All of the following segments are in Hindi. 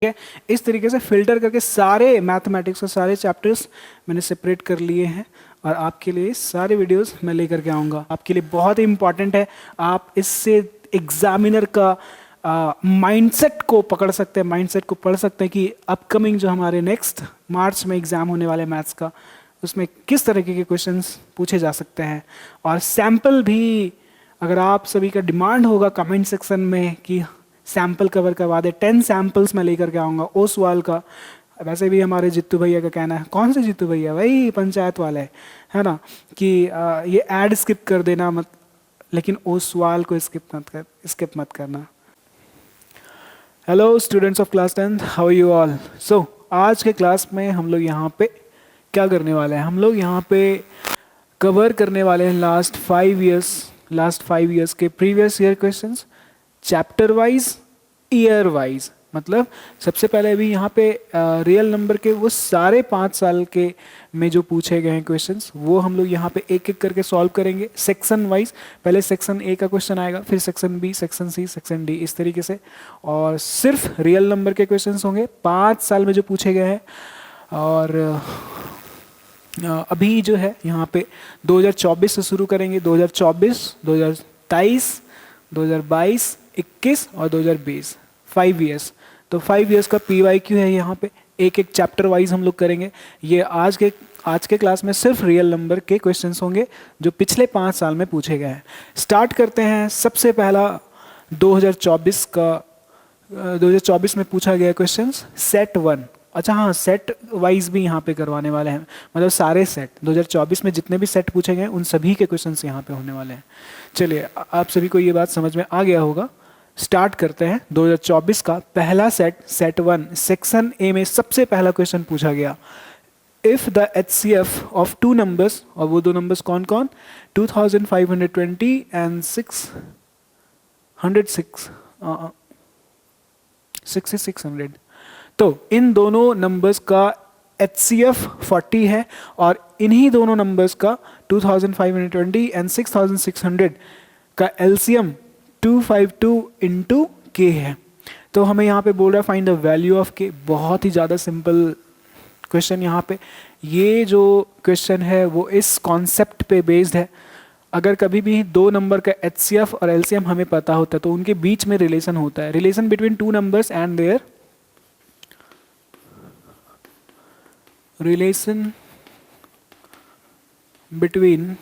है। इस तरीके से फिल्टर करके सारे मैथमेटिक्स के सारे चैप्टर्स मैंने सेपरेट कर लिए हैं और आपके लिए सारे वीडियोस मैं लेकर के आऊँगा। आपके लिए बहुत ही इंपॉर्टेंट है। आप इससे एग्जामिनर का माइंडसेट को पकड़ सकते हैं, माइंडसेट को पढ़ सकते हैं कि अपकमिंग जो हमारे नेक्स्ट मार्च में एग्जाम होने वाले मैथ्स का, उसमें किस तरीके के क्वेश्चंस पूछे जा सकते हैं। और सैम्पल भी अगर आप सभी का डिमांड होगा कमेंट सेक्शन में कि सैम्पल कवर करवा दे, 10 सैम्पल्स मैं लेकर के आऊँगा ओसवाल का। वैसे भी हमारे जित्तू भैया का कहना है, कौन से जित्तू भैया, वही पंचायत वाले है ना, कि ये ऐड स्किप कर देना मत, लेकिन ओसवाल को स्किप मत करना। Hello students of class 10, how are you all. So आज के क्लास में हम लोग यहाँ पे क्या करने वाले हैं, हम लोग यहाँ पे कवर करने वाले हैं लास्ट 5 ईयर्स के previous year questions, chapter wise, year wise. मतलब सबसे पहले अभी यहाँ पे रियल नंबर के वो सारे 5 साल के में जो पूछे गए हैं क्वेश्चंस, वो हम लोग यहाँ पे एक एक करके सॉल्व करेंगे सेक्शन वाइज। पहले सेक्शन ए का क्वेश्चन आएगा, फिर section B, section C, section D, इस तरीके से। और सिर्फ रियल नंबर के क्वेश्चंस होंगे 5 साल में जो पूछे गए हैं। और अभी जो है यहाँ पे 2024 से शुरू करेंगे, 2024, 2023, 2022, 21 और 2020, 5 ईयर्स। तो 5 ईयर्स का PYQ है यहाँ पे, एक एक चैप्टर वाइज हम लोग करेंगे। ये आज के क्लास में सिर्फ रियल नंबर के क्वेश्चंस होंगे जो पिछले 5 साल में पूछे गए हैं। स्टार्ट करते हैं। सबसे पहला 2024 में पूछा गया क्वेश्चंस सेट 1। अच्छा हाँ, सेट वाइज भी यहाँ पे करवाने वाले हैं, मतलब सारे सेट 2024 में जितने भी सेट पूछे गए उन सभी के क्वेश्चंस यहाँ पे होने वाले हैं। चलिए, आप सभी को ये बात समझ में आ गया होगा। स्टार्ट करते हैं 2024 का पहला सेट 1। सेक्शन ए में सबसे पहला क्वेश्चन पूछा गया, if the HCF of 2 numbers, और वो 2 नंबर्स कौन कौन, 2520 एंड 6600। तो इन दोनों नंबर्स का HCF 40 है और इन्हीं दोनों नंबर्स का 2520 एंड 6600 का LCM 252 इंटू के है। तो हमें यहाँ पे बोल रहा है फाइंड द वैल्यू ऑफ के। बहुत ही ज़्यादा सिंपल क्वेश्चन यहाँ पे। ये जो क्वेश्चन है वो इस कॉन्सेप्ट पे बेस्ड है। अगर कभी भी 2 नंबर का HCF और LCM हमें पता होता है तो उनके बीच में रिलेशन होता है, relation between 2 numbers and their relation between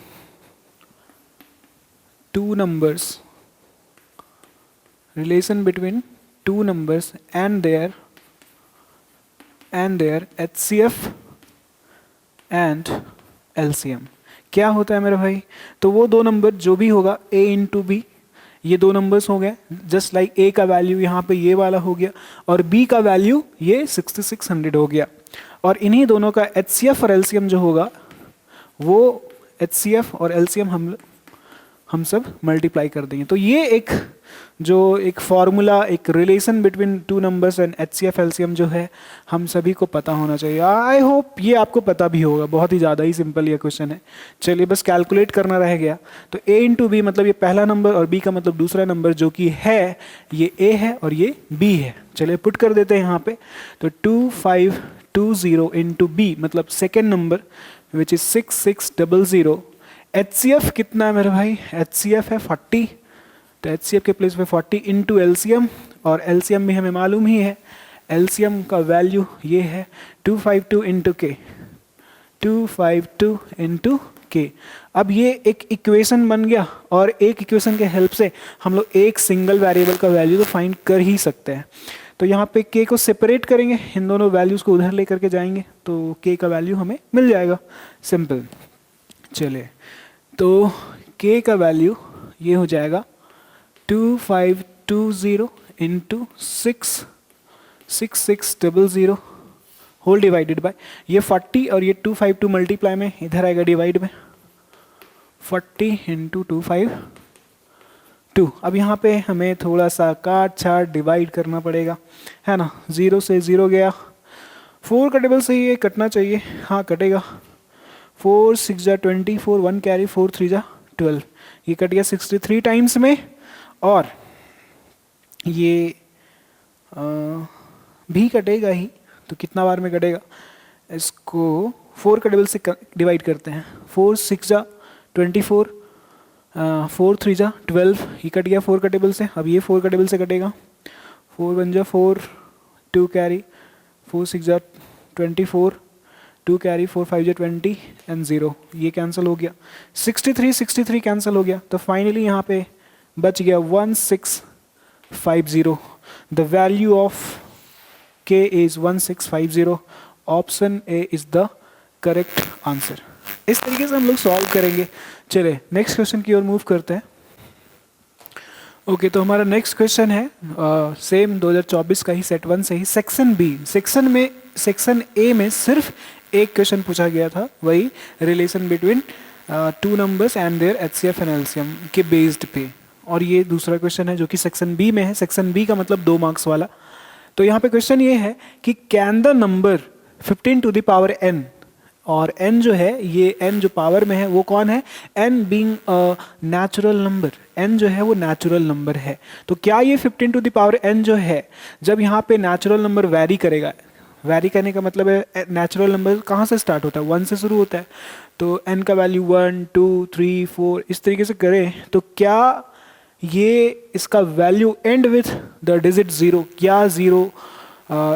2 numbers and their HCF and LCM। क्या होता है मेरे भाई, तो वो 2 नंबर जो भी होगा A इंटू बी, ये 2 नंबर्स हो गए। जस्ट लाइक A का वैल्यू यहाँ पे ये वाला हो गया और B का वैल्यू ये 6600 हो गया। और इन्हीं दोनों का HCF और LCM जो होगा, वो HCF और LCM हम सब मल्टीप्लाई कर देंगे। तो ये एक फॉर्मूला, एक relation between 2 numbers and HCF LCM जो है, हम सभी को पता होना चाहिए। आई होप ये आपको पता भी होगा। बहुत ही ज़्यादा ही सिंपल ये क्वेश्चन है। चलिए, बस कैलकुलेट करना रह गया। तो A इंटू बी मतलब ये पहला नंबर और B का मतलब दूसरा नंबर, जो कि है ये A है और ये B है। चलिए पुट कर देते हैं यहाँ पे। तो 2520 इंटू B मतलब second number which is 6600। HCF कितना है मेरे भाई, HCF है 40। तो HCF के प्लेस पे 40 इंटू LCM, और LCM भी हमें मालूम ही है। LCM का वैल्यू ये है 252 इंटू के, 252 इंटू के। अब ये एक इक्वेशन बन गया और एक इक्वेशन के हेल्प से हम लोग एक सिंगल वेरिएबल का वैल्यू तो फाइंड कर ही सकते हैं। तो यहाँ पे k को सेपरेट करेंगे, इन दोनों वैल्यूज़ को उधर लेकर के जाएंगे तो k का वैल्यू हमें मिल जाएगा। सिंपल। चलिए, तो k का वैल्यू ये हो जाएगा 2520 इंटू 6600 होल डिवाइडेड बाय ये 40 और ये 252 मल्टीप्लाई में इधर आएगा डिवाइड में 40 इंटू 252। अब यहाँ पे हमें थोड़ा सा काट छाट डिवाइड करना पड़ेगा, है ना। 0 से 0 गया, 4 का टेबल से ये कटना चाहिए, हाँ कटेगा। 4 6 जा 24, 1 कैरी, 4 3 जा 12, ये कट गया 63 टाइम्स में। और ये भी कटेगा ही, तो कितना बार में कटेगा, इसको 4 का टेबल से डिवाइड करते हैं। 4 6 जा 24, 4 3 जा 12, ये कट गया 4 का टेबल से। अब ये 4 का टेबल से कटेगा, 4 1 जा 4, 2 कैरी, 4 6 जा 24, 2 कैरी, 4 5 जा 20 एंड 0, ये कैंसिल हो गया। 63 कैंसिल हो गया, तो फाइनली यहाँ पे बच गया 1650। The value of k is 1650। Option A is the correct answer. इस तरीके से हम लोग सॉल्व करेंगे। चलिए नेक्स्ट क्वेश्चन की ओर मूव करते हैं। ओके, तो हमारा नेक्स्ट क्वेश्चन है सेम 2024 का ही, सेट 1 से ही, सेक्शन बी। सेक्शन ए में सिर्फ एक क्वेश्चन पूछा गया था, वही relation between two numbers and their HCF and LCM के बेस्ड पे। और ये दूसरा क्वेश्चन है जो कि सेक्शन बी में है। सेक्शन बी का मतलब 2 मार्क्स वाला। तो यहाँ पे क्वेश्चन ये है कि can the number 15 to the power n, और n जो है, ये n जो पावर में है वो कौन है, n being a natural number, n जो है वो नेचुरल नंबर है। तो क्या ये 15 टू द पावर n जो है, जब यहाँ पे नेचुरल नंबर वैरी करेगा, वैरी करने का मतलब है नेचुरल नंबर कहाँ से स्टार्ट होता है, 1 से शुरू होता है, तो n का वैल्यू 1 2 3 4 इस तरीके से करे, तो क्या ये इसका value and with the digit 0, क्या 0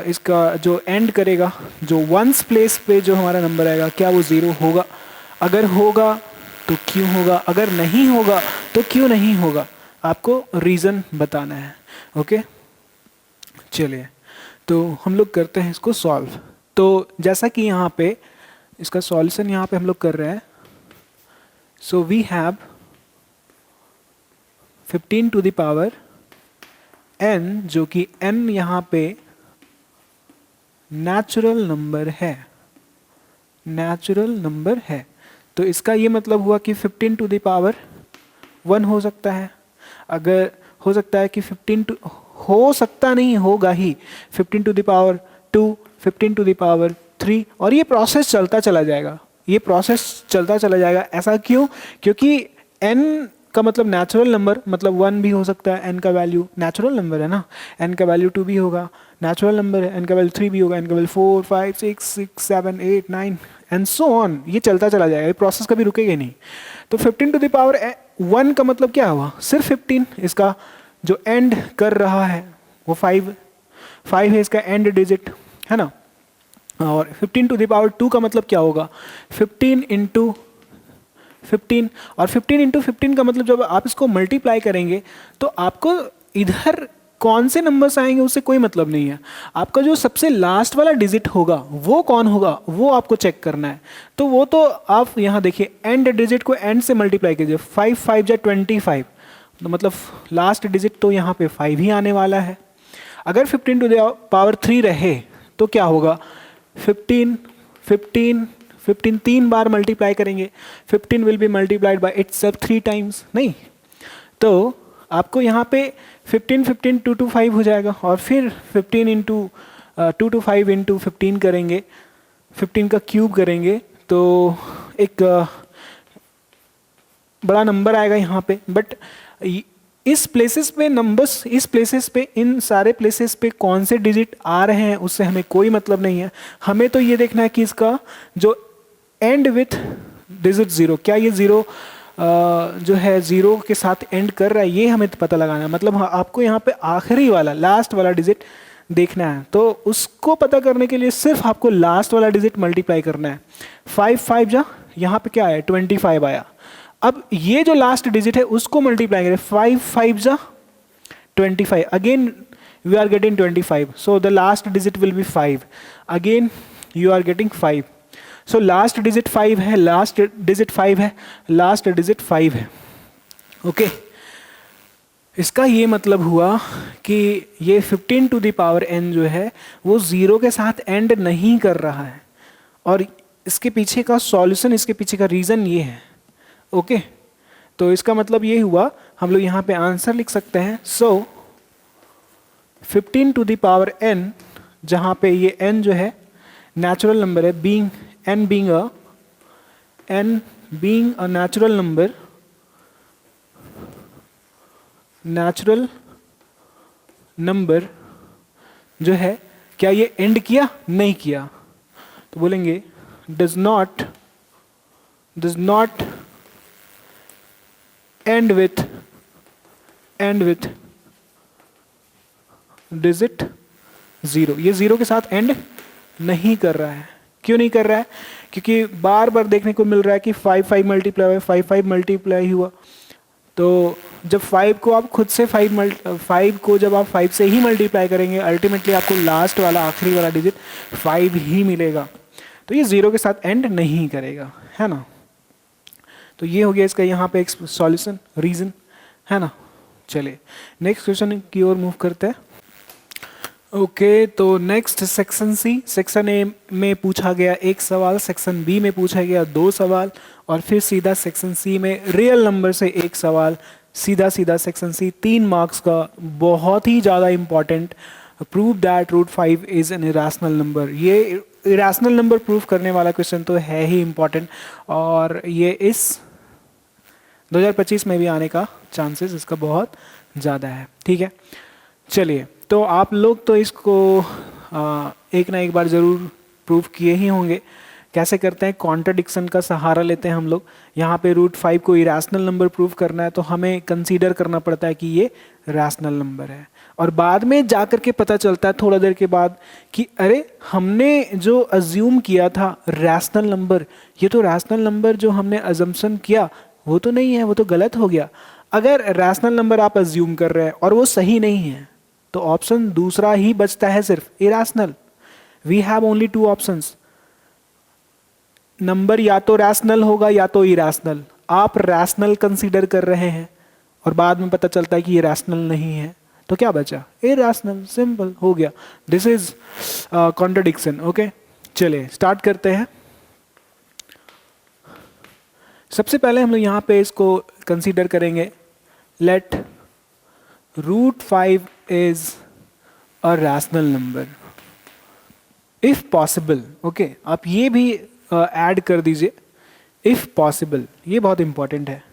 इसका जो एंड करेगा, जो वंस प्लेस पे जो हमारा नंबर आएगा, क्या वो 0 होगा? अगर होगा तो क्यों होगा, अगर नहीं होगा तो क्यों नहीं होगा, आपको रीज़न बताना है। ओके, चलिए तो हम लोग करते हैं इसको सॉल्व। तो जैसा कि यहाँ पे इसका सॉल्यूशन यहाँ पे हम लोग कर रहे हैं। So we have 15 to the power n, जो कि n यहाँ पे नेचुरल नंबर है, नेचुरल नंबर है। तो इसका ये मतलब हुआ कि 15 टू द पावर 1 हो सकता है, अगर हो सकता है कि 15 टू, हो सकता नहीं होगा ही, 15 to the power 2, 15 to the power 3, और ये प्रोसेस चलता चला जाएगा, ये प्रोसेस चलता चला जाएगा। ऐसा क्यों? क्योंकि n का मतलब नेचुरल नंबर, मतलब 1 भी हो सकता है, n का वैल्यू नेचुरल नंबर है ना, n का वैल्यू 2 भी होगा, नेचुरल नंबर है, n का वैल्यू 3 भी होगा, n का वैल्यू 4 5 6 7 8 9 एंड सो ऑन, ये चलता चला जाएगा, ये प्रोसेस कभी रुकेगा नहीं। तो 15 टू द पावर 1 का मतलब क्या हुआ, सिर्फ 15, इसका जो एंड कर रहा है वो 5 है, इसका एंड डिजिट है ना। और 15 टू द पावर 2 का मतलब क्या होगा, 15 इंटू 15, और 15 इंटू 15 का मतलब जब आप इसको मल्टीप्लाई करेंगे तो आपको इधर कौन से नंबर्स आएंगे उससे कोई मतलब नहीं है, आपका जो सबसे लास्ट वाला डिजिट होगा वो कौन होगा वो आपको चेक करना है। तो वो तो आप यहाँ देखिए, एंड डिजिट को एंड से मल्टीप्लाई कीजिए, 5 5 जा 25, तो मतलब लास्ट डिजिट तो यहाँ पे 5 ही आने वाला है। अगर 15 टू द पावर 3 रहे तो क्या होगा, 15 15 15 3 बार मल्टीप्लाई करेंगे, 15 will be multiplied by itself 3 times, नहीं तो आपको यहाँ पे 15 15 2 to 5 हो जाएगा, और फिर 15 इंटू 2 to 5 इंटू 15 करेंगे, 15 का क्यूब करेंगे तो एक बड़ा नंबर आएगा यहाँ पे। बट इस प्लेसेस पे नंबर्स, इस प्लेसेस पे, इन सारे प्लेसेस पे कौन से डिजिट आ रहे हैं उससे हमें कोई मतलब नहीं है, हमें तो ये देखना है कि इसका जो एंड विथ डिजिट 0, क्या ये 0 जो है 0 के साथ एंड कर रहा है, ये हमें पता लगाना है। मतलब आपको यहाँ पे आखिरी वाला, लास्ट वाला डिजिट देखना है, तो उसको पता करने के लिए सिर्फ आपको लास्ट वाला डिजिट मल्टीप्लाई करना है। 5 5 जा यहाँ पे क्या आया, 25 आया। अब ये जो लास्ट डिजिट है उसको मल्टीप्लाई करें, 5 5 जा 25, again we are getting 25, so the last digit will be 5, again you are getting 5, so last digit 5 है, लास्ट डिजिट 5 है, लास्ट डिजिट 5 है। ओके, इसका ये मतलब हुआ कि ये 15 टू द पावर n जो है वो 0 के साथ एंड नहीं कर रहा है, और इसके पीछे का सॉल्यूशन, इसके पीछे का रीज़न ये है। ओके, तो इसका मतलब ये हुआ, हम लोग यहाँ पे आंसर लिख सकते हैं। सो 15 टू द पावर n, जहाँ पे ये n जो है नेचुरल नंबर है, being n being a natural number, natural number जो है क्या ये एंड किया? नहीं किया। तो बोलेंगे does not and with digit 0। ये 0 के साथ एंड नहीं कर रहा है। क्यों नहीं कर रहा है? क्योंकि बार बार देखने को मिल रहा है कि 5 मल्टीप्लाई हुआ, 5 मल्टीप्लाई हुआ। तो जब 5 को आप खुद से 5 को जब आप 5 से ही मल्टीप्लाई करेंगे, अल्टीमेटली आपको लास्ट वाला आखिरी वाला डिजिट 5 ही मिलेगा। तो ये 0 के साथ एंड नहीं करेगा, है ना। तो ये हो गया इसका यहाँ पे एक सॉल्यूशन, रीजन, है ना। चलिए नेक्स्ट क्वेश्चन की ओर मूव करते हैं। ओके, तो next section C, section A में पूछा गया एक सवाल, सेक्शन बी में पूछा गया 2 सवाल, और फिर सीधा सेक्शन सी में रियल नंबर से एक सवाल, सीधा सेक्शन सी 3 मार्क्स का, बहुत ही ज़्यादा important. Prove that root 5 is an irrational number. ये इरेशनल नंबर प्रूव करने वाला क्वेश्चन तो है ही इंपॉर्टेंट, और ये इस 2025 में भी आने का चांसेस इसका बहुत ज़्यादा है। ठीक है, चलिए, तो आप लोग तो इसको एक ना एक बार ज़रूर प्रूव किए ही होंगे। कैसे करते हैं? कॉन्ट्रडिक्शन का सहारा लेते हैं हम लोग। यहाँ पे रूट 5 को इरेशनल नंबर प्रूव करना है तो हमें कंसीडर करना पड़ता है कि ये रैशनल नंबर है, और बाद में जाकर के पता चलता है थोड़ा देर के बाद कि अरे हमने जो अज्यूम किया था रैशनल नंबर, ये तो रैशनल नंबर जो हमने अजम्पशन किया वो तो नहीं है, वो तो गलत हो गया। अगर रैशनल नंबर आप अज्यूम कर रहे हैं और वो सही नहीं है तो ऑप्शन दूसरा ही बचता है, सिर्फ irrational. We have only 2 options, number या तो रैशनल होगा या तो इरेशनल। आप रैशनल कंसीडर कर रहे हैं और बाद में पता चलता है कि ये रैशनल नहीं है, तो क्या बचा? इरेशनल। सिंपल हो गया। This is contradiction. ओके, चलिए स्टार्ट करते हैं। सबसे पहले हम लोग यहाँ पे इसको कंसीडर करेंगे, let root 5 is a rational number if possible. Okay, आप ये भी ऐड कर दीजिए, इफ पॉसिबल, ये बहुत इंपॉर्टेंट है।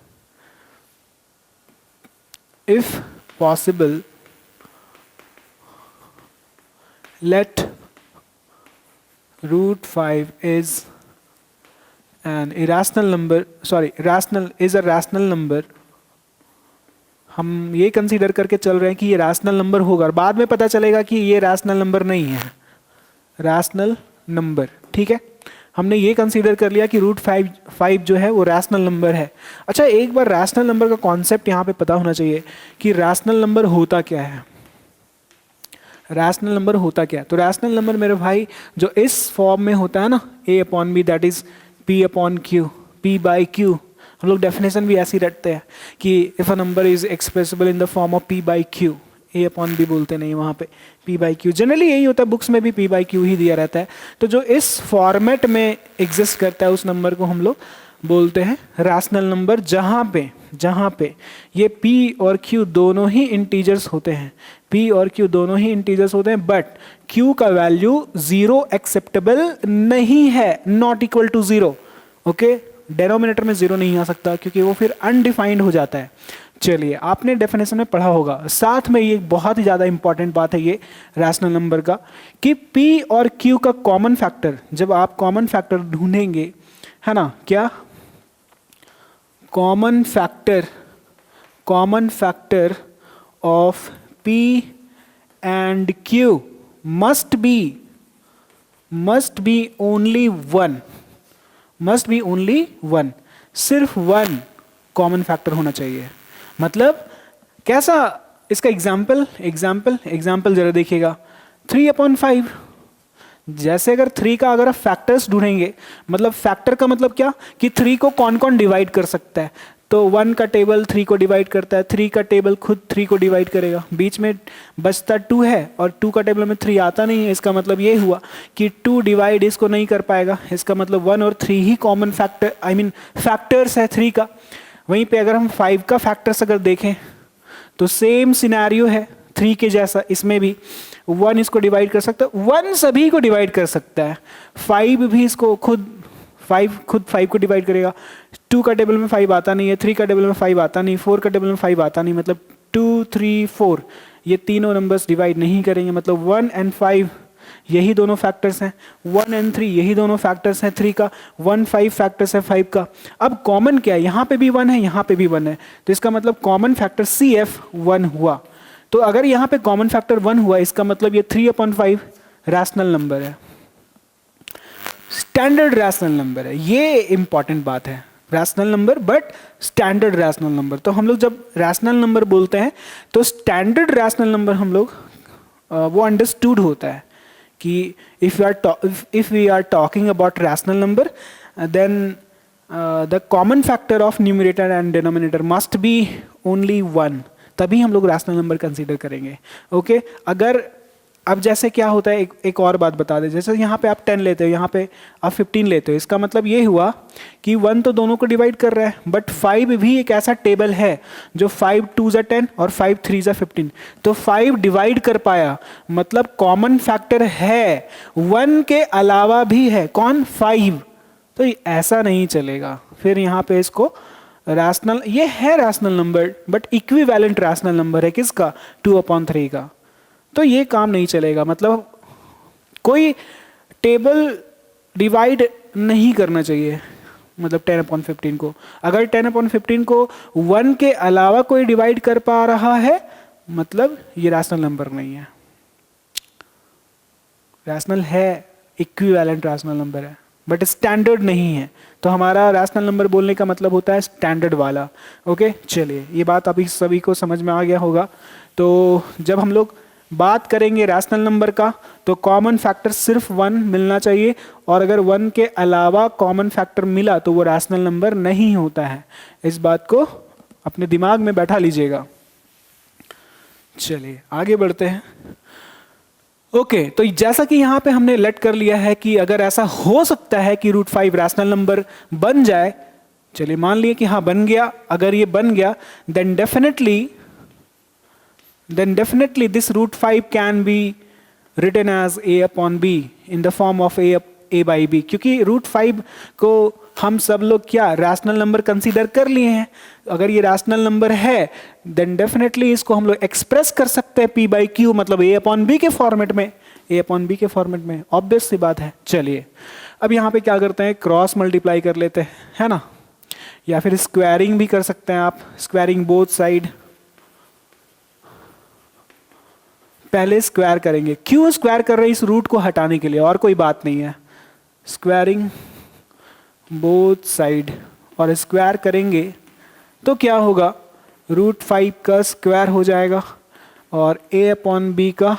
If possible let root 5 is an irrational number, sorry rational, is a rational number. हम ये कंसीडर करके चल रहे हैं कि ये रैशनल नंबर होगा, और बाद में पता चलेगा कि ये रैशनल नंबर नहीं है, रैशनल नंबर। ठीक है, हमने ये कंसीडर कर लिया कि रूट 5 जो है वो रैशनल नंबर है। अच्छा, एक बार रैशनल नंबर का कॉन्सेप्ट यहाँ पे पता होना चाहिए कि रैशनल नंबर होता क्या है। रैशनल नंबर होता क्या है? तो रैशनल नंबर मेरे भाई जो इस फॉर्म में होता है ना, a upon B that is p upon Q, p by Q. हम लोग डेफिनेशन भी ऐसी रखते हैं कि if a number is expressible in the form of p by Q, a upon B बोलते नहीं वहाँ पे, p बाई क्यू। जनरली यही होता है, बुक्स में भी p बाई क्यू ही दिया रहता है। तो जो इस फॉर्मेट में एग्जिस्ट करता है उस नंबर को हम लोग बोलते हैं रैशनल नंबर, जहाँ पे ये p और q दोनों ही इंटीजर्स होते हैं, p और q दोनों ही इंटीजर्स होते हैं, बट q का वैल्यू 0 एक्सेप्टेबल नहीं है, not equal to 0। Okay, denominator में 0 नहीं आ सकता क्योंकि वो फिर अनडिफाइंड हो जाता है। चलिए, आपने डेफिनेशन में पढ़ा होगा। साथ में ये बहुत ही ज़्यादा इंपॉर्टेंट बात है ये रैशनल नंबर का, कि p और q का कॉमन फैक्टर, जब आप कॉमन फैक्टर ढूंढेंगे, है ना, क्या common factor of p and q must be only one, सिर्फ 1 कॉमन फैक्टर होना चाहिए। मतलब कैसा? इसका एग्जाम्पल जरा देखिएगा, 3/5। जैसे अगर 3 का अगर आप फैक्टर्स ढूंढेंगे, मतलब फैक्टर का मतलब क्या कि 3 को कौन कौन डिवाइड कर सकता है, तो 1 का टेबल 3 को डिवाइड करता है, 3 का टेबल खुद 3 को डिवाइड करेगा, बीच में बचता 2 है और 2 का टेबल में 3 आता नहीं है। इसका मतलब ये हुआ कि 2 डिवाइड इसको नहीं कर पाएगा। इसका मतलब 1 और 3 ही कॉमन फैक्टर, फैक्टर्स है 3 का। वहीं पे अगर हम 5 का फैक्टर्स अगर देखें तो सेम सिनेरियो है 3 के जैसा, इसमें भी 1 इसको डिवाइड कर सकता है, 1 सभी को डिवाइड कर सकता है, 5 भी इसको खुद 5 को डिवाइड करेगा। 2 का टेबल में 5 आता नहीं है, 3 का टेबल में 5 आता नहीं, 4 का टेबल में 5 आता नहीं, मतलब 2, 3, 4 ये तीनों नंबर्स डिवाइड नहीं करेंगे। मतलब 1 and 5 यही दोनों फैक्टर्स हैं, 1 and 3 यही दोनों फैक्टर्स हैं 3 का, 1 5 फैक्टर्स है 5 का। अब कॉमन क्या है, यहाँ पे भी 1 है, यहाँ पे भी 1 है, तो इसका मतलब कॉमन फैक्टर CF 1 हुआ। तो अगर यहाँ पे कॉमन फैक्टर 1 हुआ, इसका मतलब ये 3/5 रैशनल नंबर है, स्टैंडर्ड रैशनल नंबर है। ये इंपॉर्टेंट बात है, rational number but standard rational number. तो हम लोग जब रैशनल नंबर बोलते हैं तो स्टैंडर्ड रैशनल नंबर हम लोग वो अंडरस्टूड होता है कि if we are talking about rational number then the common factor of numerator and denominator must be only 1, तभी हम लोग रैशनल नंबर कंसीडर करेंगे। ओके अगर अब जैसे क्या होता है, एक और बात बता दें, जैसे यहाँ पे आप 10 लेते हो, यहाँ पे आप 15 लेते हो, इसका मतलब ये हुआ कि 1 तो दोनों को डिवाइड कर रहा है, बट 5 भी एक ऐसा टेबल है जो 5 2 ज़ा 10 और 5 3 ज़ा 15, तो 5 डिवाइड कर पाया, मतलब कॉमन फैक्टर है, 1 के अलावा भी है, कौन 5। तो ऐसा नहीं चलेगा, फिर यहाँ पे इसको रैशनल, ये है rational number but equivalent rational number है किसका, 2/3 का, तो ये काम नहीं चलेगा। मतलब कोई टेबल डिवाइड नहीं करना चाहिए, मतलब 10/15 को, अगर 10/15 को 1 के अलावा कोई डिवाइड कर पा रहा है, मतलब ये रैशनल नंबर नहीं है। रैशनल है, इक्विवेलेंट रैशनल नंबर है, बट स्टैंडर्ड नहीं है। तो हमारा रैशनल नंबर बोलने का मतलब होता है स्टैंडर्ड वाला। ओके चलिए, ये बात अभी सभी को समझ में आ गया होगा। तो जब हम लोग बात करेंगे रैशनल नंबर का, तो कॉमन फैक्टर सिर्फ 1 मिलना चाहिए, और अगर 1 के अलावा कॉमन फैक्टर मिला तो वो रैशनल नंबर नहीं होता है। इस बात को अपने दिमाग में बैठा लीजिएगा। चलिए आगे बढ़ते हैं। ओके तो जैसा कि यहाँ पे हमने लेट कर लिया है कि अगर ऐसा हो सकता है कि √5 रैशनल नंबर बन जाए, चलिए मान लिए कि हाँ बन गया, अगर ये बन गया then definitely this √5 can be written as a/b in the form of a/b, क्योंकि √5 को हम सब लोग क्या रैशनल नंबर कंसीडर कर लिए हैं। अगर ये रैशनल नंबर है देन डेफिनेटली इसको हम लोग एक्सप्रेस कर सकते हैं p/q, मतलब a/b के फॉर्मेट में, a/b के फॉर्मेट में, ऑब्वियस सी बात है। चलिए अब यहाँ पे क्या करते हैं, क्रॉस मल्टीप्लाई कर लेते हैं, है ना, या फिर स्क्वायरिंग भी कर सकते हैं आप, स्क्वायरिंग बोथ साइड। पहले स्क्वायर करेंगे, क्यों स्क्वायर कर रहे हैं, इस रूट को हटाने के लिए, और कोई बात नहीं है। स्क्वायरिंग बोथ साइड, और स्क्वायर करेंगे तो क्या होगा, √5 का स्क्वायर हो जाएगा और a/b का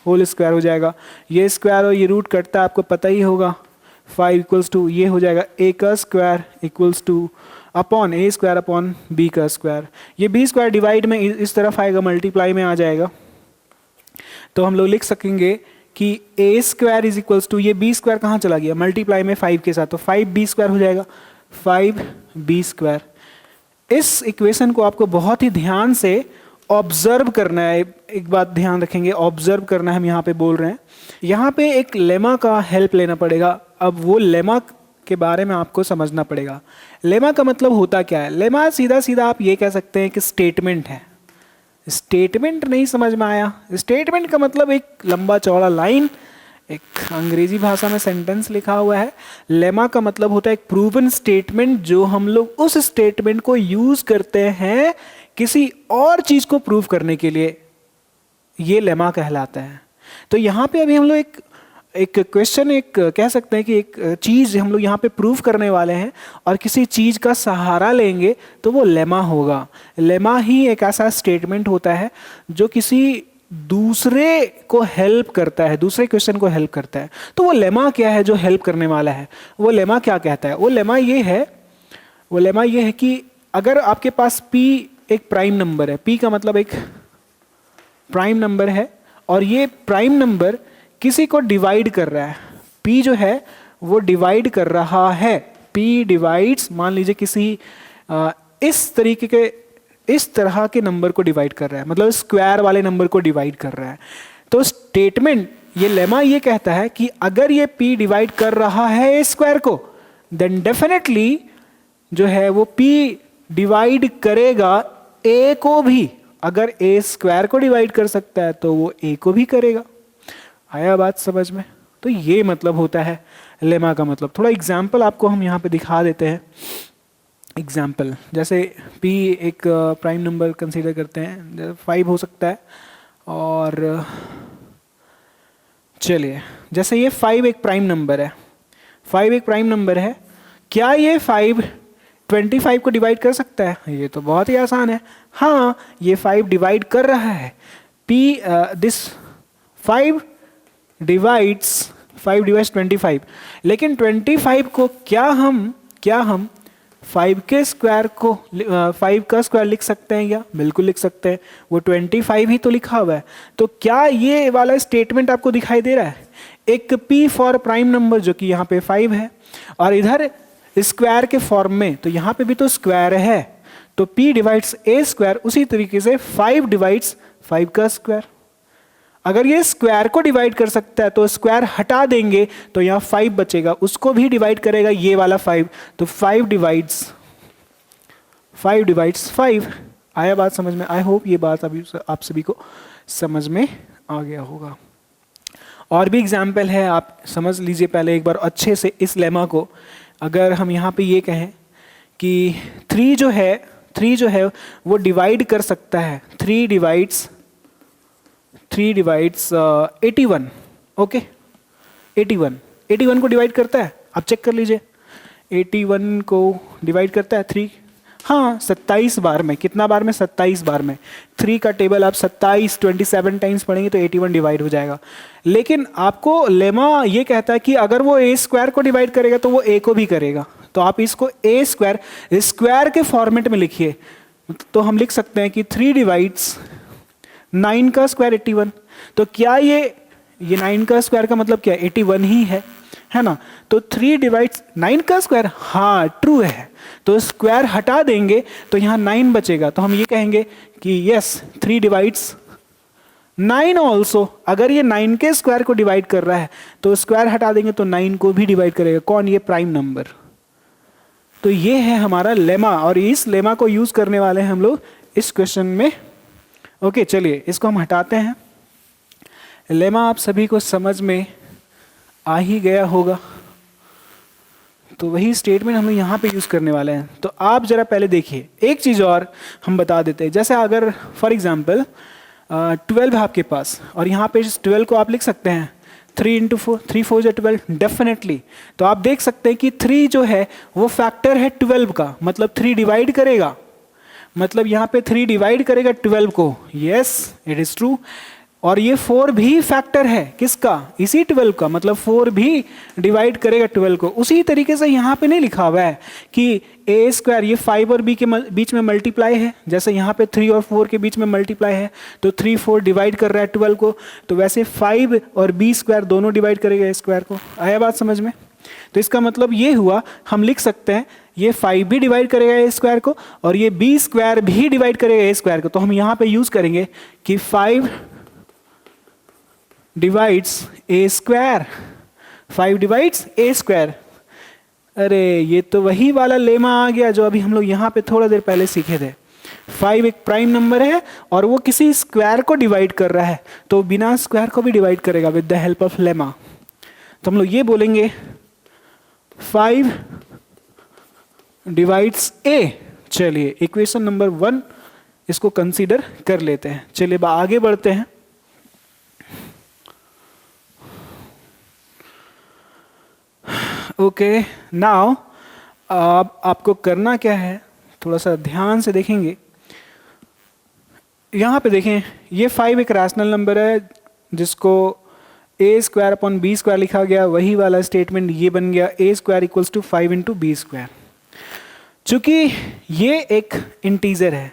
होल स्क्वायर हो जाएगा। ये स्क्वायर और ये रूट कटता है, आपको पता ही होगा। 5 इक्वल्स टू ये हो जाएगा a का square equals two upon a² b का स्क्वायर। ये b² डिवाइड में इस तरफ आएगा, मल्टीप्लाई में आ जाएगा, तो हम लोग लिख सकेंगे कि a² इज इक्वल्स टू, ये b² कहाँ चला गया, मल्टीप्लाई में 5 के साथ, तो 5b² हो जाएगा, 5b²। इस इक्वेशन को आपको बहुत ही ध्यान से ऑब्जर्व करना है। एक बात ध्यान रखेंगे, ऑब्जर्व करना है, हम यहाँ पे बोल रहे हैं। यहाँ पे एक लेमा का हेल्प लेना पड़ेगा। अब वो लेमा के बारे में आपको समझना पड़ेगा। लेमा का मतलब होता क्या है, लेमा सीधा सीधा आप ये कह सकते हैं कि स्टेटमेंट है। स्टेटमेंट नहीं समझ में आया, स्टेटमेंट का मतलब एक लंबा चौड़ा लाइन, एक अंग्रेजी भाषा में सेंटेंस लिखा हुआ है। लेमा का मतलब होता है एक प्रूवन स्टेटमेंट, जो हम लोग उस स्टेटमेंट को यूज करते हैं किसी और चीज को प्रूव करने के लिए, ये लेमा कहलाता है। तो यहाँ पे अभी हम लोग एक क्वेश्चन, एक कह सकते हैं कि एक चीज हम लोग यहाँ पे प्रूव करने वाले हैं, और किसी चीज का सहारा लेंगे तो वो लेमा होगा। लेमा ही एक ऐसा स्टेटमेंट होता है जो किसी दूसरे को हेल्प करता है, दूसरे क्वेश्चन को हेल्प करता है। तो वो लेमा क्या है जो हेल्प करने वाला है, वो लेमा क्या कहता है, वो लेमा ये है कि अगर आपके पास p एक प्राइम नंबर है, p का मतलब एक प्राइम नंबर है, और ये प्राइम नंबर किसी को डिवाइड कर रहा है, p जो है वो डिवाइड कर रहा है, p डिवाइड्स, मान लीजिए किसी इस तरह के नंबर को डिवाइड कर रहा है, मतलब स्क्वायर वाले नंबर को डिवाइड कर रहा है। तो स्टेटमेंट, ये लेमा ये कहता है कि अगर ये p डिवाइड कर रहा है a स्क्वायर को, देन डेफिनेटली जो है वो p डिवाइड करेगा a को भी। अगर a स्क्वायर को डिवाइड कर सकता है तो वो a को भी करेगा। आया बात समझ में? तो ये मतलब होता है लेमा का मतलब। थोड़ा एग्जाम्पल आपको हम यहाँ पे दिखा देते हैं। एग्जाम्पल जैसे p एक प्राइम नंबर कंसीडर करते हैं, जैसे 5 हो सकता है, और चलिए जैसे ये 5 एक प्राइम नंबर है, 5 एक प्राइम नंबर है, क्या ये 5 25 को डिवाइड कर सकता है? ये तो बहुत ही आसान है। हाँ, ये 5 डिवाइड कर रहा है। दिस 5 डिवाइड्स 25, लेकिन 25 को क्या हम 5 के स्क्वायर को 5 का स्क्वायर लिख सकते हैं क्या? बिल्कुल लिख सकते हैं, वो 25 ही तो लिखा हुआ है। तो क्या ये वाला स्टेटमेंट आपको दिखाई दे रहा है? एक p फॉर प्राइम नंबर जो कि यहाँ पे 5 है, और इधर स्क्वायर के फॉर्म में, तो यहाँ पे भी तो स्क्वायर है, तो p डिवाइड्स a स्क्वायर, उसी तरीके से 5 डिवाइड्स 5 का स्क्वायर। अगर ये स्क्वायर को डिवाइड कर सकता है तो स्क्वायर हटा देंगे तो यहाँ 5 बचेगा, उसको भी डिवाइड करेगा ये वाला 5, तो 5 डिवाइड्स 5। आया बात समझ में? आई होप ये बात अभी आप सभी को समझ में आ गया होगा। और भी एग्जाम्पल है, आप समझ लीजिए पहले एक बार अच्छे से इस लेमा को। अगर हम यहाँ पे ये कहें कि 3 जो है वो डिवाइड कर सकता है, 3 डिवाइड्स 81। ओके, 81 को डिवाइड करता है, आप चेक कर लीजिए। 81 को डिवाइड करता है 3, हाँ 27 बार में। कितना बार में? 27 बार में। 3 का टेबल आप 27 टाइम्स पढ़ेंगे तो 81 डिवाइड हो जाएगा। लेकिन आपको लेमा ये कहता है कि अगर वो a स्क्वायर को डिवाइड करेगा तो वो a को भी करेगा, तो आप इसको a स्क्वायर के फॉर्मेट में लिखिए। तो हम लिख सकते हैं कि 3 डिवाइड्स 9 का स्क्वायर 81। तो क्या ये 9 का स्क्वायर का मतलब क्या? 81 ही है ना? तो 3 डिवाइड्स 9 का स्क्वायर, हाँ ट्रू है, तो स्क्वायर हटा देंगे तो यहाँ 9 बचेगा। तो हम ये कहेंगे कि यस 3 डिवाइड्स 9 ऑल्सो। अगर ये 9 के स्क्वायर को डिवाइड कर रहा है तो स्क्वायर हटा देंगे तो 9 को भी डिवाइड करेगा। कौन? ये प्राइम नंबर। तो ये है हमारा लेमा, और इस लेमा को यूज करने वाले हैं हम लोग इस क्वेश्चन में। ओके, चलिए इसको हम हटाते हैं। लेमा आप सभी को समझ में आ ही गया होगा, तो वही स्टेटमेंट हम यहाँ पे यूज करने वाले हैं। तो आप जरा पहले देखिए, एक चीज और हम बता देते हैं। जैसे अगर फॉर एग्जांपल 12 है आपके पास, और यहाँ पे इस 12 को आप लिख सकते हैं 3 × 4, 3 4 जो 12 डेफिनेटली। तो आप देख सकते हैं कि 3 जो है वो फैक्टर है 12 का, मतलब 3 डिवाइड करेगा, मतलब यहाँ पे 3 डिवाइड करेगा 12 को। Yes it is true. और ये 4 भी फैक्टर है किसका? इसी 12 का, मतलब 4 भी डिवाइड करेगा 12 को। उसी तरीके से यहाँ पे नहीं लिखा हुआ है कि a स्क्वायर ये 5 और b के बीच में मल्टीप्लाई है, जैसे यहाँ पे 3 और 4 के बीच में मल्टीप्लाई है, तो 3 4 डिवाइड कर रहा है 12 को, तो वैसे 5 और b स्क्वायर दोनों डिवाइड करेगा a स्क्वायर को। आया बात समझ में? तो इसका मतलब ये हुआ, हम लिख सकते हैं ये 5 भी डिवाइड करेगा a स्क्वायर को, और ये b स्क्वायर भी डिवाइड करेगा a स्क्वायर को। तो हम यहाँ पे यूज करेंगे कि 5 divides a square, 5 divides a square. अरे ये तो वही वाला लेमा आ गया जो अभी हम लोग यहाँ पे थोड़ा देर पहले सीखे थे। 5 एक प्राइम नंबर है और वो किसी स्क्वायर को डिवाइड कर रहा है, तो बिना स्क्वायर को भी डिवाइड करेगा with the help of lemma. तो हम लोग ये बोलेंगे 5 डिवाइड्स a। चलिए इक्वेशन नंबर 1 इसको कंसीडर कर लेते हैं। चलिए आगे बढ़ते हैं। ओके नाउ आपको करना क्या है, थोड़ा सा ध्यान से देखेंगे। यहाँ पे देखें, ये 5 एक रैशनल नंबर है जिसको a square upon b square लिखा गया, वही वाला स्टेटमेंट ये बन गया a square equals to 5 × b square. चूंकि ये एक इंटीजर है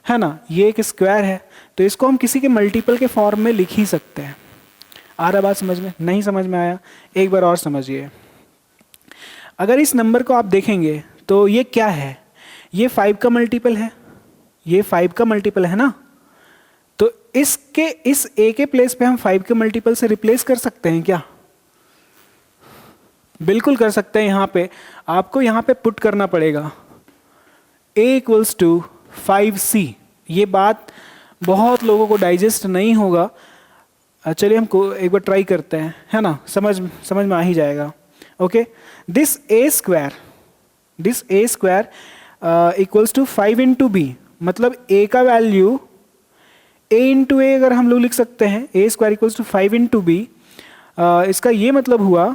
ना, ये एक स्क्वायर है, तो इसको हम किसी के मल्टीपल के फॉर्म में लिख ही सकते हैं। आ रहा बात समझ में? नहीं समझ में आया? एक बार और समझिए। अगर इस नंबर को आप देखेंगे तो ये क्या है? ये 5 का मल्टीपल है, ये 5 का मल्टीपल है ना, तो इसके इस a के प्लेस पे हम 5 के मल्टीपल से रिप्लेस कर सकते हैं क्या? बिल्कुल कर सकते हैं। यहाँ पे आपको यहाँ पे पुट करना पड़ेगा a इक्वल्स टू 5c। ये बात बहुत लोगों को डाइजेस्ट नहीं होगा, चलिए हमको एक बार ट्राई करते हैं, है ना, समझ में आ ही जाएगा। Okay, this A square equals to 5 into B, मतलब ए का वैल्यू ए इंटू ए अगर हम लोग लिख सकते हैं, A square equals to 5 into B, इसका ये मतलब हुआ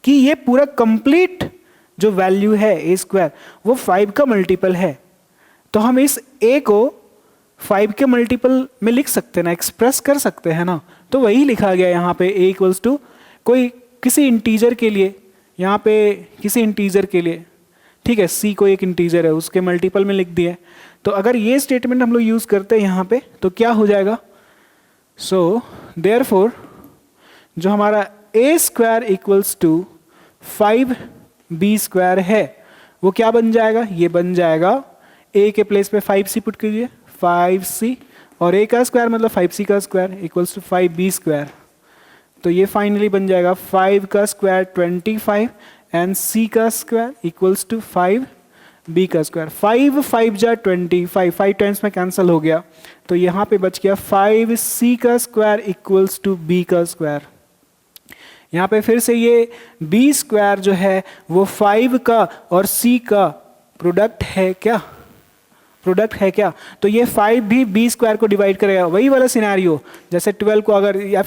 कि ये पूरा कंप्लीट जो वैल्यू है ए स्क्वायर वो 5 का मल्टीपल है। तो हम इस ए को 5 के मल्टीपल में लिख सकते हैं ना, एक्सप्रेस कर सकते हैं ना। तो वही लिखा गया यहाँ पे ए इक्वल्स टू कोई किसी इंटीजर के लिए, यहाँ पे किसी इंटीजर के लिए, ठीक है, सी को एक इंटीजर है उसके मल्टीपल में लिख दिया। तो अगर ये स्टेटमेंट हम लोग यूज करते हैं यहाँ पे तो क्या हो जाएगा, सो देयरफॉर जो हमारा A square equals to 5 B square है वो क्या बन जाएगा, ये बन जाएगा ए के प्लेस पे 5c पुट कीजिए, 5c, और ए का स्क्वायर मतलब 5c का square equals to 5b square. तो ये फाइनली बन जाएगा 5 का स्क्वायर 25 एंड c का स्क्वायर इक्वल्स टू 5b का स्क्वायर। 5 जा 25, 5 टाइम्स में कैंसिल हो गया, तो यहाँ पे बच गया 5c का स्क्वायर इक्वल्स टू b का स्क्वायर। यहाँ पे फिर से ये b स्क्वायर जो है वो 5 का और c का प्रोडक्ट है क्या, तो ये 5 भी b स्क्वायर को डिवाइड करेगा, वही वाला सिनेरियो जैसे 12 को अगर या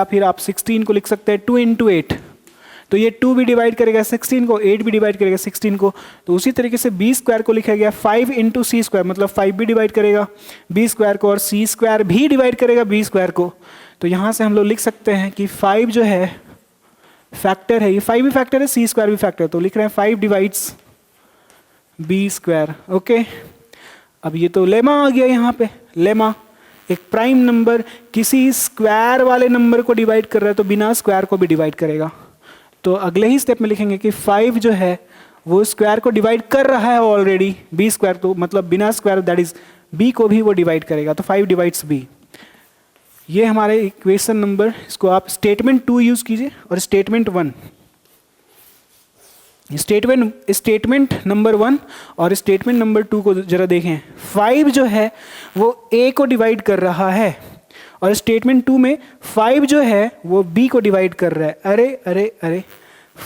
फिर आप 16 को लिख सकते हैं 2 इंटू 8, तो ये 2 भी डिवाइड करेगा 16 को, 8 भी डिवाइड करेगा 16 को। तो उसी तरीके से b स्क्वायर को लिखा गया 5 इंटू सी स्क्वायर, मतलब 5 भी डिवाइड करेगा b स्क्वायर को और c स्क्वायर भी डिवाइड करेगा b स्क्वायर को। तो यहाँ से हम लोग लिख सकते हैं कि 5 जो है फैक्टर है, ये 5 भी फैक्टर है, c स्क्वायर भी फैक्टर है, तो लिख रहे हैं 5 डिवाइड्स बी स्क्वायर। ओके, अब ये तो लेमा आ गया यहाँ पे। लेमा, एक प्राइम नंबर किसी स्क्वायर वाले नंबर को डिवाइड कर रहा है तो बिना स्क्वायर को भी डिवाइड करेगा। तो अगले ही स्टेप में लिखेंगे कि 5 जो है वो स्क्वायर को डिवाइड कर रहा है ऑलरेडी, बी स्क्वायर, तो मतलब बिना स्क्वायर दैट इज बी को भी वो डिवाइड करेगा, तो 5 डिवाइड्स बी। ये हमारे इक्वेशन नंबर, इसको आप स्टेटमेंट 2 यूज कीजिए और स्टेटमेंट 1, स्टेटमेंट नंबर 1 और स्टेटमेंट नंबर 2 को जरा देखें। 5 जो है वो a को डिवाइड कर रहा है और स्टेटमेंट 2 में 5 जो है वो b को डिवाइड कर रहा है। अरे अरे अरे,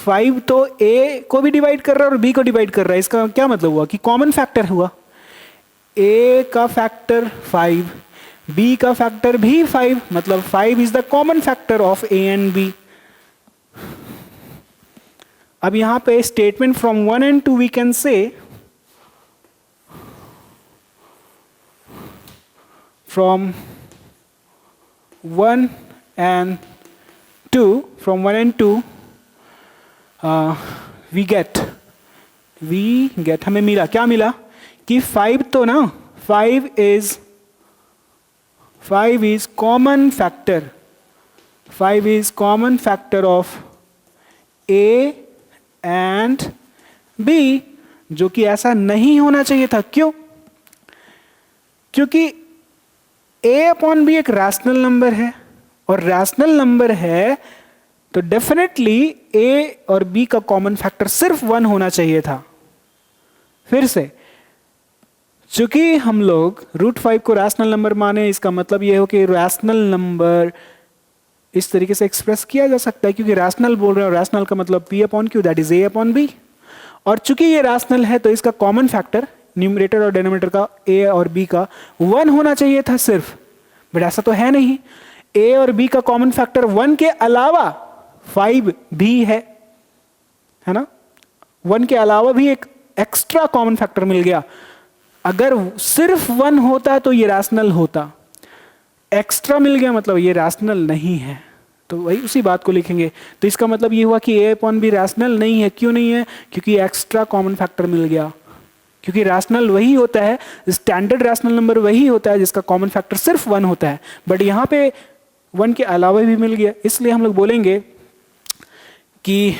5 तो a को भी डिवाइड कर रहा है और b को डिवाइड कर रहा है, इसका क्या मतलब हुआ कि कॉमन फैक्टर हुआ। a का फैक्टर 5, b का फैक्टर भी 5, मतलब 5 is the common factor of a and b। अब यहां पे statement from 1 and 2 we can say from 1 and 2 we get हमें मिला, क्या मिला कि 5 तो ना 5 is common factor, 5 is common factor of a and b, जो कि ऐसा नहीं होना चाहिए था। क्यों? क्योंकि a अपॉन b एक रैशनल नंबर है और रैशनल नंबर है तो डेफिनेटली a और b का कॉमन फैक्टर सिर्फ 1 होना चाहिए था। फिर से, चूंकि हम लोग √5 को रैशनल नंबर माने, इसका मतलब यह हो कि रैशनल नंबर इस तरीके से एक्सप्रेस किया जा सकता है, क्योंकि रैशनल बोल रहे हैं और रैशनल का मतलब p upon q that is a upon b। और चूंकि ये रैशनल है तो इसका कॉमन फैक्टर न्यूमरेटर और डिनोमिनेटर का a और b का 1 होना चाहिए था सिर्फ, बट ऐसा तो है नहीं। a और b का कॉमन फैक्टर 1 के अलावा 5 भी है ना, 1 के अलावा भी एक एक्स्ट्रा कॉमन फैक्टर मिल गया। अगर सिर्फ 1 होता तो ये रैशनल होता, एक्स्ट्रा मिल गया मतलब ये रैशनल नहीं है, तो वही उसी बात को लिखेंगे। तो इसका मतलब ये हुआ कि a अपॉन b रैशनल नहीं है। क्यों नहीं है? क्योंकि एक्स्ट्रा कॉमन फैक्टर मिल गया। क्योंकि रैशनल वही होता है, स्टैंडर्ड रैशनल नंबर वही होता है जिसका कॉमन फैक्टर सिर्फ 1 होता है, बट यहाँ पे 1 के अलावा भी मिल गया। इसलिए हम लोग बोलेंगे कि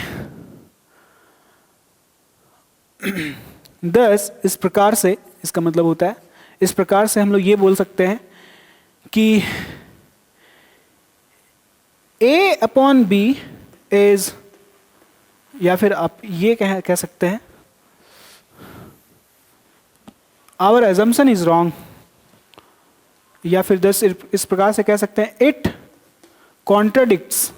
दस इस प्रकार से, इसका मतलब होता है इस प्रकार से हम लोग ये बोल सकते हैं कि a अपॉन b इज, या फिर आप ये कह सकते हैं आवर assumption इज रॉन्ग, या फिर 10 इस प्रकार से कह सकते हैं it contradicts.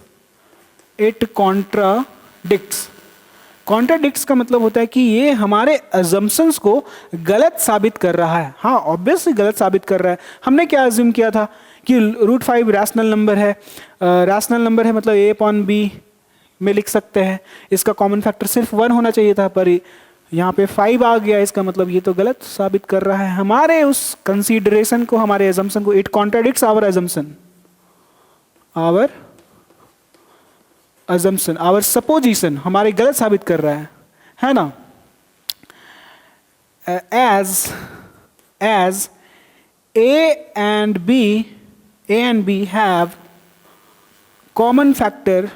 It contradicts, contradicts का मतलब होता है कि ये हमारे अजम्पशंस को गलत साबित कर रहा है। हाँ ऑब्वियसली गलत साबित कर रहा है। हमने क्या अज्यूम किया था कि √5 रैशनल नंबर है, रैशनल नंबर है मतलब a/b में लिख सकते हैं, इसका कॉमन फैक्टर सिर्फ 1 होना चाहिए था, पर यहाँ पे 5 आ गया, इसका मतलब ये तो गलत साबित कर रहा है हमारे उस कंसीडरेशन को, हमारे अजम्पशन को। It contradicts our assumption, our supposition, हमारे गलत साबित कर रहा है ना। As A and B have common factor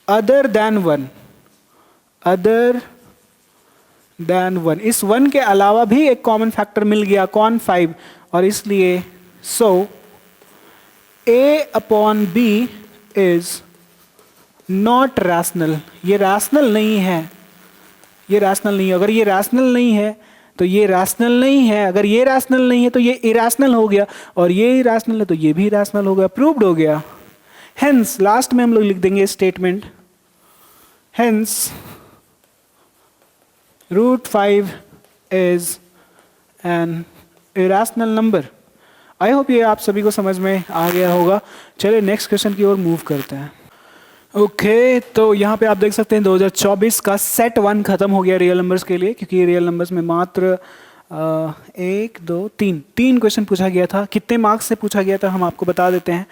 other than 1, इस 1 के अलावा भी एक कॉमन फैक्टर मिल गया, कौन? 5, और इसलिए so A/B is not rational, ये रैशनल नहीं है, ये रैशनल नहीं है। अगर ये रैशनल नहीं है तो ये रैशनल नहीं है, अगर ये रैशनल नहीं है तो ये इरैशनल हो गया, और ये इरैशनल है तो ये भी इरैशनल हो गया, प्रूव्ड हो गया। हेंस लास्ट में हम लोग लिख देंगे statement, hence √5 is N irrational number. I hope ये आप सभी को समझ में आ गया होगा। चलिए नेक्स्ट क्वेश्चन की ओर मूव करते हैं। ओके तो यहाँ पे आप देख सकते हैं 2024 का सेट 1 खत्म हो गया रियल नंबर्स के लिए, क्योंकि रियल नंबर्स में मात्र 1 2 3 क्वेश्चन पूछा गया था। कितने मार्क्स से पूछा गया था हम आपको बता देते हैं।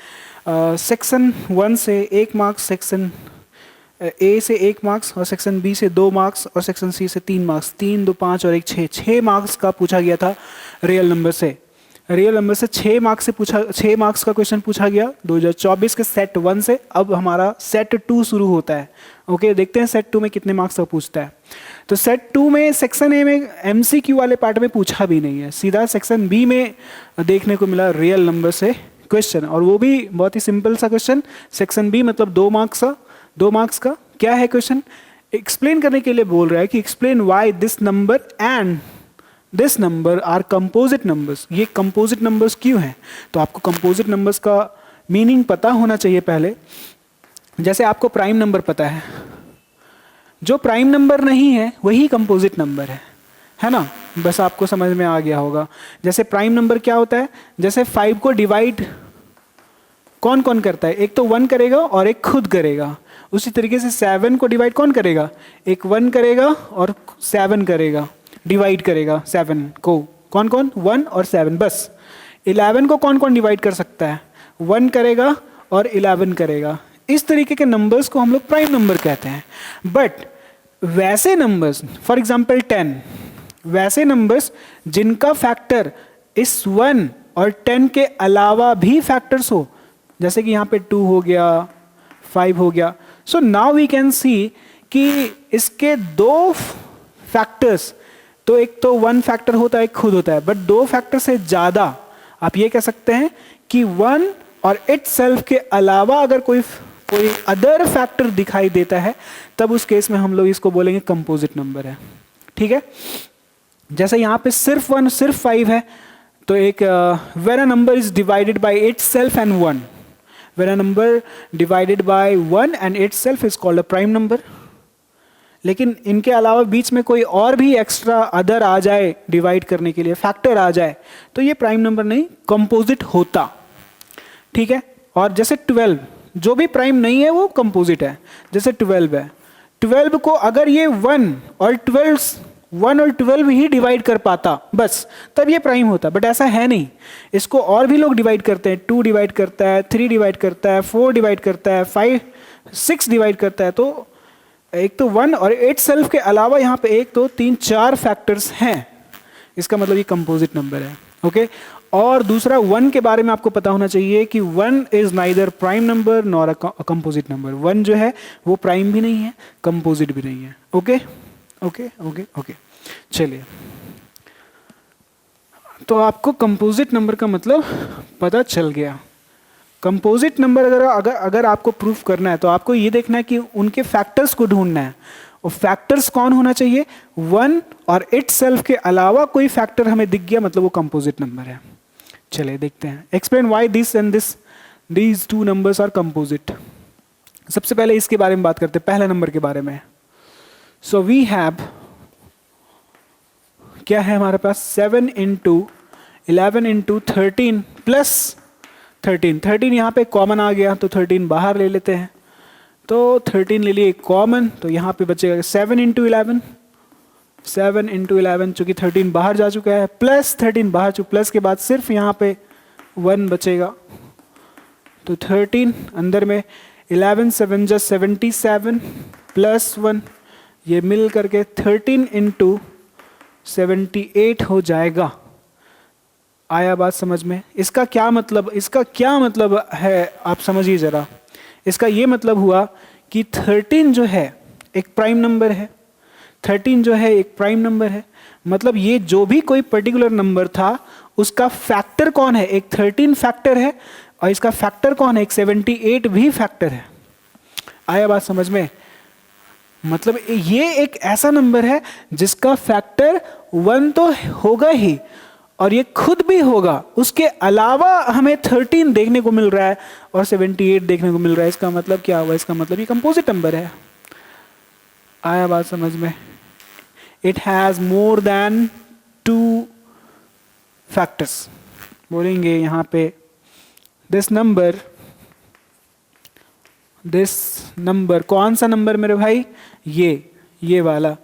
सेक्शन 1 से 1 मार्क्स, सेक्शन ए से 1 मार्क्स, और सेक्शन बी से 2 मार्क्स, और सेक्शन सी से 3 मार्क्स। 3 2 5 और 1 6 मार्क्स का पूछा गया था रियल नंबर से। रियल नंबर से 6 मार्क्स का क्वेश्चन पूछा गया 2024 के सेट 1 से। अब हमारा सेट 2 शुरू होता है। ओके देखते हैं सेट 2 में कितने मार्क्स का पूछता है। तो सेट 2 में सेक्शन ए में MCQ वाले पार्ट में पूछा भी नहीं है, सीधा सेक्शन बी में देखने को मिला रियल नंबर से क्वेश्चन, और वो भी बहुत ही सिंपल सा क्वेश्चन। सेक्शन बी मतलब 2 मार्क्स का क्या है क्वेश्चन, एक्सप्लेन करने के लिए बोल रहा है कि explain why this number and this number are composite numbers. ये कंपोजिट नंबर्स क्यों हैं? तो आपको कंपोजिट नंबर्स का मीनिंग पता होना चाहिए पहले। जैसे आपको प्राइम नंबर पता है, जो प्राइम नंबर नहीं है वही कंपोजिट नंबर है ना। बस आपको समझ में आ गया होगा। जैसे प्राइम नंबर क्या होता है, जैसे 5 को डिवाइड कौन कौन करता है, एक तो 1 करेगा और एक खुद करेगा। उसी तरीके से 7 को डिवाइड कौन करेगा, एक 1 करेगा और 7 करेगा, डिवाइड करेगा 7 को, कौन कौन, 1 और 7 बस। 11 को कौन कौन डिवाइड कर सकता है, 1 करेगा और 11 करेगा। इस तरीके के नंबर्स को हम लोग प्राइम नंबर कहते हैं। बट वैसे नंबर्स, फॉर एग्जांपल 10, वैसे नंबर्स जिनका फैक्टर इस 1 और 10 के अलावा भी फैक्टर्स हो, जैसे कि यहाँ पे 2 हो गया, 5 हो गया। So now we can see कि इसके 2 फैक्टर्स, तो एक तो 1 फैक्टर होता है, एक खुद होता है, बट 2 फैक्टर से ज़्यादा आप ये कह सकते हैं कि 1 और इटसेल्फ के अलावा अगर कोई अदर फैक्टर दिखाई देता है, तब उस केस में हम लोग इसको बोलेंगे कंपोजिट नंबर है। ठीक है, जैसे यहाँ पे सिर्फ 1 सिर्फ 5 है, तो एक when a number is divided by itself and 1, when a number divided by 1 and itself is called a prime number. लेकिन इनके अलावा बीच में कोई और भी एक्स्ट्रा अदर आ जाए डिवाइड करने के लिए, फैक्टर आ जाए, तो ये प्राइम नंबर नहीं, कंपोजिट होता। ठीक है, और जैसे 12, जो भी प्राइम नहीं है वो कंपोजिट है। जैसे 12 है, 12 को अगर ये 1 और 12 ही डिवाइड कर पाता बस, तब ये प्राइम होता। बट ऐसा है नहीं, इसको और भी लोग डिवाइड करते हैं। 2 डिवाइड करता है, 3 डिवाइड करता है, 4 डिवाइड करता है, 5 6 डिवाइड करता है। तो एक तो 1 और इटसेल्फ के अलावा यहाँ पे 1 2 3 4 फैक्टर्स हैं, इसका मतलब ये कंपोजिट नंबर है। ओके, और दूसरा 1 के बारे में आपको पता होना चाहिए कि 1 is neither prime number nor a composite number. 1 जो है वो प्राइम भी नहीं है, कंपोजिट भी नहीं है। ओके ओके ओके ओके, चलिए, तो आपको कंपोजिट नंबर का मतलब पता चल गया। कंपोजिट नंबर अगर आपको प्रूफ करना है तो आपको ये देखना है कि उनके फैक्टर्स को ढूंढना है, और फैक्टर्स कौन होना चाहिए, 1 और इटसेल्फ के अलावा कोई फैक्टर हमें दिख गया मतलब वो कंपोजिट नंबर है। चलिए देखते हैं, explain why this and this these two numbers are composite. सबसे पहले इसके बारे में बात करते हैं, पहला नंबर के बारे में। सो वी हैव, क्या है हमारे पास, 7 इंटू 11 इंटू 13 प्लस 13 यहाँ पे कॉमन आ गया तो 13 बाहर ले लेते हैं, तो 13 ले लिए कॉमन, तो यहाँ पे बचेगा 7 इंटू 11, 7 इंटू 11 चूंकि 13 बाहर जा चुका है, प्लस 13 बाहर चुका, प्लस के बाद सिर्फ यहाँ पे 1 बचेगा, तो 13 अंदर में 11 7 जा 77 प्लस 1, ये मिल करके 13 इंटू 78 हो जाएगा। आया बात समझ में? इसका क्या मतलब, इसका क्या मतलब है आप समझिए जरा। इसका ये मतलब हुआ कि 13 जो है एक प्राइम नंबर है, 13 जो है एक प्राइम नंबर है, मतलब ये जो भी कोई पर्टिकुलर नंबर था उसका फैक्टर कौन है, एक 13 फैक्टर है, और इसका फैक्टर कौन है, एक 78 भी फैक्टर है। आया बात समझ में? मतलब ये एक ऐसा नंबर है जिसका फैक्टर 1 तो होगा ही और ये खुद भी होगा, उसके अलावा हमें 13 देखने को मिल रहा है और 78 देखने को मिल रहा है। इसका मतलब क्या हुआ, इसका मतलब ये कंपोजिट नंबर है। आया बात समझ में? It has more than 2 factors. बोलेंगे यहां पे दिस नंबर कौन सा नंबर मेरे भाई, ये वाला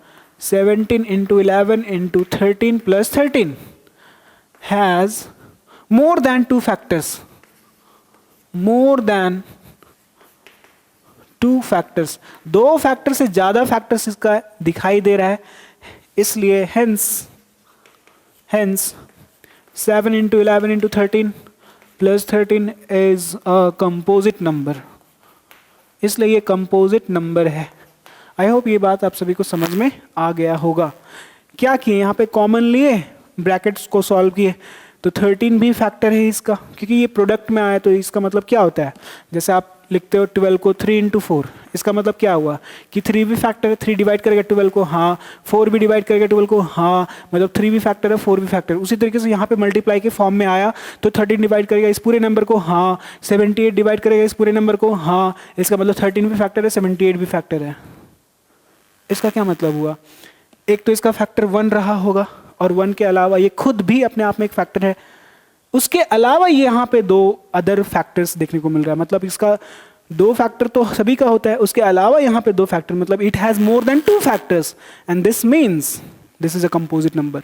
17 into 11 into 13 plus 13 has more than 2 factors, more than 2 factors, 2 factor से ज्यादा फैक्टर्स इसका दिखाई दे रहा है, इसलिए hence 7 into 11 into 13 plus 13 is a composite number, इसलिए ये कंपोजिट नंबर है। आई होप ये बात आप सभी को समझ में आ गया होगा। क्या किए, यहाँ पे कॉमन लिए, ब्रैकेट्स को सॉल्व किए, तो 13 भी फैक्टर है इसका, क्योंकि ये प्रोडक्ट में आया, तो इसका मतलब क्या होता है, जैसे आप लिखते हो 12 को 3 इंटू 4, इसका मतलब क्या हुआ कि 3 भी फैक्टर है, 3 डिवाइड करेगा 12 को, हाँ, 4 भी डिवाइड करेगा 12 को, हाँ, मतलब 3 भी फैक्टर है, 4 भी फैक्टर है। उसी तरीके से यहाँ पे मल्टीप्लाई के फॉर्म में आया तो 13 डिवाइड करेगा इस पूरे नंबर को, हाँ, 78 डिवाइड करेगा इस पूरे नंबर को, हाँ, इसका मतलब 13 भी फैक्टर है, 78 भी फैक्टर है। इसका क्या मतलब हुआ, एक तो इसका फैक्टर 1 रहा होगा और 1 के अलावा ये खुद भी अपने आप में एक फैक्टर है, उसके अलावा ये यहाँ पे 2 अदर फैक्टर्स देखने को मिल रहा है, मतलब इसका 2 फैक्टर तो सभी का होता है, उसके अलावा यहाँ पे 2 फैक्टर, मतलब it has more than 2 factors and this means this is a composite number.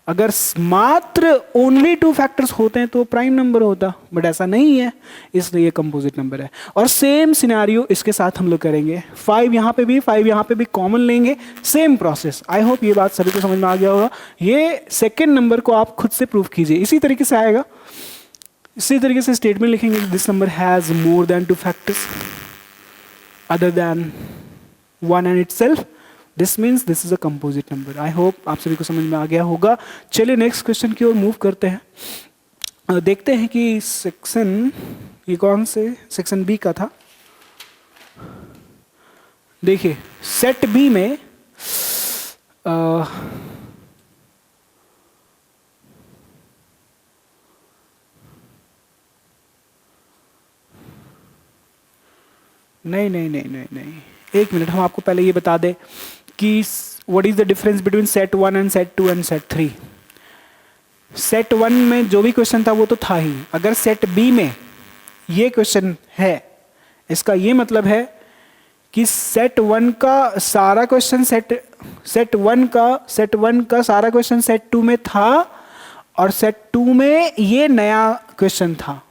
अगर मात्र ओनली 2 फैक्टर्स होते हैं तो प्राइम नंबर होता, बट ऐसा नहीं है, इसलिए ये कंपोजिट नंबर है। और सेम सिनेरियो इसके साथ हम लोग करेंगे, 5 यहाँ पे भी, 5 यहाँ पे भी कॉमन लेंगे, सेम प्रोसेस। आई होप ये बात सभी को समझ में आ गया होगा। ये सेकेंड नंबर को आप खुद से प्रूफ कीजिए, इसी तरीके से आएगा, इसी तरीके से स्टेटमेंट लिखेंगे, this number has more than 2 factors other than 1 and itself, this means this is a composite number. I hope आप सभी को समझ में आ गया होगा। चलिए नेक्स्ट क्वेश्चन की ओर मूव करते हैं, देखते हैं कि सेक्शन, ये कौन से सेक्शन बी का था। देखिए सेट बी में नहीं, एक मिनट, हम आपको पहले ये बता दें कि what is the difference between set 1 and set 2 and set 3। Set 1 में जो भी क्वेश्चन था वो तो था ही, अगर सेट बी में ये क्वेश्चन है, इसका ये मतलब है कि सेट 1 का सारा क्वेश्चन सेट 1 का सारा क्वेश्चन सेट 2 में था और सेट 2 में ये नया क्वेश्चन था।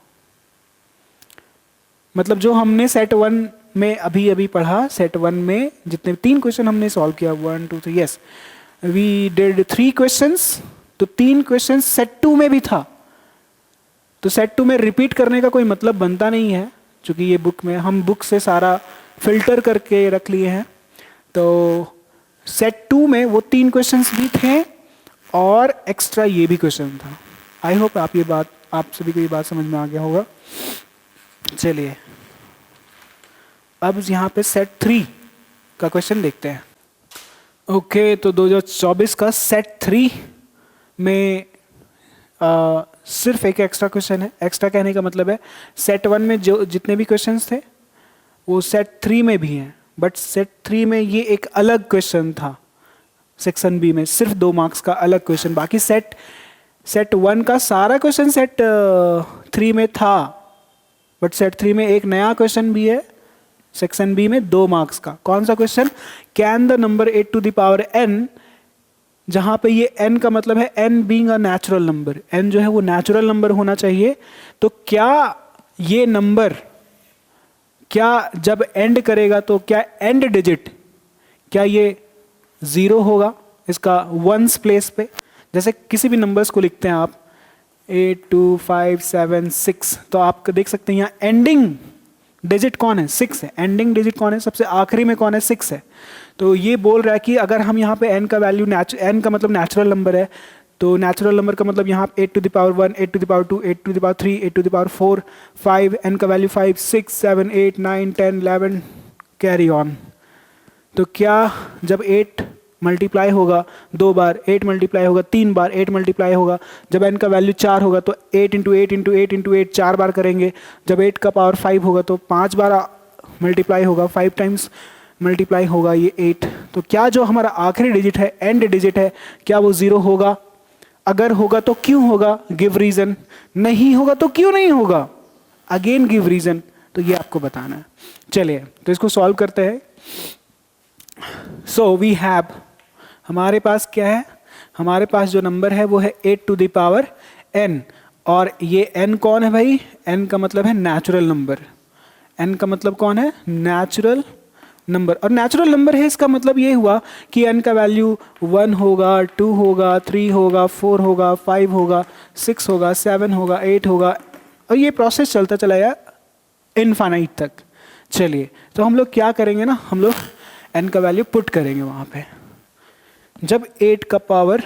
मतलब जो हमने सेट 1 में अभी अभी पढ़ा, सेट 1 में जितने 3 क्वेश्चन हमने सॉल्व किया, 1 2 3, यस वी डिड 3 क्वेश्चंस, तो 3 क्वेश्चन सेट 2 में भी था, तो सेट 2 में रिपीट करने का कोई मतलब बनता नहीं है, क्योंकि ये बुक में हम बुक से सारा फिल्टर करके रख लिए हैं। तो सेट 2 में वो 3 क्वेश्चंस भी थे और एक्स्ट्रा ये भी क्वेश्चन था। आई होप आप सभी को ये बात समझ में आ गया होगा। चलिए अब यहाँ पे सेट 3 का क्वेश्चन देखते हैं। ओके, तो 2024 का सेट 3 में सिर्फ एक एक्स्ट्रा क्वेश्चन है। एक्स्ट्रा कहने का मतलब है सेट 1 में जो जितने भी क्वेश्चंस थे वो सेट 3 में भी हैं, बट सेट 3 में ये एक अलग क्वेश्चन था। सेक्शन बी में सिर्फ 2 मार्क्स का अलग क्वेश्चन, बाकी सेट 1 का सारा क्वेश्चन सेट 3 में था, बट सेट 3 में एक नया क्वेश्चन भी है सेक्शन बी में 2 मार्क्स का। कौन सा question? Can the number 8 to the power n, जहां पे ये n का मतलब है n being a natural number, n जो है वो नेचुरल नंबर होना चाहिए। तो क्या ये नंबर क्या जब एंड करेगा तो क्या एंड डिजिट क्या ये 0 होगा इसका वंस प्लेस पे? जैसे किसी भी नंबर्स को लिखते हैं आप 8 2 5 7 6, तो आप देख सकते हैं यहाँ एंडिंग डिजिट कौन है? 6 है। एंडिंग डिजिट कौन है? सबसे आखिरी में कौन है? 6 है। तो ये बोल रहा है कि अगर हम यहाँ पे n का वैल्यू n का मतलब नेचुरल नंबर है, तो नेचुरल नंबर का मतलब यहाँ 8 to the power 1, 8 to the power 2, 8 to the power 3, 8 to the power 4, 5, n का वैल्यू 5, 6, 7, 8, 9, 10, 11 कैरी ऑन। तो क्या जब 8 मल्टीप्लाई होगा 2 बार, 8 मल्टीप्लाई होगा 3 बार, 8 मल्टीप्लाई होगा जब n का वैल्यू 4 होगा तो 8 इंटू 8 इंटू 8 इंटू 8 4 बार करेंगे। जब 8 का पावर 5 होगा तो 5 बार मल्टीप्लाई होगा, 5 टाइम्स मल्टीप्लाई होगा ये 8। तो क्या जो हमारा आखिरी डिजिट है, एंड डिजिट है, क्या वो 0 होगा? अगर होगा तो क्यों होगा? Give reason. नहीं होगा तो क्यों नहीं होगा? Again give reason. तो ये आपको बताना है। चलिए तो इसको सॉल्व करते हैं। सो वी हैव, हमारे पास क्या है? हमारे पास जो नंबर है वो है 8 टू द पावर n, और ये n कौन है भाई? n का मतलब है नेचुरल नंबर। n का मतलब कौन है? Natural number. और नेचुरल नंबर है इसका मतलब ये हुआ कि n का वैल्यू 1 होगा, 2 होगा, 3 होगा, 4 होगा, 5 होगा, 6 होगा, 7 होगा, 8 होगा, और ये प्रोसेस चलता चला जाए इनफाइनाइट तक। चलिए तो हम लोग क्या करेंगे ना, हम लोग n का वैल्यू पुट करेंगे वहाँ पे। जब 8 का पावर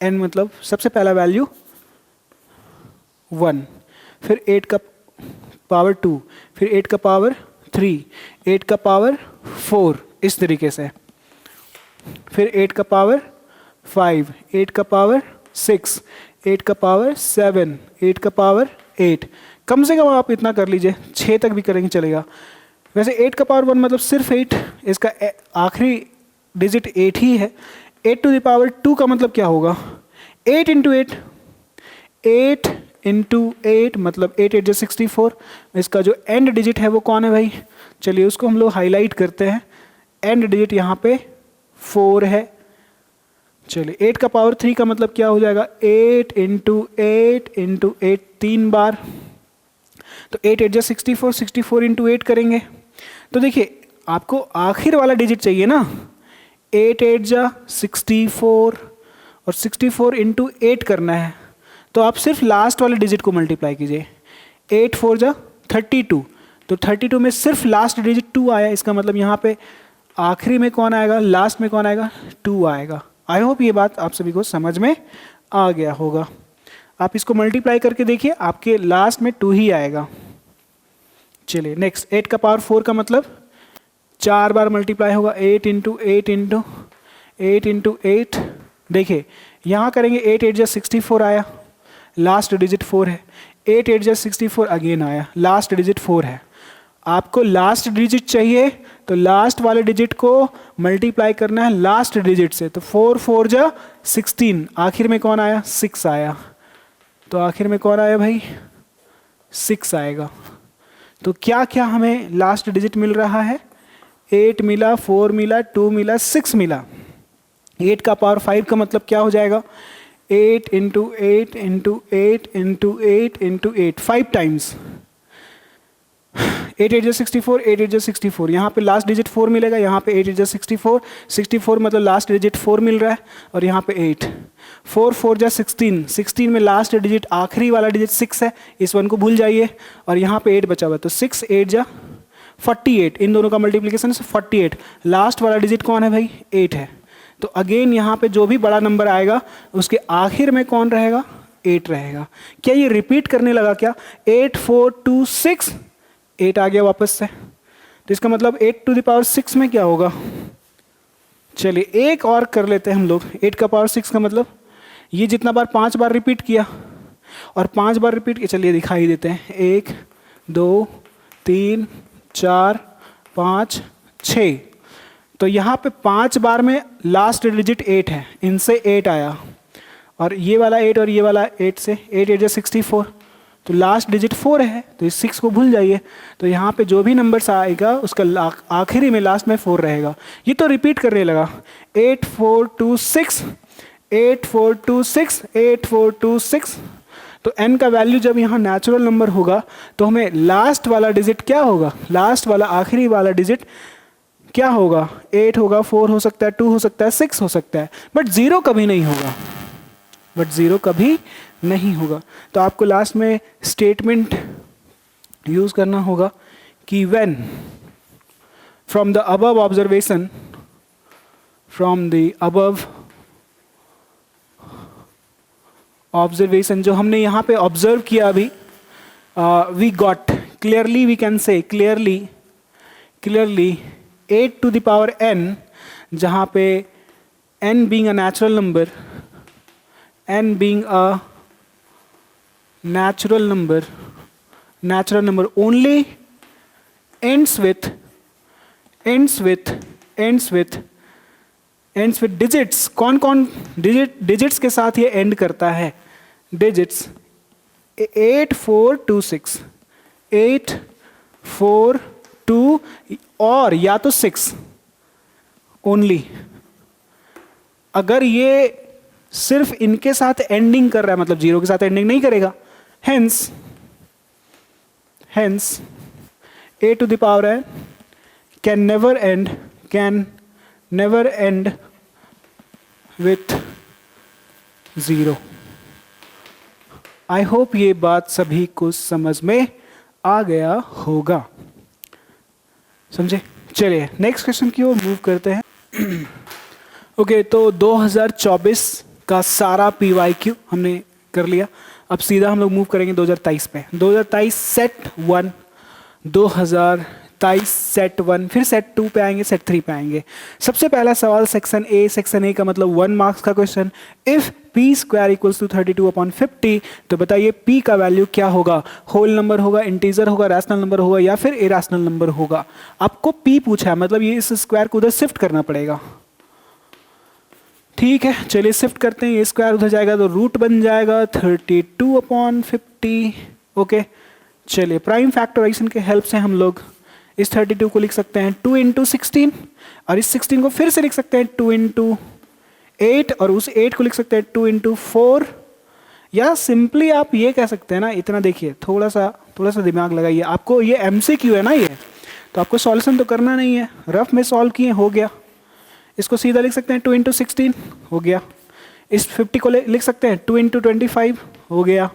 n मतलब सबसे पहला वैल्यू 1, फिर 8 का पावर 2, फिर 8 का पावर 3, 8 का पावर 4, इस तरीके से, फिर 8 का पावर 5, 8 का पावर 6, 8 का पावर 7, 8 का पावर 8। कम से कम आप इतना कर लीजिए, 6 तक भी करेंगे चलेगा। वैसे 8 का पावर 1 मतलब सिर्फ 8, इसका आखिरी डिजिट 8 ही है। 8 टू द पावर 2 का मतलब क्या होगा? 8 इंटू 8, 8 इंटू 8 मतलब 8 8 जो 64। इसका जो एंड डिजिट है वो कौन है भाई? चलिए उसको हम लोग हाईलाइट करते हैं। एंड डिजिट यहाँ पे 4 है। चलिए 8 का पावर 3 का मतलब क्या हो जाएगा? 8 इंटू 8 इंटू 8 3 बार, तो 8 8 जो 64, 64 इंटू 8 करेंगे। तो देखिए आपको आखिर वाला डिजिट चाहिए ना, 8 8 जा 64 और 64 इंटू 8 करना है, तो आप सिर्फ लास्ट वाले डिजिट को मल्टीप्लाई कीजिए। 8 4 जा 32, तो 32 में सिर्फ लास्ट डिजिट 2 आया, इसका मतलब यहाँ पे आखिरी में कौन आएगा? लास्ट में कौन आएगा? 2 आएगा। आई होप ये बात आप सभी को समझ में आ गया होगा। आप इसको मल्टीप्लाई करके देखिए, आपके लास्ट में 2 ही आएगा। चलिए नेक्स्ट, 8 का पावर 4 का मतलब 4 बार मल्टीप्लाई होगा, 8 इंटू 8 इंटू 8 इंटू 8। देखिए यहाँ करेंगे 8 8 जा 64 आया, लास्ट डिजिट 4 है। 8 8 जा 64 अगेन आया, लास्ट डिजिट 4 है। आपको लास्ट डिजिट चाहिए तो लास्ट वाले डिजिट को मल्टीप्लाई करना है लास्ट डिजिट से, तो 4 4 जा 16, आखिर में कौन आया? 6 आया। तो आखिर में कौन आया भाई? 6 आएगा। तो क्या क्या हमें लास्ट डिजिट मिल रहा है? 8 मिला, 4 मिला, 2 मिला, 6 मिला। 8 का पावर 5 का मतलब क्या हो जाएगा? 8 into 8 into 8 into 8 into 8, 5 times. 8 8 जो 64, 8 8 जो 64, यहाँ पे लास्ट डिजिट 4 मिलेगा, यहाँ पे 8 8 जो 64, 64 मतलब लास्ट डिजिट 4 मिल रहा है, और यहाँ पे 8, 4 4 जा 16, 16 में लास्ट डिजिट आखिरी वाला डिजिट 6 है, इस वन को भूल जाइए, और यहाँ पे 8 बचा हुआ है, तो 6 8 जा 48, इन दोनों का मल्टीप्लिकेशन से 48, लास्ट वाला डिजिट कौन है भाई? 8 है। तो अगेन यहाँ पे जो भी बड़ा नंबर आएगा उसके आखिर में कौन रहेगा? 8 रहेगा। क्या ये रिपीट करने लगा क्या? 8 4 2 6, 8 आ गया वापस से, तो इसका मतलब 8 टू द पावर 6 में क्या होगा? चलिए एक और कर लेते हैं हम लोग। 8 का पावर 6 का मतलब ये जितना बार 5 बार रिपीट किया और 5 बार रिपीट किया, चलिए दिखाई देते हैं। 1 2 3 4 5 6, तो यहाँ पे 5 बार में लास्ट डिजिट 8 है, इनसे 8 आया और ये वाला 8 और ये वाला 8 से 8 8 64, तो लास्ट डिजिट 4 है, तो इस 6 को भूल जाइए। तो यहाँ पे जो भी नंबर्स आएगा उसका आखिरी में लास्ट में 4 रहेगा। ये तो रिपीट करने लगा 8 4 2 6 8 4 2 6 8 4 2 6। तो n का वैल्यू जब यहाँ नेचुरल नंबर होगा तो हमें लास्ट वाला डिजिट क्या होगा, लास्ट वाला आखिरी वाला डिजिट क्या होगा, 8 होगा, 4 हो सकता है, 2 हो सकता है, 6 हो सकता है, बट 0 कभी नहीं होगा, बट 0 कभी नहीं होगा। तो आपको लास्ट में स्टेटमेंट यूज करना होगा कि when from the above observation, from the above observation जो हमने यहाँ पे ऑब्जर्व किया अभी, we got clearly, we can say clearly 8 to the power n, जहाँ पे n being a natural number, n being a natural number only ends with digits। कौन कौन डिजिट्स के साथ ये एंड करता है, डिजिट्स 8 4 2 6 8 4 2 और या तो 6 ओनली। अगर ये सिर्फ इनके साथ एंडिंग कर रहा है, मतलब 0 के साथ एंडिंग नहीं करेगा, hence a to the power n can never end with 0। I hope ये बात सभी को समझ में आ गया होगा, समझे। चलिए नेक्स्ट क्वेश्चन की ओर मूव करते हैं। ओके तो 2024 का सारा PYQ हमने कर लिया। अब सीधा हम लोग मूव करेंगे 2023 पे। 2023 सेट 1, 2023 सेट 1, फिर सेट 2 पे आएंगे, सेट 3 पे आएंगे। सबसे पहला सवाल सेक्शन ए का मतलब 1 मार्क्स का question. If p square equals to 32/50, तो बताइए p का वैल्यू क्या होगा, होल नंबर होगा, इंटीजर होगा, रैशनल नंबर होगा या फिर इरेशनल नंबर होगा। आपको p पूछा है, मतलब ये इस स्क्वायर को उधर शिफ्ट करना पड़ेगा। ठीक है चलिए शिफ्ट करते हैं, ये स्क्वायर उधर जाएगा तो रूट बन जाएगा 32/50। ओके चलिए प्राइम फैक्टराइजेशन के हेल्प से हम लोग इस 32 को लिख सकते हैं 2 × 16 और इस 16 को फिर से लिख सकते हैं 2 × 8 और उस 8 को लिख सकते हैं 2 × 4, या सिंपली आप ये कह सकते हैं ना, इतना देखिए थोड़ा सा दिमाग लगाइए। आपको ये MCQ है ना, ये तो आपको सॉल्यूशन तो करना नहीं है, रफ में सॉल्व किए हो गया। इसको सीधा लिख सकते हैं 2 × 16 हो गया। इस 50 को लिख सकते हैं 2 × 25 हो गया।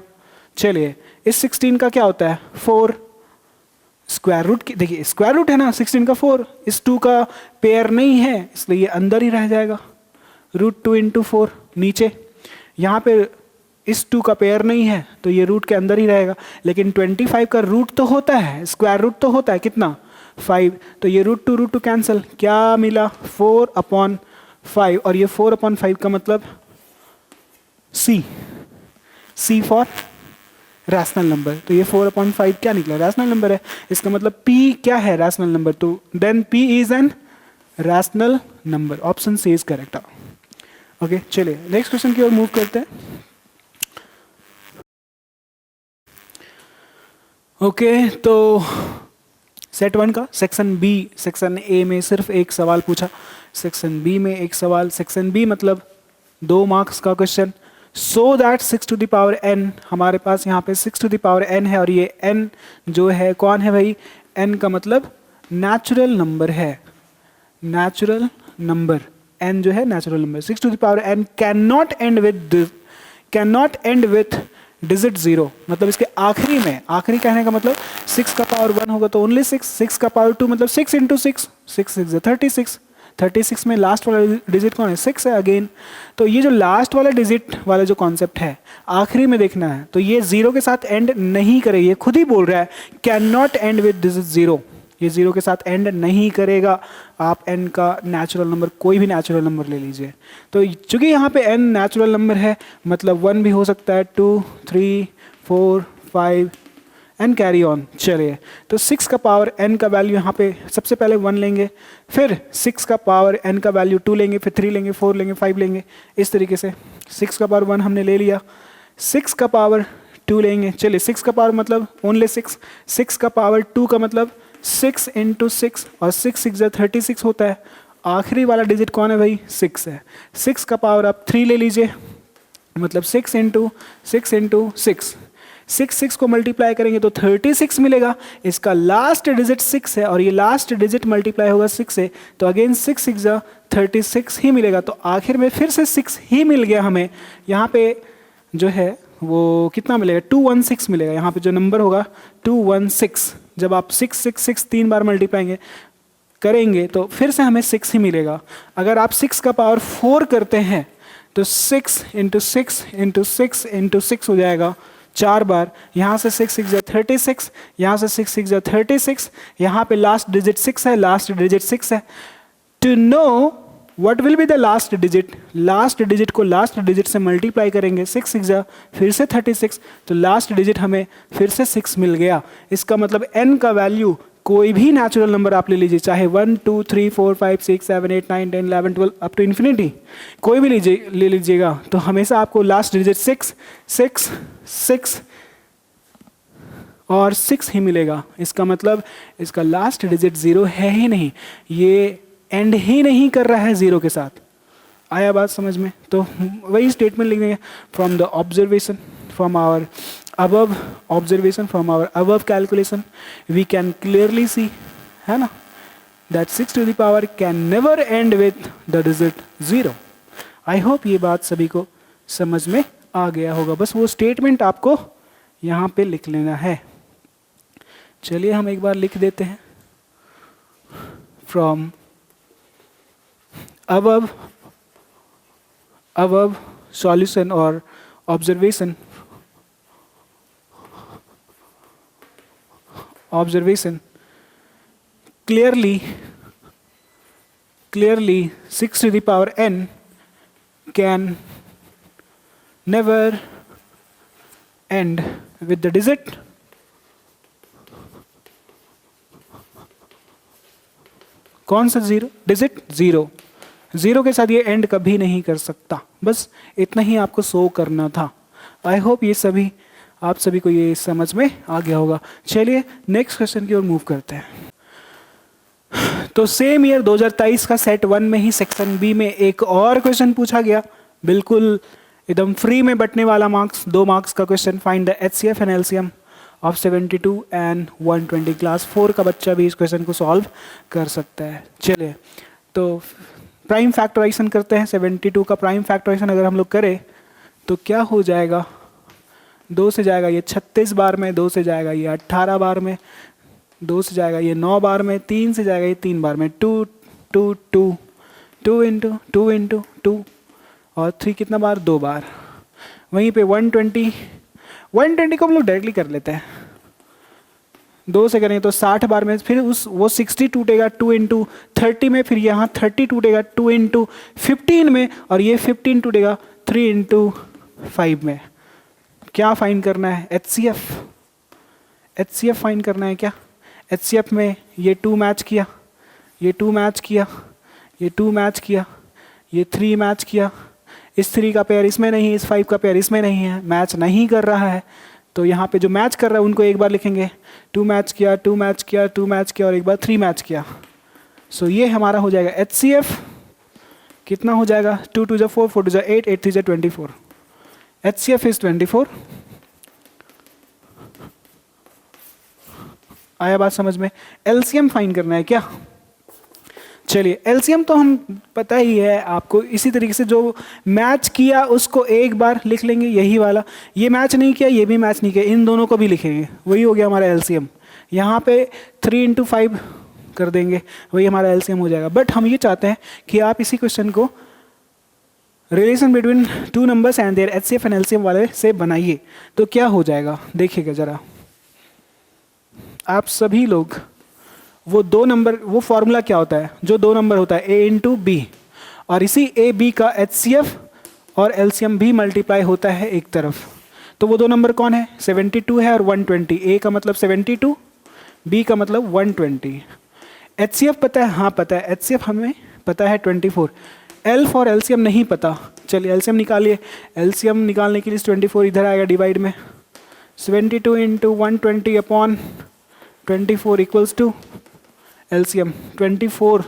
चलिए इस 16 का क्या होता है 4, स्क्वायर रूट, देखिए स्क्वायर रूट है ना 16 का 4, इस 2 का पेयर नहीं है इसलिए ये अंदर ही रह जाएगा, रूट 2 × 4 नीचे। यहाँ पे इस 2 का पेयर नहीं है तो ये रूट के अंदर ही रहेगा, लेकिन 25 का रूट तो होता है, स्क्वायर रूट तो होता है कितना 5, तो ये रूट टू कैंसिल, क्या मिला 4/5, और ये 4/5 का मतलब C फॉर रैशनल नंबर, तो ये 4/5 क्या निकला रैशनल नंबर है। इसका मतलब P क्या है रैशनल नंबर, तो then P is an rational number, option C is correct. Okay चलिए नेक्स्ट क्वेश्चन की ओर मूव करते हैं। ओके तो सेट 1 का सेक्शन बी, सेक्शन ए में सिर्फ एक सवाल पूछा, सेक्शन बी में एक सवाल। सेक्शन बी मतलब 2 मार्क्स का question. So that 6 to the power n, हमारे पास यहाँ पे 6 to the power n है और ये n जो है कौन है भाई, n का मतलब नेचुरल नंबर है, नेचुरल नंबर, n जो है natural number. 6 to the power n can not and with digit 0, मतलब इसके आखिरी में, आखिरी कहने का मतलब 6 का पावर 1 होगा तो ओनली 6, 6 का पावर 2 मतलब 6 × 6, 6 6 36, 36 में लास्ट वाला डिजिट कौन है 6 है अगेन। तो ये जो लास्ट वाला डिजिट वाला जो कॉन्सेप्ट है आखिरी में देखना है, तो ये 0 के साथ एंड नहीं करे, ये खुद ही बोल रहा है can not and with digit 0। ये 0 के साथ एंड नहीं करेगा। आप n का नेचुरल नंबर कोई भी नेचुरल नंबर ले लीजिए। तो चूंकि यहाँ पे n नेचुरल नंबर है मतलब 1 भी हो सकता है, 2, 3, 4, 5 एंड कैरी ऑन। चलिए तो 6 का पावर n का वैल्यू यहाँ पे सबसे पहले 1 लेंगे, फिर 6 का पावर n का वैल्यू 2 लेंगे, फिर 3 लेंगे, 4 लेंगे, 5 लेंगे, इस तरीके से 6 का पावर 1 हमने ले लिया, 6 का पावर 2 लेंगे। चलिए 6 का पावर मतलब ओनली 6, 6 का पावर 2 का मतलब 6 इंटू 6 और 6 6 36 होता है। आखिरी वाला डिजिट कौन है भाई? 6 है। 6 का पावर आप 3 ले लीजिए मतलब 6 इंटू 6 इंटू 6, 6 को मल्टीप्लाई करेंगे तो 36 मिलेगा। इसका लास्ट डिजिट 6 है और ये लास्ट डिजिट मल्टीप्लाई होगा 6 से, तो अगेन 6 6 36 ही मिलेगा। तो आखिर में फिर से 6 ही मिल गया हमें। यहाँ पे जो है वो कितना मिलेगा? 216 मिलेगा। यहाँ पे जो नंबर होगा 216। जब आप 6 6 6 3 बार मल्टीप्लाई करेंगे तो फिर से हमें 6 ही मिलेगा। अगर आप 6 का पावर 4 करते हैं तो 6 इंटू 6 इंटू 6 इंटू 6 हो जाएगा 4 बार। यहाँ से 6 6 36, यहाँ से 6 6 36, यहाँ पे लास्ट डिजिट 6 है, लास्ट डिजिट 6 है। To know what will be the last digit, last digit को लास्ट डिजिट से मल्टीप्लाई करेंगे, 6 6 फिर से 36, तो लास्ट डिजिट हमें फिर से 6 मिल गया। इसका मतलब n का वैल्यू कोई भी नेचुरल नंबर आप ले लीजिए, चाहे 1 2 3 4 5 6 7 8 9 10 11 12 अप टू इन्फिनिटी, कोई भी ले लीजिएगा तो हमेशा आपको लास्ट डिजिट 6 6 6 और 6 ही मिलेगा। इसका मतलब इसका लास्ट डिजिट 0 है ही नहीं, ये एंड ही नहीं कर रहा है 0 के साथ। आया बात समझ में? तो वही स्टेटमेंट लिख देंगे, from the observation from our above observation, from our above calculation, we can clearly see, है ना, that 6 to the power can never end with the digit 0. I hope ये बात सभी को समझ में आ गया होगा। बस वो स्टेटमेंट आपको यहाँ पे लिख लेना है। चलिए हम एक बार लिख देते हैं, from above solution or observation clearly 6 to the power n can never end with the digit कौन सा? 0, डिजिट 0। 0 के साथ ये एंड कभी नहीं कर सकता। बस इतना ही आपको शो करना था। आई होप ये सभी आप सभी को ये समझ में आ गया होगा। चलिए नेक्स्ट क्वेश्चन की ओर मूव करते हैं। तो सेम ईयर 2023 का सेट 1 में ही सेक्शन बी में एक और क्वेश्चन पूछा गया, बिल्कुल एकदम फ्री में बटने वाला मार्क्स, 2 मार्क्स का question. Find the HCF and LCM of 72 and 120। Class 4 का बच्चा भी इस क्वेश्चन को सॉल्व कर सकता है। चलिए तो प्राइम फैक्टराइजेशन करते हैं। 72 का प्राइम फैक्टराइजेशन अगर हम लोग करें तो क्या हो जाएगा? 2 से जाएगा ये 36 बार में, 2 से जाएगा ये 18 बार में, 2 से जाएगा ये 9 बार में, 3 से जाएगा ये 3 बार में, 2 2 2 2 इंटू 2 इंटू 2 और 3 कितना बार? 2 बार। वहीं पे 120 को हम लोग डायरेक्टली कर लेते हैं। 2 से करेंगे तो 60 बार में, फिर वो 60 टूटेगा 2 इंटू 30 में, फिर यहाँ 30 टूटेगा 2 इंटू 15 में, और ये 15 टूटेगा 3 इंटू 5 में। क्या फाइंड करना है? HCF फाइंड करना है क्या? HCF में ये 2 मैच किया, ये 2 मैच किया, ये 2 मैच किया, ये 3 मैच किया, इस 3 का पेयर इसमें नहीं, इस 5 का पेयर इसमें नहीं है, मैच नहीं कर रहा है। तो यहाँ पे जो मैच कर रहा है उनको एक बार लिखेंगे, 2 मैच किया, 2 मैच किया, 2 मैच किया और एक बार 3 मैच किया। सो ये हमारा हो जाएगा HCF। कितना हो जाएगा? 2 2 4, 4 2 8, 8 3 24। HCF is 24। आया बात समझ में? LCM फाइंड करना है क्या? चलिए LCM तो हम पता ही है आपको, इसी तरीके से जो मैच किया उसको एक बार लिख लेंगे, यही वाला। ये मैच नहीं किया, ये भी मैच नहीं किया, इन दोनों को भी लिखेंगे, वही हो गया हमारा LCM। यहाँ पे 3 इंटू 5 कर देंगे, वही हमारा LCM हो जाएगा। बट हम ये चाहते हैं कि आप इसी क्वेश्चन को relation between 2 numbers and their HCF and LCM वाले से बनाइए। तो क्या हो जाएगा देखिएगा ज़रा, आप सभी लोग वो दो नंबर, वो फॉर्मूला क्या होता है, जो दो नंबर होता है ए इंटू बी, और इसी ए बी का HCF और LCM भी मल्टीप्लाई होता है एक तरफ। तो वो दो नंबर कौन है, 72 है और 120। ए का मतलब 72, बी का मतलब 120। HCF पता है, हाँ पता है, HCF हमें पता है 24। एल फॉर LCM नहीं पता, चलिए LCM निकालिए। LCM निकालने के लिए 24 इधर आएगा डिवाइड में, 72 into 120 upon 24 equals to LCM 24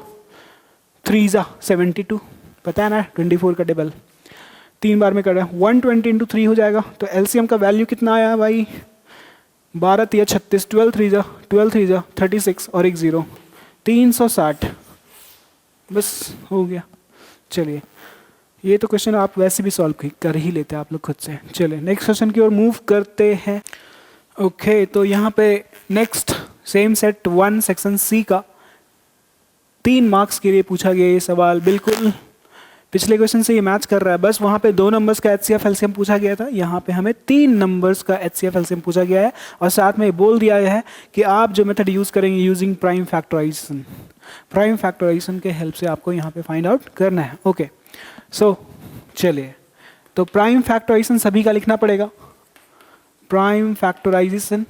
3 ज़ा 72, पता है ना 24 का टेबल 3 बार में कर रहा है, 120 इंटू 3 हो जाएगा। तो LCM का वैल्यू कितना आया भाई, 12 या 36, 12 3 ज़ा 36 और एक 0, 360, बस हो गया। चलिए ये तो क्वेश्चन आप वैसे भी सॉल्व कर ही लेते हैं आप लोग खुद से। चलिए नेक्स्ट क्वेश्चन की ओर मूव करते हैं। ओके तो यहाँ पे next same set 1 section C का 3 मार्क्स के लिए पूछा गया ये सवाल, बिल्कुल पिछले क्वेश्चन से ये मैच कर रहा है, बस वहाँ पे 2 नंबर्स का HCF LCM पूछा गया था, यहाँ पे हमें 3 नंबर्स का HCF LCM पूछा गया है, और साथ में बोल दिया गया है कि आप जो मेथड यूज़ करेंगे using prime factorization, prime factorization के हेल्प से आपको यहाँ पे फाइंड आउट करना है। ओके सो चलिए, तो प्राइम फैक्टराइजेशन सभी का लिखना पड़ेगा, प्राइम फैक्टराइजेशन,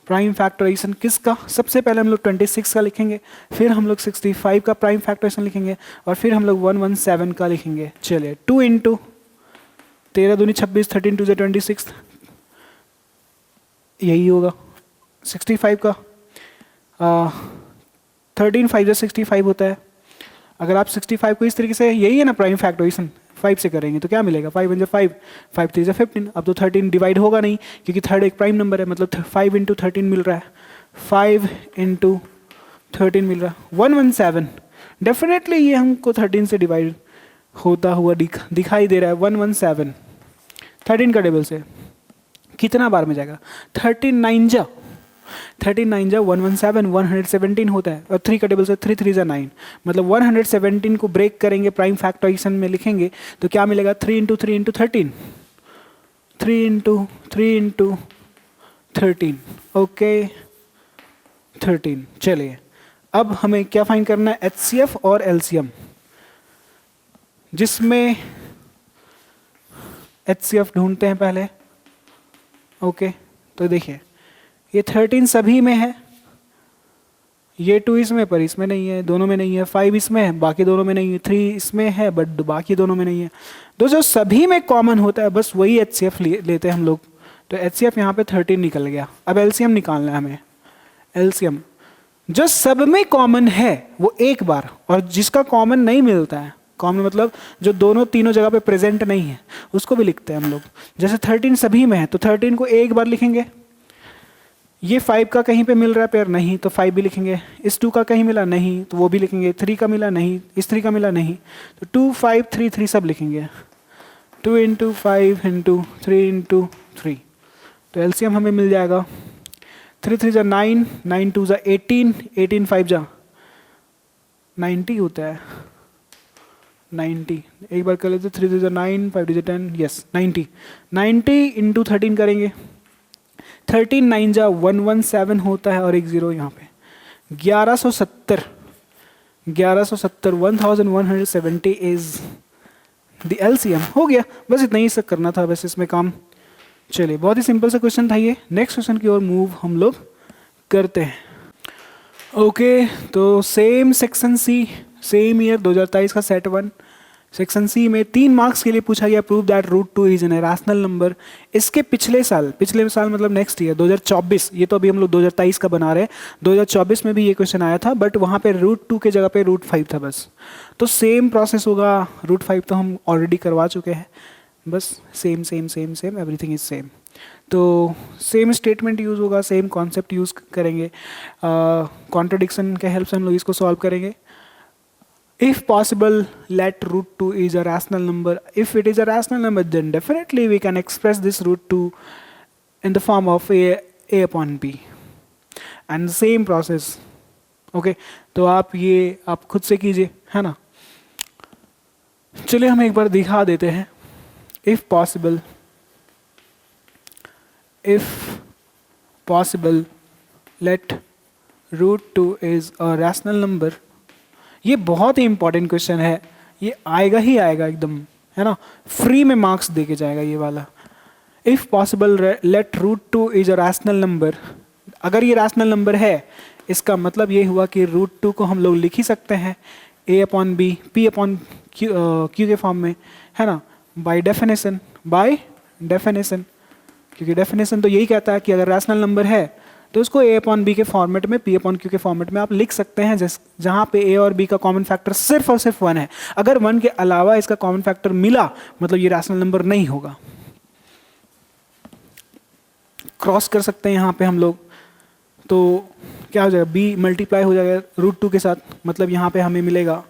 प्राइम फैक्टराइजेशन किसका, सबसे पहले हम लोग 26 का लिखेंगे, फिर हम लोग 65 का प्राइम फैक्टराइजेशन लिखेंगे, और फिर हम लोग 117 का लिखेंगे। चलिए 2 इंटू 13 दूनी 26, 13 2 26, यही होगा 65 का, 13 5 65 होता है। अगर आप 65 को इस तरीके से, यही है ना प्राइम फैक्टराइजेशन, 5 से करेंगे तो क्या मिलेगा, 5 1 5, 5 3 15। अब तो 13 डिवाइड होगा नहीं क्योंकि थर्ड एक प्राइम नंबर है, मतलब 5 इंटू 13 मिल रहा है, 5 इंटू 13 मिल रहा है 117। डेफिनेटली ये हमको 13 से डिवाइड होता हुआ दिखाई दे रहा है 117। 13 का टेबल से कितना बार में जाएगा, 13 9 जा 117, 117 होता है, और 3 का टेबल से 3 3 जा 9, मतलब 117 को ब्रेक करेंगे प्राइम फैक्टराइजेशन में लिखेंगे तो क्या मिलेगा, 3 into 3 into 13, 3 into 3 into 13, okay 13। चलिए अब हमें क्या फाइंड करना है, HCF और LCM, जिसमें HCF ढूंढते हैं पहले। ओके तो देखिए ये 13 सभी में है, ये 2 इसमें पर इसमें नहीं है, दोनों में नहीं है, 5 इसमें है बाकी दोनों में नहीं है, 3 इसमें है बट बाकी दोनों में नहीं है। तो जो सभी में कॉमन होता है बस वही HCF लेते हैं हम लोग। तो HCF यहाँ पे 13 निकल गया। अब LCM निकालना है हमें। LCM जो सब में कॉमन है वो एक बार, और जिसका कॉमन नहीं मिलता है, कॉमन मतलब जो दोनों तीनों जगह पे प्रेजेंट नहीं है, उसको भी लिखते हैं हम लोग। जैसे 13 सभी में है तो 13 को एक बार लिखेंगे, ये 5 का कहीं पे मिल रहा है पेयर, नहीं तो 5 भी लिखेंगे, इस 2 का कहीं मिला नहीं तो वो भी लिखेंगे, 3 का मिला नहीं, इस 3 का मिला नहीं तो 2 5 3 3 सब लिखेंगे, 2 इंटू 5 इंटू 3 इंटू 3। तो LCM हमें मिल जाएगा 3 3 जा 9, 9 2 जा 18, 18 5 जा 90 होता है, 90 एक बार कर लेते, 3 3 जा 9, 5 2 जा 10, यस 90, 90 इंटू 13 करेंगे, 13 9 जा 117 होता है और एक 0 यहाँ पे, 1170 1170 इज द LCM। हो गया, बस इतना ही सब करना था बस इसमें काम। चलिए बहुत ही सिंपल सा क्वेश्चन था ये। नेक्स्ट क्वेश्चन की ओर मूव हम लोग करते हैं। ओके तो same section C, same year 2023 का सेट 1 सेक्शन सी में 3 मार्क्स के लिए पूछा गया, prove that root 2 is an rational number. इसके पिछले साल मतलब नेक्स्ट ईयर 2024, ये तो अभी हम लोग 2023 का बना रहे हैं, 2024 में भी ये क्वेश्चन आया था बट वहाँ पे रूट 2 के जगह पे रूट 5 था बस। तो सेम प्रोसेस होगा, रूट 5 तो हम ऑलरेडी करवा चुके हैं, बस same same same same everything is same. तो सेम स्टेटमेंट यूज़ होगा, सेम कॉन्सेप्ट यूज़ करेंगे, कॉन्ट्रडिक्शन के हेल्प से हम लोग इसको सॉल्व करेंगे। If possible, let root 2 is a rational number. If it is a rational number, then definitely we can express this root 2 in the form of a upon b. And same process. Okay, तो आप ये आप खुद से कीजिए, है ना। चलिए हम एक बार दिखा देते हैं। If possible, let root 2 is a rational number. ये बहुत ही इंपॉर्टेंट क्वेश्चन है, ये आएगा ही आएगा एकदम, है ना, फ्री में मार्क्स दे के जाएगा ये वाला। If possible let root 2 is a rational number. अगर ये रैशनल नंबर है, इसका मतलब ये हुआ कि रूट 2 को हम लोग लिख ही सकते हैं a upon B, p upon Q के फॉर्म में, है ना, बाय डेफिनेशन, क्योंकि डेफिनेशन तो यही कहता है कि अगर रैशनल नंबर है तो उसको a अपॉन बी के फॉर्मेट में, p अपॉन क्यू के फॉर्मेट में आप लिख सकते हैं, जहां पे a और b का कॉमन फैक्टर सिर्फ और सिर्फ 1 है। अगर 1 के अलावा इसका कॉमन फैक्टर मिला मतलब ये रैशनल नंबर नहीं होगा। क्रॉस कर सकते हैं यहाँ पे हम लोग, तो क्या हो जाएगा, b मल्टीप्लाई हो जाएगा रूट 2 के साथ, मतलब यहाँ पे हमें मिलेगा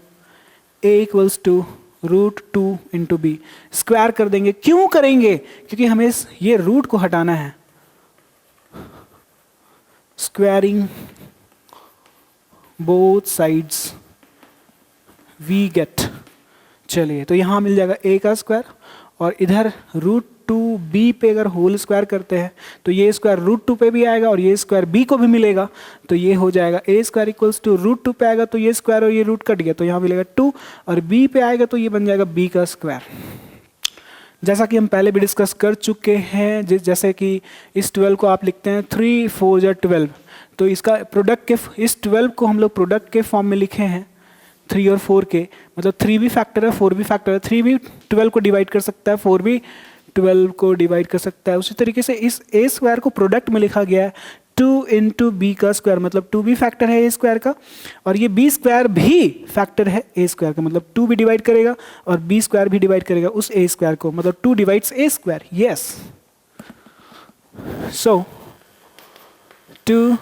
a equals to root 2 into B. Square कर देंगे, क्यों करेंगे, क्योंकि हमें ये रूट को हटाना है। Squaring both sides we get, चलिए तो यहाँ मिल जाएगा a का स्क्वायर, और इधर रूट 2b पे अगर होल स्क्वायर करते हैं तो ये स्क्वायर रूट 2 पे भी आएगा और ये स्क्वायर b को भी मिलेगा, तो ये हो जाएगा a square equals to root 2 पे आएगा तो ये स्क्वायर और ये रूट कट गया तो यहाँ मिलेगा 2, और b पे आएगा तो ये बन जाएगा b का स्क्वायर। जैसा कि हम पहले भी डिस्कस कर चुके हैं, जैसे कि इस 12 को आप लिखते हैं 3 4 या 12, तो इसका प्रोडक्ट के, इस 12 को हम लोग प्रोडक्ट के फॉर्म में लिखे हैं 3 और 4 के, मतलब 3 भी फैक्टर है 4 भी फैक्टर है, 3 भी 12 को डिवाइड कर सकता है, 4 भी 12 को डिवाइड कर सकता है। उसी तरीके से इस a स्क्वायर को प्रोडक्ट में लिखा गया है 2 इंटू बी का स्क्वायर, मतलब 2 भी फैक्टर है a स्क्वायर का, और ये b स्क्वायर भी फैक्टर है a स्क्वायर का, मतलब 2 भी डिवाइड करेगा और b स्क्वायर भी डिवाइड करेगा उस a स्क्वायर को, मतलब 2 divides a square. Yes, so 2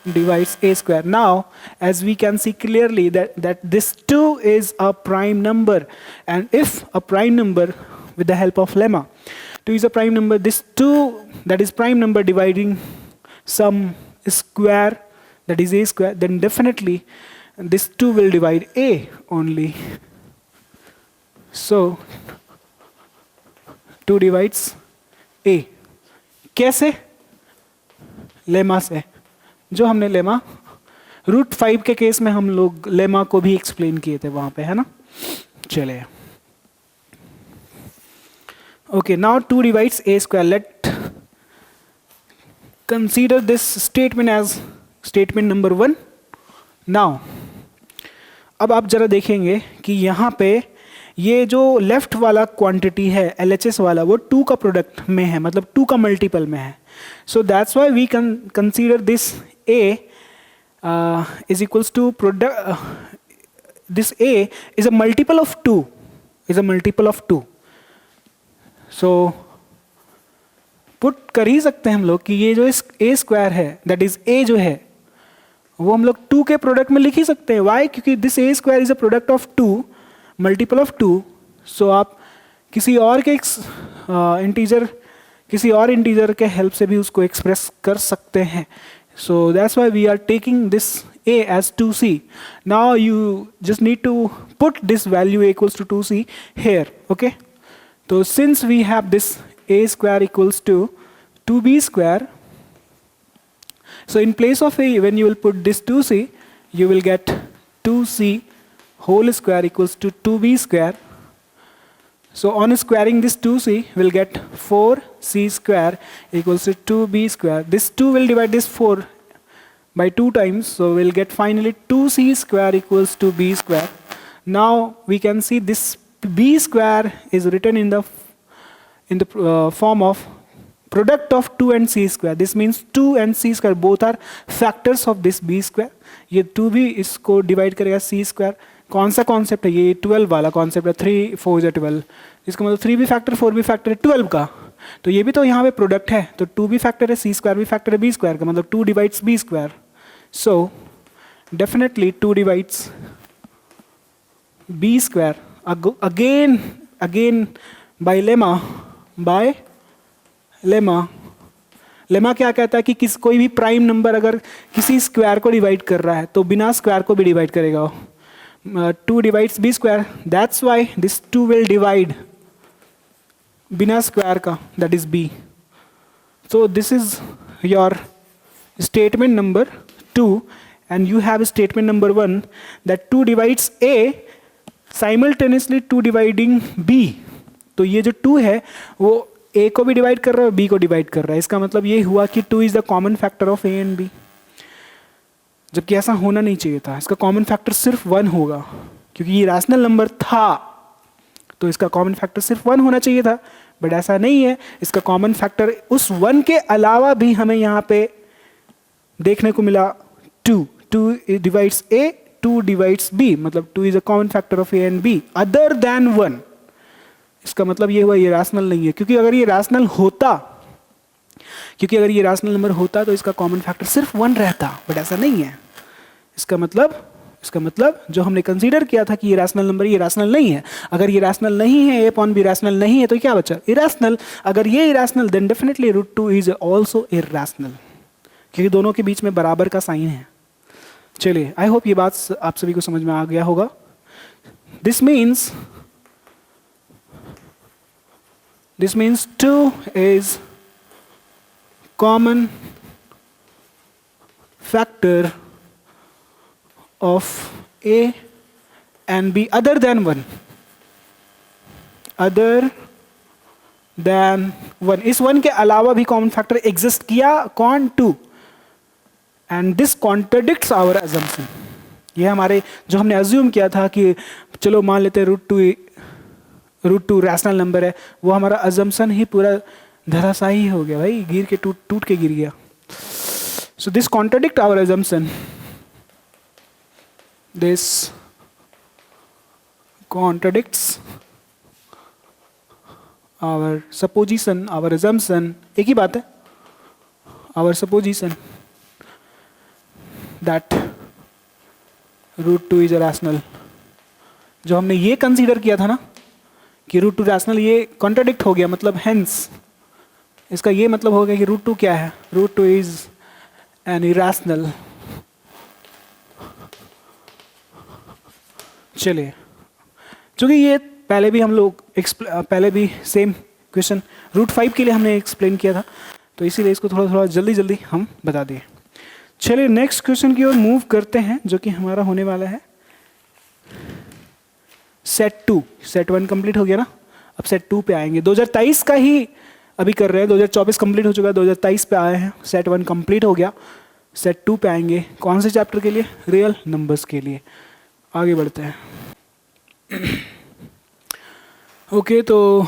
divides a square. Now, as we can see clearly that this 2 is a prime number, and if a prime number, with the help of lemma, 2 is a prime number, this 2 that is prime number dividing some square that is a square, then definitely this 2 will divide a only. So 2 divides a. कैसे? लेमा से, जो हमने लेमा रूट 5 के केस में हम लोग लेमा को भी एक्सप्लेन किए थे वहां पे, है ना। चलिए, okay, now 2 divides a square. Let consider this statement as statement number 1। Now अब आप जरा देखेंगे कि यहाँ पे ये जो लेफ्ट वाला क्वांटिटी है LHS वाला, वो 2 का प्रोडक्ट में है, मतलब 2 का मल्टीपल में है। So that's why we can consider this a is equals to product, this a is a multiple of 2, is a multiple of 2. So put कर ही सकते हैं हम लोग कि ये जो इस a स्क्वायर है, दैट इज a जो है वो हम लोग 2 के प्रोडक्ट में लिख ही सकते हैं। वाई? क्योंकि this a square is a product of 2, multiple of 2। सो आप किसी और के इंटीजर, किसी और इंटीजर के हेल्प से भी उसको एक्सप्रेस कर सकते हैं। So that's why we are taking this a as 2c. Now you just need to put this value equals to 2c here, okay? So since we have this a square equals to 2b square, so in place of a, when you will put this 2c, you will get 2c whole square equals to 2b square. So on squaring this 2c, we'll get 4c square equals to 2b square. This 2 will divide this 4 by 2 times, so we'll get finally 2c square equals to b square. Now we can see this b square is written in the form of product of 2 and c square. This means 2 and c square both are factors of this b square. ये 2 भी इसको डिवाइड करेगा c square। कौन सा कॉन्सेप्ट है ये? 12 वाला कॉन्सेप्ट है, 3 4 या 12। इसका मतलब 3 भी फैक्टर 4 भी फैक्टर है 12 का, तो ये भी तो यहाँ पे प्रोडक्ट है, तो 2 भी फैक्टर है, c स्क्वायर भी फैक्टर है b स्क्वायर का, मतलब 2 divides b square. So definitely 2 divides b square again by lemma. Lemma क्या कहता है कि कोई भी प्राइम नंबर अगर किसी स्क्वायर को डिवाइड कर रहा है तो बिना स्क्वायर को भी डिवाइड करेगा। 2 divides b square, that's why this 2 will divide बिना स्क्वायर का, that is b. So this is your statement number 2 and you have statement number 1 that 2 divides A simultaneously 2 dividing B. तो ये जो 2 है वो A को भी डिवाइड कर रहा है और B को डिवाइड कर रहा है. इसका मतलब ये हुआ कि 2 is the common factor of A and B, जबकि ऐसा होना नहीं चाहिए था. इसका कॉमन फैक्टर सिर्फ 1 होगा क्योंकि ये रैशनल नंबर था, तो इसका कॉमन फैक्टर सिर्फ 1 होना चाहिए था, बट ऐसा नहीं है. इसका कॉमन फैक्टर उस 1 के अलावा भी हमें यहाँ पे देखने को मिला 2. 2 डिवाइड्स A, 2 डिवाइड्स B, मतलब 2 is a common factor of A and B other than 1. इसका मतलब ये हुआ ये रैशनल नहीं है, क्योंकि अगर ये रैशनल नंबर होता तो इसका कॉमन फैक्टर सिर्फ 1 रहता, बट ऐसा नहीं है. इसका मतलब जो हमने कंसीडर किया था कि ये रैशनल नंबर, ये रैशनल नहीं है. अगर ये रैशनल नहीं है, A अपॉन B रैशनल नहीं है, तो क्या बचा? इरैशनल. अगर ये irrational then definitely √2 is also irrational, क्योंकि दोनों के बीच में बराबर का साइन है. चलिए, आई होप ये बात आप सभी को समझ में आ गया होगा. This means 2 is common factor of A and B other than 1. इस 1 के अलावा भी कॉमन फैक्टर एग्जिस्ट किया. कौन? 2. And this contradicts our assumption. ये हमारे जो हमने अज्यूम किया था कि चलो मान लेते हैं √2 रैशनल नंबर है, वो हमारा अजम्पशन ही पूरा धराशायी हो गया भाई, गिर के टूट के गिर गया. So this contradict our assumption. This contradicts our supposition, our assumption. एक ही बात है. Our supposition that √2 is a rational. जो हमने ये कंसीडर किया था ना कि √2 रैशनल, ये कॉन्ट्रडिक्ट हो गया. मतलब हेंस इसका ये मतलब हो गया कि √2 क्या है? √2 इज एन इरैशनल. चलिए, चूँकि ये पहले भी सेम क्वेश्चन √5 के लिए हमने एक्सप्लेन किया था, तो इसीलिए इसको थोड़ा जल्दी हम बता दें. चलिए नेक्स्ट क्वेश्चन की ओर मूव करते हैं, जो कि हमारा होने वाला है सेट 2. सेट 1 कंप्लीट हो गया ना, अब सेट 2 पे आएंगे. 2023 का ही अभी कर रहे हैं, 2024 कंप्लीट हो चुका है, 2023 पे आए हैं. सेट 1 कंप्लीट हो गया, सेट 2 पे आएंगे. कौन से चैप्टर के लिए? रियल नंबर्स के लिए. आगे बढ़ते हैं. ओके, तो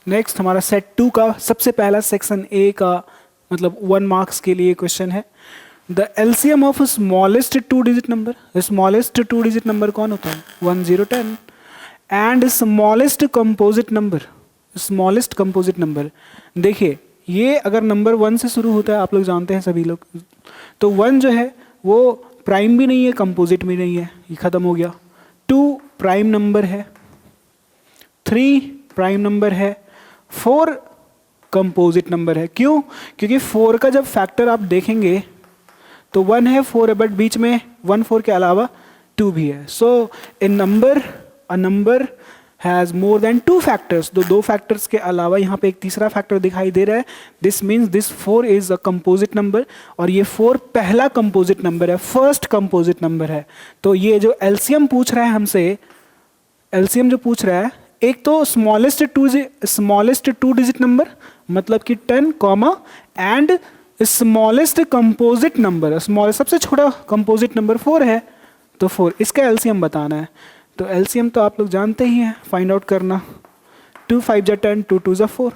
नेक्स्ट हमारा सेट 2 का सबसे पहला सेक्शन ए का मतलब 1 मार्क्स के लिए क्वेश्चन है. The LCM of smallest 2 digit number. Smallest 2 digit number कौन होता है? 1 0 10. And smallest composite number. देखिए, ये अगर नंबर 1 से शुरू होता है, आप लोग जानते हैं सभी लोग, तो 1 जो है वो प्राइम भी नहीं है, कंपोजिट भी नहीं है, ये खत्म हो गया. 2 प्राइम नंबर है, 3 प्राइम नंबर है, 4 कंपोजिट नंबर है. क्यों? क्योंकि 4 का जब फैक्टर आप देखेंगे तो 1 है, 4 है, बट बीच में 1 4 के अलावा 2 भी है. So a number has more than 2 factors. तो 2 फैक्टर्स के अलावा यहाँ पे एक तीसरा फैक्टर दिखाई दे रहा है. This means this 4 is a composite number, और ये 4 पहला कंपोजिट नंबर है, फर्स्ट कंपोजिट नंबर है. तो ये जो एलसीएम पूछ रहा है हमसे, एलसीएम जो पूछ रहा है, एक तो स्मॉलेस्ट 2 डिजिट नंबर मतलब कि 10 comma and smallest composite number, सबसे छोटा कंपोजिट नंबर 4 है, तो 4, इसका एलसीएम बताना है. तो एलसीएम तो आप लोग जानते ही हैं, फाइंड आउट करना. 2 5 जा 10, 2 2 जा 4.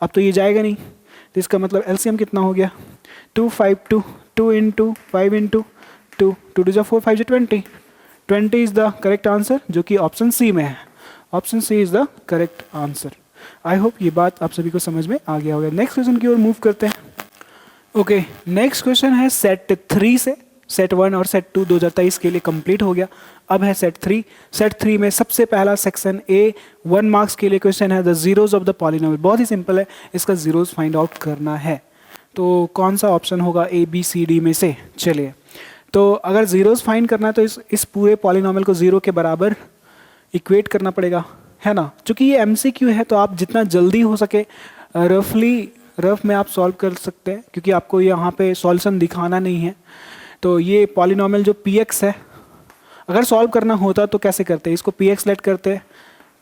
अब तो ये जाएगा नहीं, तो इसका मतलब एलसीएम कितना हो गया? 2 5 2 2 इंटू 5 इंटू 2 2 2 जा 4 5 जा 20. 20 इज द करेक्ट आंसर, जो कि ऑप्शन सी में है. Option C is the correct answer. I hope ये बात आप सभी को समझ में आ गया होगा. नेक्स्ट क्वेश्चन की ओर मूव करते हैं. ओके, नेक्स्ट क्वेश्चन है सेट 3 से. सेट 1 और सेट 2 2023 के लिए कंप्लीट हो गया. अब है सेट 3. सेट 3 में सबसे पहला सेक्शन ए 1 मार्क्स के लिए क्वेश्चन है the zeros of the polynomial. बहुत ही सिंपल है, इसका जीरोज फाइंड आउट करना है. तो कौन सा ऑप्शन होगा ए बी सी डी में से? चलिए, तो अगर जीरोज फाइंड करना है तो इस पूरे पॉलिनोमियल को 0 के बराबर इक्वेट करना पड़ेगा, है ना. चूँकि ये एमसीक्यू है, तो आप जितना जल्दी हो सके रफली रफ में आप सॉल्व कर सकते हैं क्योंकि आपको यहाँ पे सॉल्यूशन दिखाना नहीं है। तो ये पॉलिनॉमियल जो पी एक्स है, अगर सॉल्व करना होता तो कैसे करते हैं, इसको पी एक्स लेट करते,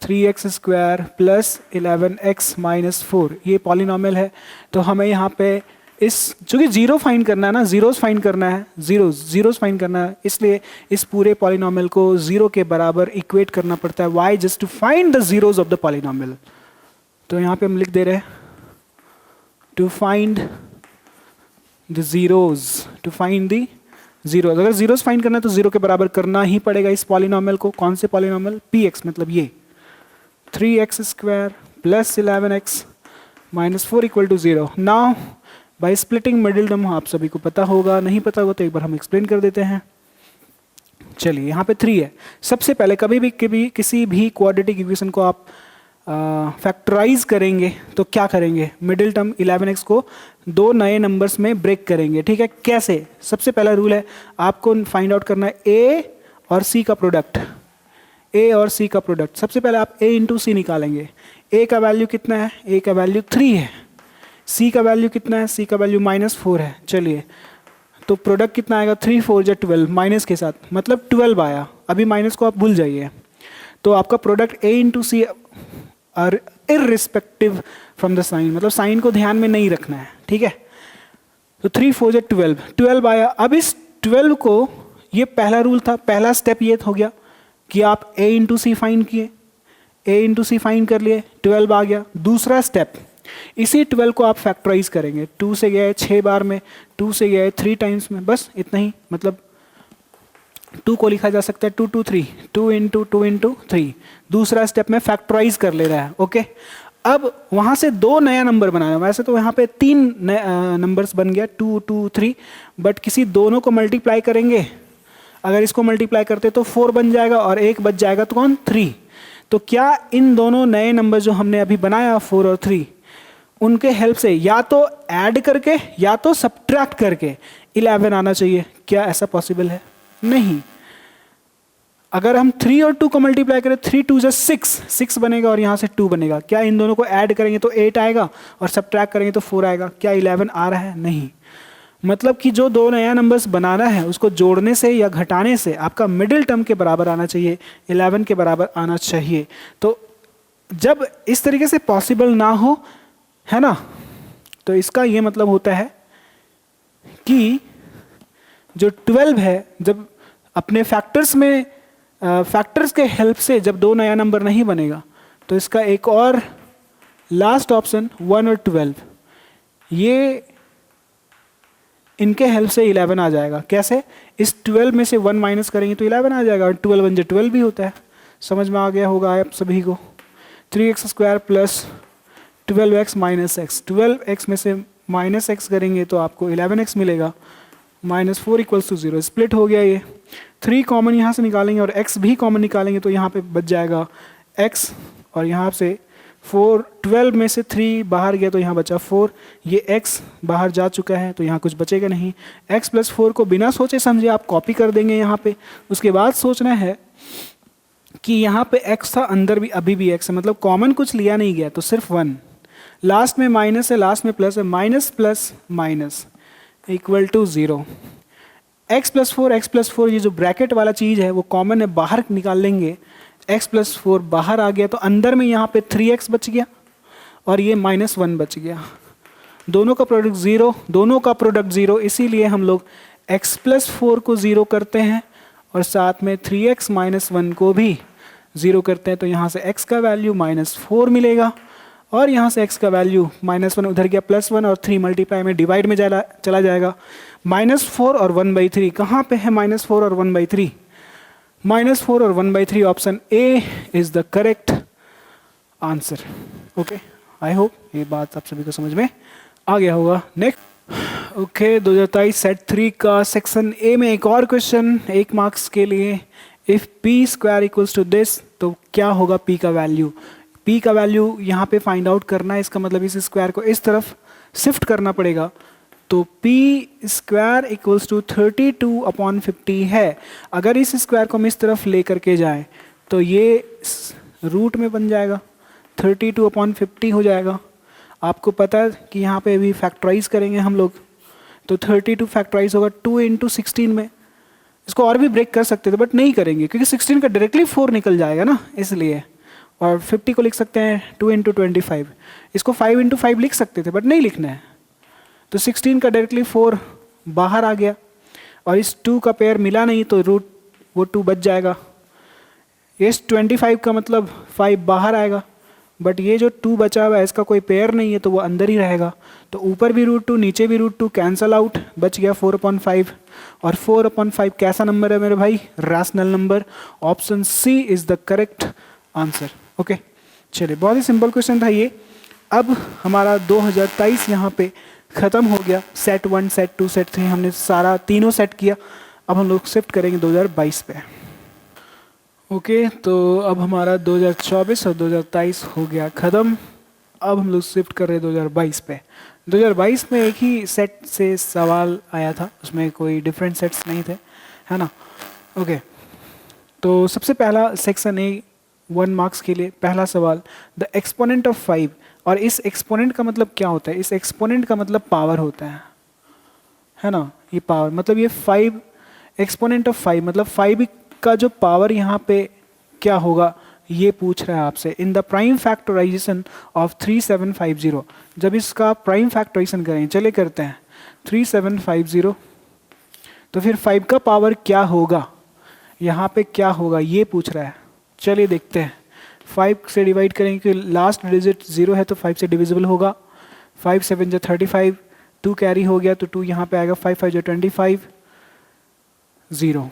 3x² प्लस 11x माइनस 4, ये पॉलिनॉमियल है। तो हमें यहाँ पे इस चूँकि जीरो फाइंड करना है ना, जीरोस फाइंड करना है, जीरोस फाइंड करना है, इसलिए इस पूरे पॉलिनॉमियल को जीरो के बराबर इक्वेट करना पड़ता है, why just to find the zeros of the polynomial. तो यहाँ पे हम लिख दे रहे हैं to find the zeros, to find the zeros. अगर जीरोस फाइंड करना है तो जीरो के बराबर करना ही पड़ेगा इस पॉलिनॉमियल को। कौन से पॉलिनॉमियल, पी एक्स, मतलब ये 3x² plus 11x minus 4 equal to 0। Now by splitting middle term, आप सभी को पता होगा, नहीं पता होगा तो एक बार हम एक्सप्लेन कर देते हैं। चलिए यहाँ पे 3 है। सबसे पहले कभी भी किसी भी क्वाड्रेटिक इक्वेशन को आप फैक्टराइज करेंगे तो क्या करेंगे, मिडिल टर्म 11x को दो नए नंबर्स में ब्रेक करेंगे। ठीक है, कैसे? सबसे पहला रूल है, आपको फाइंड आउट करना है a और c का प्रोडक्ट, a और c का प्रोडक्ट। सबसे पहले आप a इंटू सी निकालेंगे। a का वैल्यू कितना है, a का वैल्यू 3 है, c का वैल्यू कितना है, c का वैल्यू -4 है। चलिए, तो प्रोडक्ट कितना आएगा, 3 4 या 12 माइनस के साथ, मतलब 12 आया। अभी माइनस को आप भूल जाइए। तो आपका प्रोडक्ट a इंटू सी और इररिस्पेक्टिव फ्रॉम द साइन, मतलब साइन को ध्यान में नहीं रखना है। ठीक है, तो 3 4 या 12 आया। अब इस 12 को, ये पहला रूल था, पहला स्टेप ये हो गया कि आप a इंटू सी फाइंड किए, a इंटू सी फाइंड कर लिए, 12 आ गया। दूसरा स्टेप, इसी 12 को आप फैक्टराइज करेंगे। 2 से गया है 6 बार में, 2 से गया है 3 टाइम्स में, बस इतना ही। मतलब 2 को लिखा जा सकता है 2 2 3, 2 इंटू 3। दूसरा स्टेप में फैक्टराइज कर ले रहा है। ओके, अब वहाँ से दो नया नंबर बनाना है। वैसे तो यहाँ पे 3 नंबर्स बन गया, 2 2 3, बट किसी दोनों को मल्टीप्लाई करेंगे। अगर इसको मल्टीप्लाई करते तो 4 बन जाएगा और एक बच जाएगा, तो कौन, 3। तो क्या इन दोनों नए नंबर जो हमने अभी बनाया 4 और 3, उनके हेल्प से या तो ऐड करके या तो सब्ट्रैक्ट करके 11 आना चाहिए? क्या ऐसा पॉसिबल है? नहीं। अगर हम 3 और 2 को मल्टीप्लाई करें, 3 2 जा 6 बनेगा और यहाँ से 2 बनेगा। क्या इन दोनों को ऐड करेंगे तो 8 आएगा और सब्ट्रैक्ट करेंगे तो 4 आएगा? क्या 11 आ रहा है? नहीं। मतलब कि जो दो नया नंबर्स बनाना है उसको जोड़ने से या घटाने से आपका मिडिल टर्म के बराबर आना चाहिए, 11 के बराबर आना चाहिए। तो जब इस तरीके से पॉसिबल ना हो, है ना, तो इसका ये मतलब होता है कि जो 12 है, जब अपने फैक्टर्स में फैक्टर्स के हेल्प से जब दो नया नंबर नहीं बनेगा, तो इसका एक और लास्ट ऑप्शन 1 और 12, ये इनके हेल्प से 11 आ जाएगा। कैसे? इस 12 में से 1 माइनस करेंगे तो 11 आ जाएगा, और 12 1 12 भी होता है। समझ में आ गया होगा आप सभी को। 3x² plus 12x minus x, 12x में से माइनस x करेंगे तो आपको 11x मिलेगा, -4 इक्वल्स टू 0। स्प्लिट हो गया ये। 3 कॉमन यहाँ से निकालेंगे और x भी कॉमन निकालेंगे तो यहाँ पे बच जाएगा x, और यहाँ से 4, 12 में से 3 बाहर गया तो यहाँ बचा 4। ये x बाहर जा चुका है तो यहाँ कुछ बचेगा नहीं। x प्लस 4 को बिना सोचे समझे आप कॉपी कर देंगे यहाँ पे। उसके बाद सोचना है कि यहाँ पे x था, अंदर भी अभी भी x है, मतलब कॉमन कुछ लिया नहीं गया तो सिर्फ 1। लास्ट में माइनस है, लास्ट में प्लस है, minus plus minus equal to 0। x plus 4 ये जो ब्रैकेट वाला चीज़ है वो कॉमन है, बाहर निकाल लेंगे। x प्लस 4 बाहर आ गया तो अंदर में यहाँ पे 3x बच गया और ये -1 बच गया। दोनों का प्रोडक्ट 0, दोनों का प्रोडक्ट 0, इसीलिए हम लोग x प्लस 4 को 0 करते हैं और साथ में 3x माइनस 1 को भी 0 करते हैं। तो यहाँ से x का वैल्यू -4 मिलेगा और यहाँ से x का वैल्यू -1 उधर गया, +1 और 3 मल्टीप्लाई में डिवाइड में चला जाएगा। -4 और 1/3 कहाँ पे है? -4 और 1/3, -4 और 1/3 option A is the correct answer. Okay, I hope ये बात आप सभी को समझ में आ गया होगा। नेक्स्ट, ओके, 2023 सेट 3 का सेक्शन ए में एक और क्वेश्चन 1 मार्क्स के लिए। If p² equals to this, तो क्या होगा p का वैल्यू? p का वैल्यू यहाँ पे फाइंड आउट करना है, इसका मतलब इस स्क्वायर को इस तरफ शिफ्ट करना पड़ेगा। तो p² इक्वल्स टू 32/50 है। अगर इस स्क्वायर को हम इस तरफ ले करके जाएं तो ये रूट में बन जाएगा, 32/50 हो जाएगा। आपको पता है कि यहाँ पे अभी फैक्टराइज करेंगे हम लोग, तो 32 फैक्टराइज होगा 2 इंटू 16 में। इसको और भी ब्रेक कर सकते थे बट नहीं करेंगे क्योंकि 16 का डायरेक्टली 4 निकल जाएगा ना, इसलिए। और 50 को लिख सकते हैं 2 इंटू 25। इसको 5 इंटू 5 लिख सकते थे बट नहीं लिखना है, तो 16 का डायरेक्टली 4 बाहर आ गया, और इस 2 का पेयर मिला नहीं तो रूट वो 2 बच जाएगा। इस 25 का मतलब 5 बाहर आएगा, बट ये जो 2 बचा हुआ है इसका कोई पेयर नहीं है तो वो अंदर ही रहेगा, तो ऊपर भी रूट 2 नीचे भी रूट 2 कैंसल आउट, बच गया 4/5। और 4/5 कैसा नंबर है मेरे भाई? Rational number. Option C is the correct answer. Okay, चलिए बहुत ही सिंपल क्वेश्चन था ये। अब हमारा 2023 यहाँ पे ख़त्म हो गया। सेट 1, सेट 2, सेट 3 हमने सारा तीनों सेट किया। अब हम लोग शिफ्ट करेंगे 2022 पे। ओके, तो अब हमारा 2024 और 2023 हो गया ख़त्म। अब हम लोग शिफ्ट कर रहे हैं 2022 पे। 2022 में एक ही सेट से सवाल आया था, उसमें कोई डिफरेंट सेट्स नहीं थे, है ना। ओके, तो सबसे पहला सेक्शन ए 1 मार्क्स के लिए पहला सवाल, द एक्सपोनेंट ऑफ 5। और इस एक्सपोनेंट का मतलब क्या होता है? इस एक्सपोनेंट का मतलब पावर होता है ना। ये पावर मतलब ये 5 एक्सपोनेंट ऑफ 5 मतलब 5 का जो पावर यहाँ पे क्या होगा ये पूछ रहा है आपसे। In the prime factorization of 3750, जब इसका प्राइम फैक्टराइजेशन करें, चले करते हैं 3750, तो फिर 5 का पावर क्या होगा, यहाँ पे क्या होगा ये पूछ रहा है। चलिए देखते हैं। 5 से डिवाइड करेंगे कि लास्ट डिजिट 0 है तो 5 से डिविजिबल होगा। 5 7 जो 35, 2 कैरी हो गया तो 2 यहाँ पे आएगा। 5 5 जो 25, 0।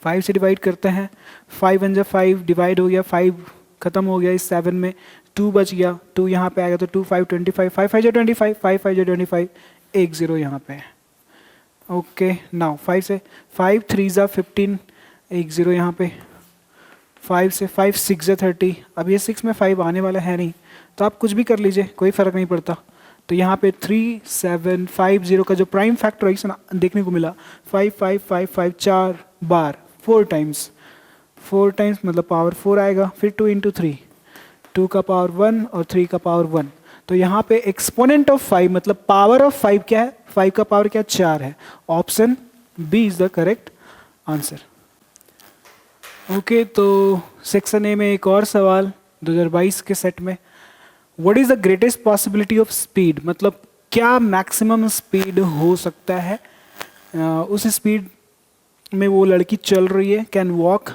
5 से डिवाइड करते हैं, 5 1 जो 5 डिवाइड हो गया, 5 खत्म हो गया इस 7 में, 2 बच गया, 2 यहाँ पे आएगा तो 2 5 25, 5 5 जो 25, 5 5 जो 25, 1 0 यहाँ पे। ओके, नाउ 5 से 5 3 जा 15, 1 0 यहाँ पे। 5 से 5 6 जा 30, अब ये 6 में 5 आने वाला है नहीं, तो आप कुछ भी कर लीजिए, कोई फ़र्क नहीं पड़ता। तो यहाँ पे 3 7 5 0 का जो प्राइम फैक्टराइजेशन देखने को मिला, 5 5 5 5 4 बार 4 टाइम्स, 4 टाइम्स मतलब पावर 4 आएगा। फिर 2 इंटू 3, 2 का पावर 1 और 3 का पावर 1। तो यहाँ पे एक्सपोनेंट ऑफ 5 मतलब पावर ऑफ 5 क्या है? 5 का पावर क्या? 4 है। Option B is the correct answer. Okay, तो सेक्शन ए में एक और सवाल 2022 के सेट में, what is the greatest possibility of speed, मतलब क्या मैक्सिमम स्पीड हो सकता है उस स्पीड में वो लड़की चल रही है, कैन वॉक,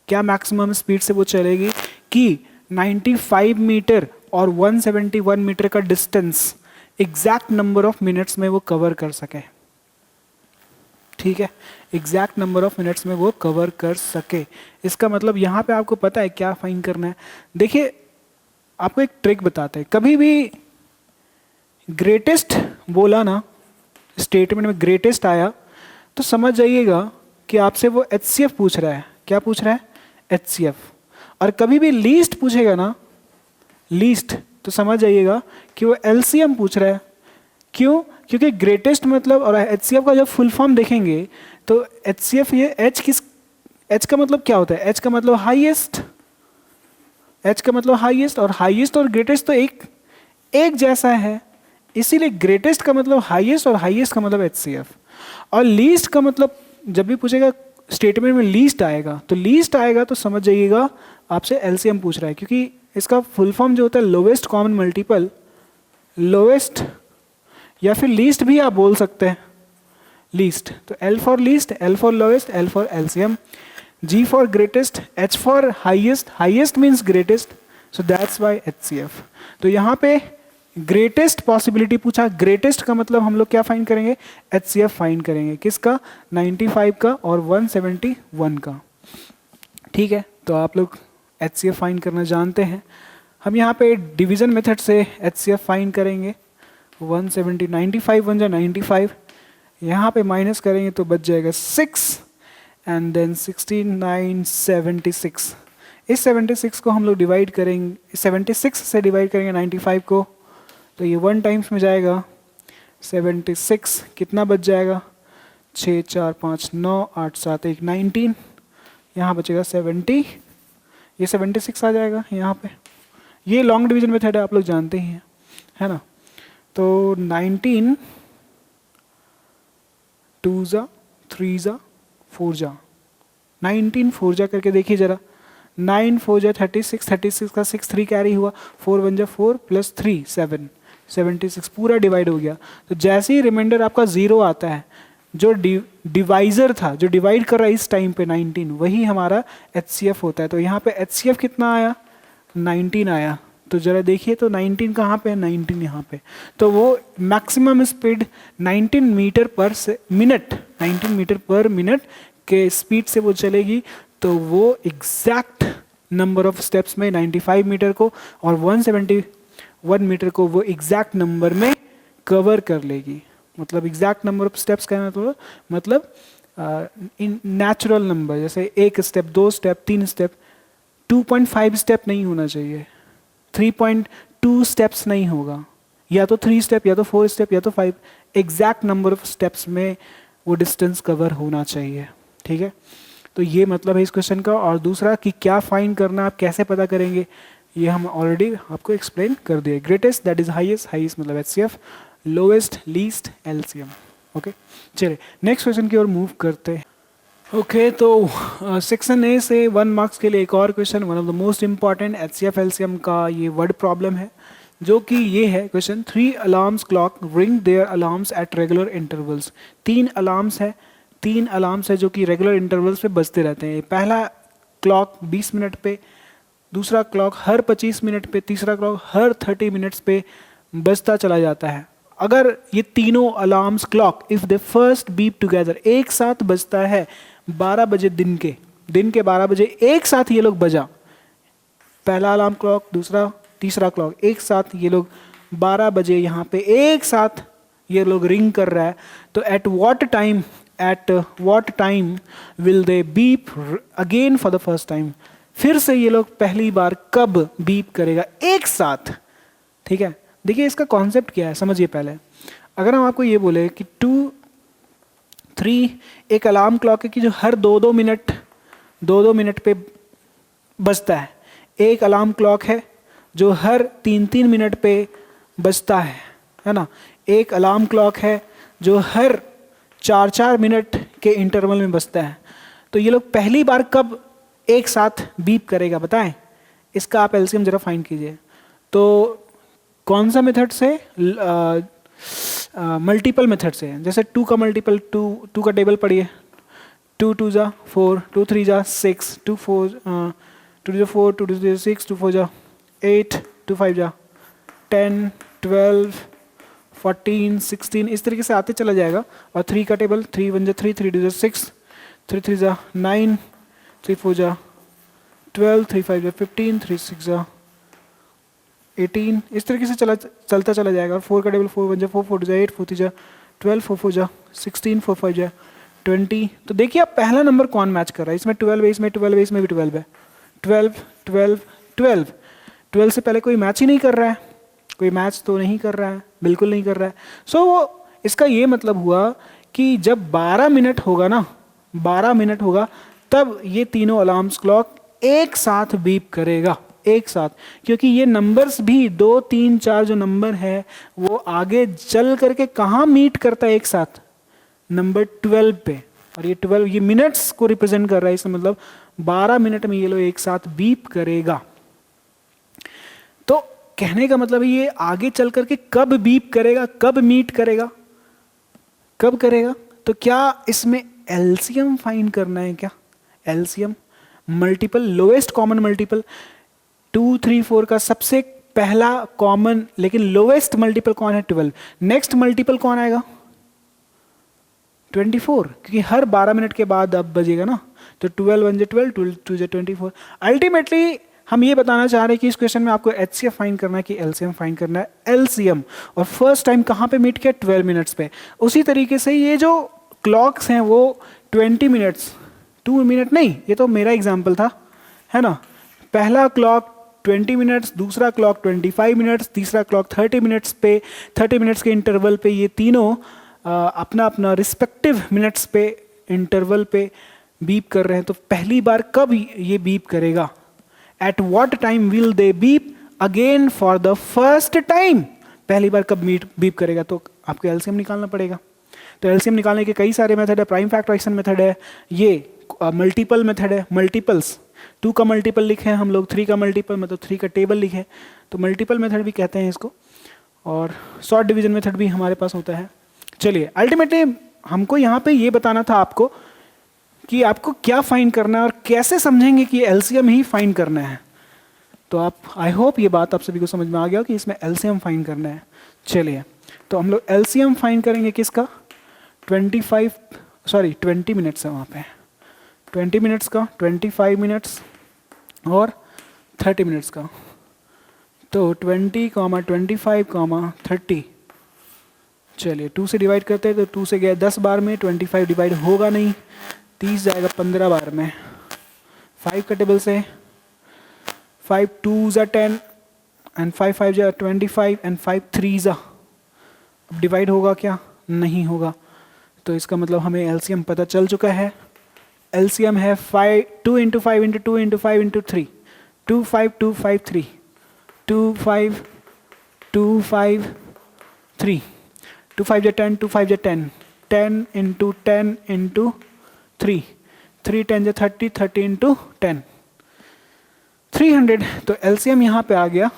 क्या मैक्सिमम स्पीड से वो चलेगी कि 95 मीटर और 171 मीटर का distance exact number of minutes में वो कवर कर सके। ठीक है, एग्जैक्ट नंबर ऑफ मिनट्स में वो कवर कर सके। इसका मतलब यहाँ पे आपको पता है क्या फाइंड करना है। देखिए, आपको एक ट्रिक बताते हैं। कभी भी ग्रेटेस्ट बोला ना, स्टेटमेंट में ग्रेटेस्ट आया तो समझ जाइएगा कि आपसे वो HCF पूछ रहा है। क्या पूछ रहा है? HCF। और कभी भी लीस्ट पूछेगा ना, लीस्ट, तो समझ जाइएगा कि वो LCM पूछ रहा है। क्यों? क्योंकि ग्रेटेस्ट मतलब और HCF का जब फुल फॉर्म देखेंगे तो HCF, ये H का मतलब क्या होता है? H का मतलब हाईएस्ट, H का मतलब हाईएस्ट, और हाईएस्ट और ग्रेटेस्ट तो एक जैसा है, इसीलिए ग्रेटेस्ट का मतलब हाईएस्ट और हाईएस्ट का मतलब HCF। और लीस्ट का मतलब जब भी पूछेगा स्टेटमेंट में लीस्ट आएगा, तो लीस्ट आएगा तो समझ जाइएगा आपसे LCM पूछ रहा है, क्योंकि इसका फुल फॉर्म जो होता है लोवेस्ट कॉमन मल्टीपल, लोवेस्ट या फिर लीस्ट भी आप बोल सकते हैं, लीस्ट। तो L for least, L for lowest, L for LCM, G for greatest, H for highest, highest means greatest, so that's Y HCF। तो यहाँ पे ग्रेटेस्ट पॉसिबिलिटी पूछा, ग्रेटेस्ट का मतलब हम लोग क्या फाइंड करेंगे? HCF फाइंड करेंगे। किसका? 95 का और 171 का। ठीक है, तो आप लोग HCF फाइंड करना जानते हैं। हम यहाँ पे डिवीजन मेथड से HCF फाइंड करेंगे। 170, 95 1 जा 95, यहाँ पे माइनस करेंगे तो बच जाएगा 6 एंड देन 16 9 76। इस 76 को हम लोग डिवाइड करेंगे, 76 से डिवाइड करेंगे 95 को, तो ये 1 टाइम्स में जाएगा। 76 कितना बच जाएगा? 6 4 5 9 8 7 1 19, यहाँ बचेगा 70, ये 76 आ जाएगा यहाँ पे। ये लॉन्ग डिवीजन मेथड है, आप लोग जानते ही हैं। है ना। तो 19 2 जा 3 जा 4 जा 19 4 जा करके देखिए जरा, 9 4 जा 36, 36 का 6 3 कैरी हुआ, 4 1 जा 4 प्लस 3 7, 76 पूरा डिवाइड हो गया। तो जैसे ही रिमाइंडर आपका 0 आता है, जो डिवाइजर था, जो डिवाइड कर रहा है इस टाइम पे 19, वही हमारा HCF होता है। तो यहाँ पे HCF कितना आया, 19 आया। तो जरा देखिए तो 19 कहाँ पे है, 19 यहाँ पे। तो वो maximum speed 19 metre per minute, 19 metre per minute के स्पीड से वो चलेगी। तो वो एग्जैक्ट नंबर ऑफ स्टेप्स में 95 मीटर को और 171 मीटर को वो एग्जैक्ट नंबर में कवर कर लेगी। मतलब एग्जैक्ट नंबर ऑफ स्टेप्स कहना तो मतलब इन नेचुरल नंबर, जैसे 1 स्टेप 2 स्टेप 3 स्टेप, 2.5 स्टेप नहीं होना चाहिए, 3.2 स्टेप्स नहीं होगा, या तो 3 स्टेप या तो 4 स्टेप या तो 5, एग्जैक्ट नंबर ऑफ स्टेप्स में वो डिस्टेंस कवर होना चाहिए। ठीक है, तो ये मतलब है इस क्वेश्चन का। और दूसरा कि क्या फाइंड करना, आप कैसे पता करेंगे, ये हम ऑलरेडी आपको एक्सप्लेन कर दिए। Greatest that is highest, highest मतलब HCF, lowest least LCM। Okay, चलिए नेक्स्ट क्वेश्चन की ओर मूव करते हैं। ओके, तो सेक्शन ए से 1 मार्क्स के लिए एक और question, one of the most important HCF LCM का ये वर्ड प्रॉब्लम है, जो कि ये है question, 3 alarms clock ring there alarms at regular intervals. 3 alarms है, 3 अलार्म्स है जो कि रेगुलर इंटरवल्स पे बजते रहते हैं। पहला क्लॉक 20 मिनट पे, दूसरा क्लॉक हर 25 मिनट पे, तीसरा क्लॉक हर 30 मिनट्स पे बजता चला जाता है। अगर ये तीनों alarms clock if they first beep together, एक साथ बजता है 12 बजे दिन के 12 बजे एक साथ ये लोग बजा, पहला अलार्म क्लॉक दूसरा तीसरा क्लॉक एक साथ ये लोग 12 बजे यहाँ पे एक साथ ये लोग रिंग कर रहा है, तो at what time will they beep again for the first time, फिर से ये लोग पहली बार कब बीप करेगा एक साथ। ठीक है, देखिए इसका कॉन्सेप्ट क्या है समझिए पहले। अगर हम आपको ये बोले कि 2 3 एक अलार्म क्लॉक है कि जो हर 2-2 मिनट पे बजता है, एक अलार्म क्लॉक है जो हर 3-3 मिनट पे बजता है ना, एक अलार्म क्लॉक है जो हर 4-4 मिनट के इंटरवल में बजता है। तो ये लोग पहली बार कब एक साथ बीप करेगा बताएं, इसका आप LCM जरा फाइंड कीजिए। तो कौन सा मेथड से, मल्टीपल मेथड से, जैसे 2 का मल्टीपल 2 का टेबल पढ़िए, 2 2 जा 4, 2 3 जा 6, 2 4 2 जा 4, 2 2 जा 6, 2 4 जा 8, 2 5 जा 10, 12, 14, 16, इस तरीके से आते चला जाएगा। और 3 का टेबल 3 1 जा 3, 3 2 जा 6, 3 3 जा 9, 3 4 जा 12, 3 5 जा 15, 3 6 जा 18, इस तरीके से चलता चला जाएगा। और 4 का टेबल 4 1 जा 4, 4 2 जा 8, 4 3 जा 12, 4 4 जा 16, 4 5 जा 20। तो देखिए आप पहला नंबर कौन मैच कर रहा है, इसमें 12 है, इसमें 12 है, इसमें भी 12 है, 12 12 12 12 से पहले कोई मैच ही नहीं कर रहा है, कोई मैच तो नहीं कर रहा है, बिल्कुल नहीं कर रहा है। सो इसका ये मतलब हुआ कि जब 12 मिनट होगा ना, 12 मिनट होगा तब ये तीनों अलार्म्स क्लॉक एक साथ बीप करेगा, एक साथ, क्योंकि ये नंबर्स भी 2 3 4 जो नंबर है वो आगे चल करके कहाँ मीट करता है एक साथ, नंबर 12 पे। और ये 12 ये मिनट्स को रिप्रेजेंट कर रहा है, इसका मतलब 12 मिनट में ये लोग एक साथ बीप करेगा। तो कहने का मतलब ये आगे चल करके कब बीप करेगा, कब मीट करेगा, कब करेगा। तो क्या इसमें LCM फाइंड करना है, क्या LCM multiple, lowest common multiple, 2 3 4 का सबसे पहला कॉमन लेकिन लोएस्ट मल्टीपल कौन है, 12। नेक्स्ट मल्टीपल कौन आएगा, 24, क्योंकि हर 12 मिनट के बाद अब बजेगा ना। तो 12 1 12, 12 2 24। अल्टीमेटली हम ये बताना चाह रहे हैं कि इस क्वेश्चन में आपको HCF फाइंड करना है कि LCM फाइंड करना है। LCM और फर्स्ट टाइम कहाँ पे मीट किया, 12 मिनट्स पे। उसी तरीके से ये जो क्लॉक्स हैं वो 20 मिनट्स, 2 मिनट नहीं, ये तो मेरा एग्जाम्पल था, है ना। पहला क्लॉक 20 मिनट्स, दूसरा क्लॉक 25 मिनट्स, तीसरा क्लॉक 30 मिनट्स पे, 30 मिनट्स के इंटरवल पे ये तीनों अपना अपना रिस्पेक्टिव मिनट्स पे इंटरवल पे बीप कर रहे हैं। तो पहली बार कब ये बीप करेगा, at what time will they beep again for the first time, पहली बार कब बीप करेगा, तो आपको एलसीएम निकालना पड़ेगा। तो एलसीएम निकालने के कई सारे मेथड है, प्राइम फैक्टराइजेशन मेथड है, ये मल्टीपल मेथड है, मल्टीपल्स, 2 का मल्टीपल लिखे हैं हम लोग, 3 का मल्टीपल मतलब 3 का टेबल लिखे, तो मल्टीपल मेथड भी कहते हैं इसको, और शॉर्ट डिवीजन मेथड भी हमारे पास होता है। चलिए, अल्टीमेटली हमको यहाँ पे ये बताना था आपको कि आपको क्या फाइंड करना है और कैसे समझेंगे कि एलसीएम ही फाइंड करना है। तो आप, आई होप ये बात आप सभी को समझ में आ गया कि इसमें एलसीएम फाइंड करना है। चलिए, तो हम लोग एलसीएम फाइंड करेंगे किसका, 20 मिनट्स है वहाँ पे, 20 मिनट्स का, 25 मिनट्स और 30 मिनट्स का। तो 20, 25, 30, चलिए 2 से डिवाइड करते हैं, तो 2 से गया 10 बार में, 25 डिवाइड होगा नहीं, 30 जाएगा 15 बार में, 5 का टेबल से 5 2s are 10 एंड 5 5 जा 25 एंड 5 3s are, अब डिवाइड होगा क्या, नहीं होगा। तो इसका मतलब हमें एलसीएम पता चल चुका है। एलसीएम है 2 × 5 × 2 × 5 × 3, 2 5 2 5 3, 2 5 2 5 3, 2 5 जा 10, 2 5 जा 10, 10 × 10 × 3, 3 10 जा 30, 30 × 10, 300। तो एलसीएम यहाँ पे आ गया,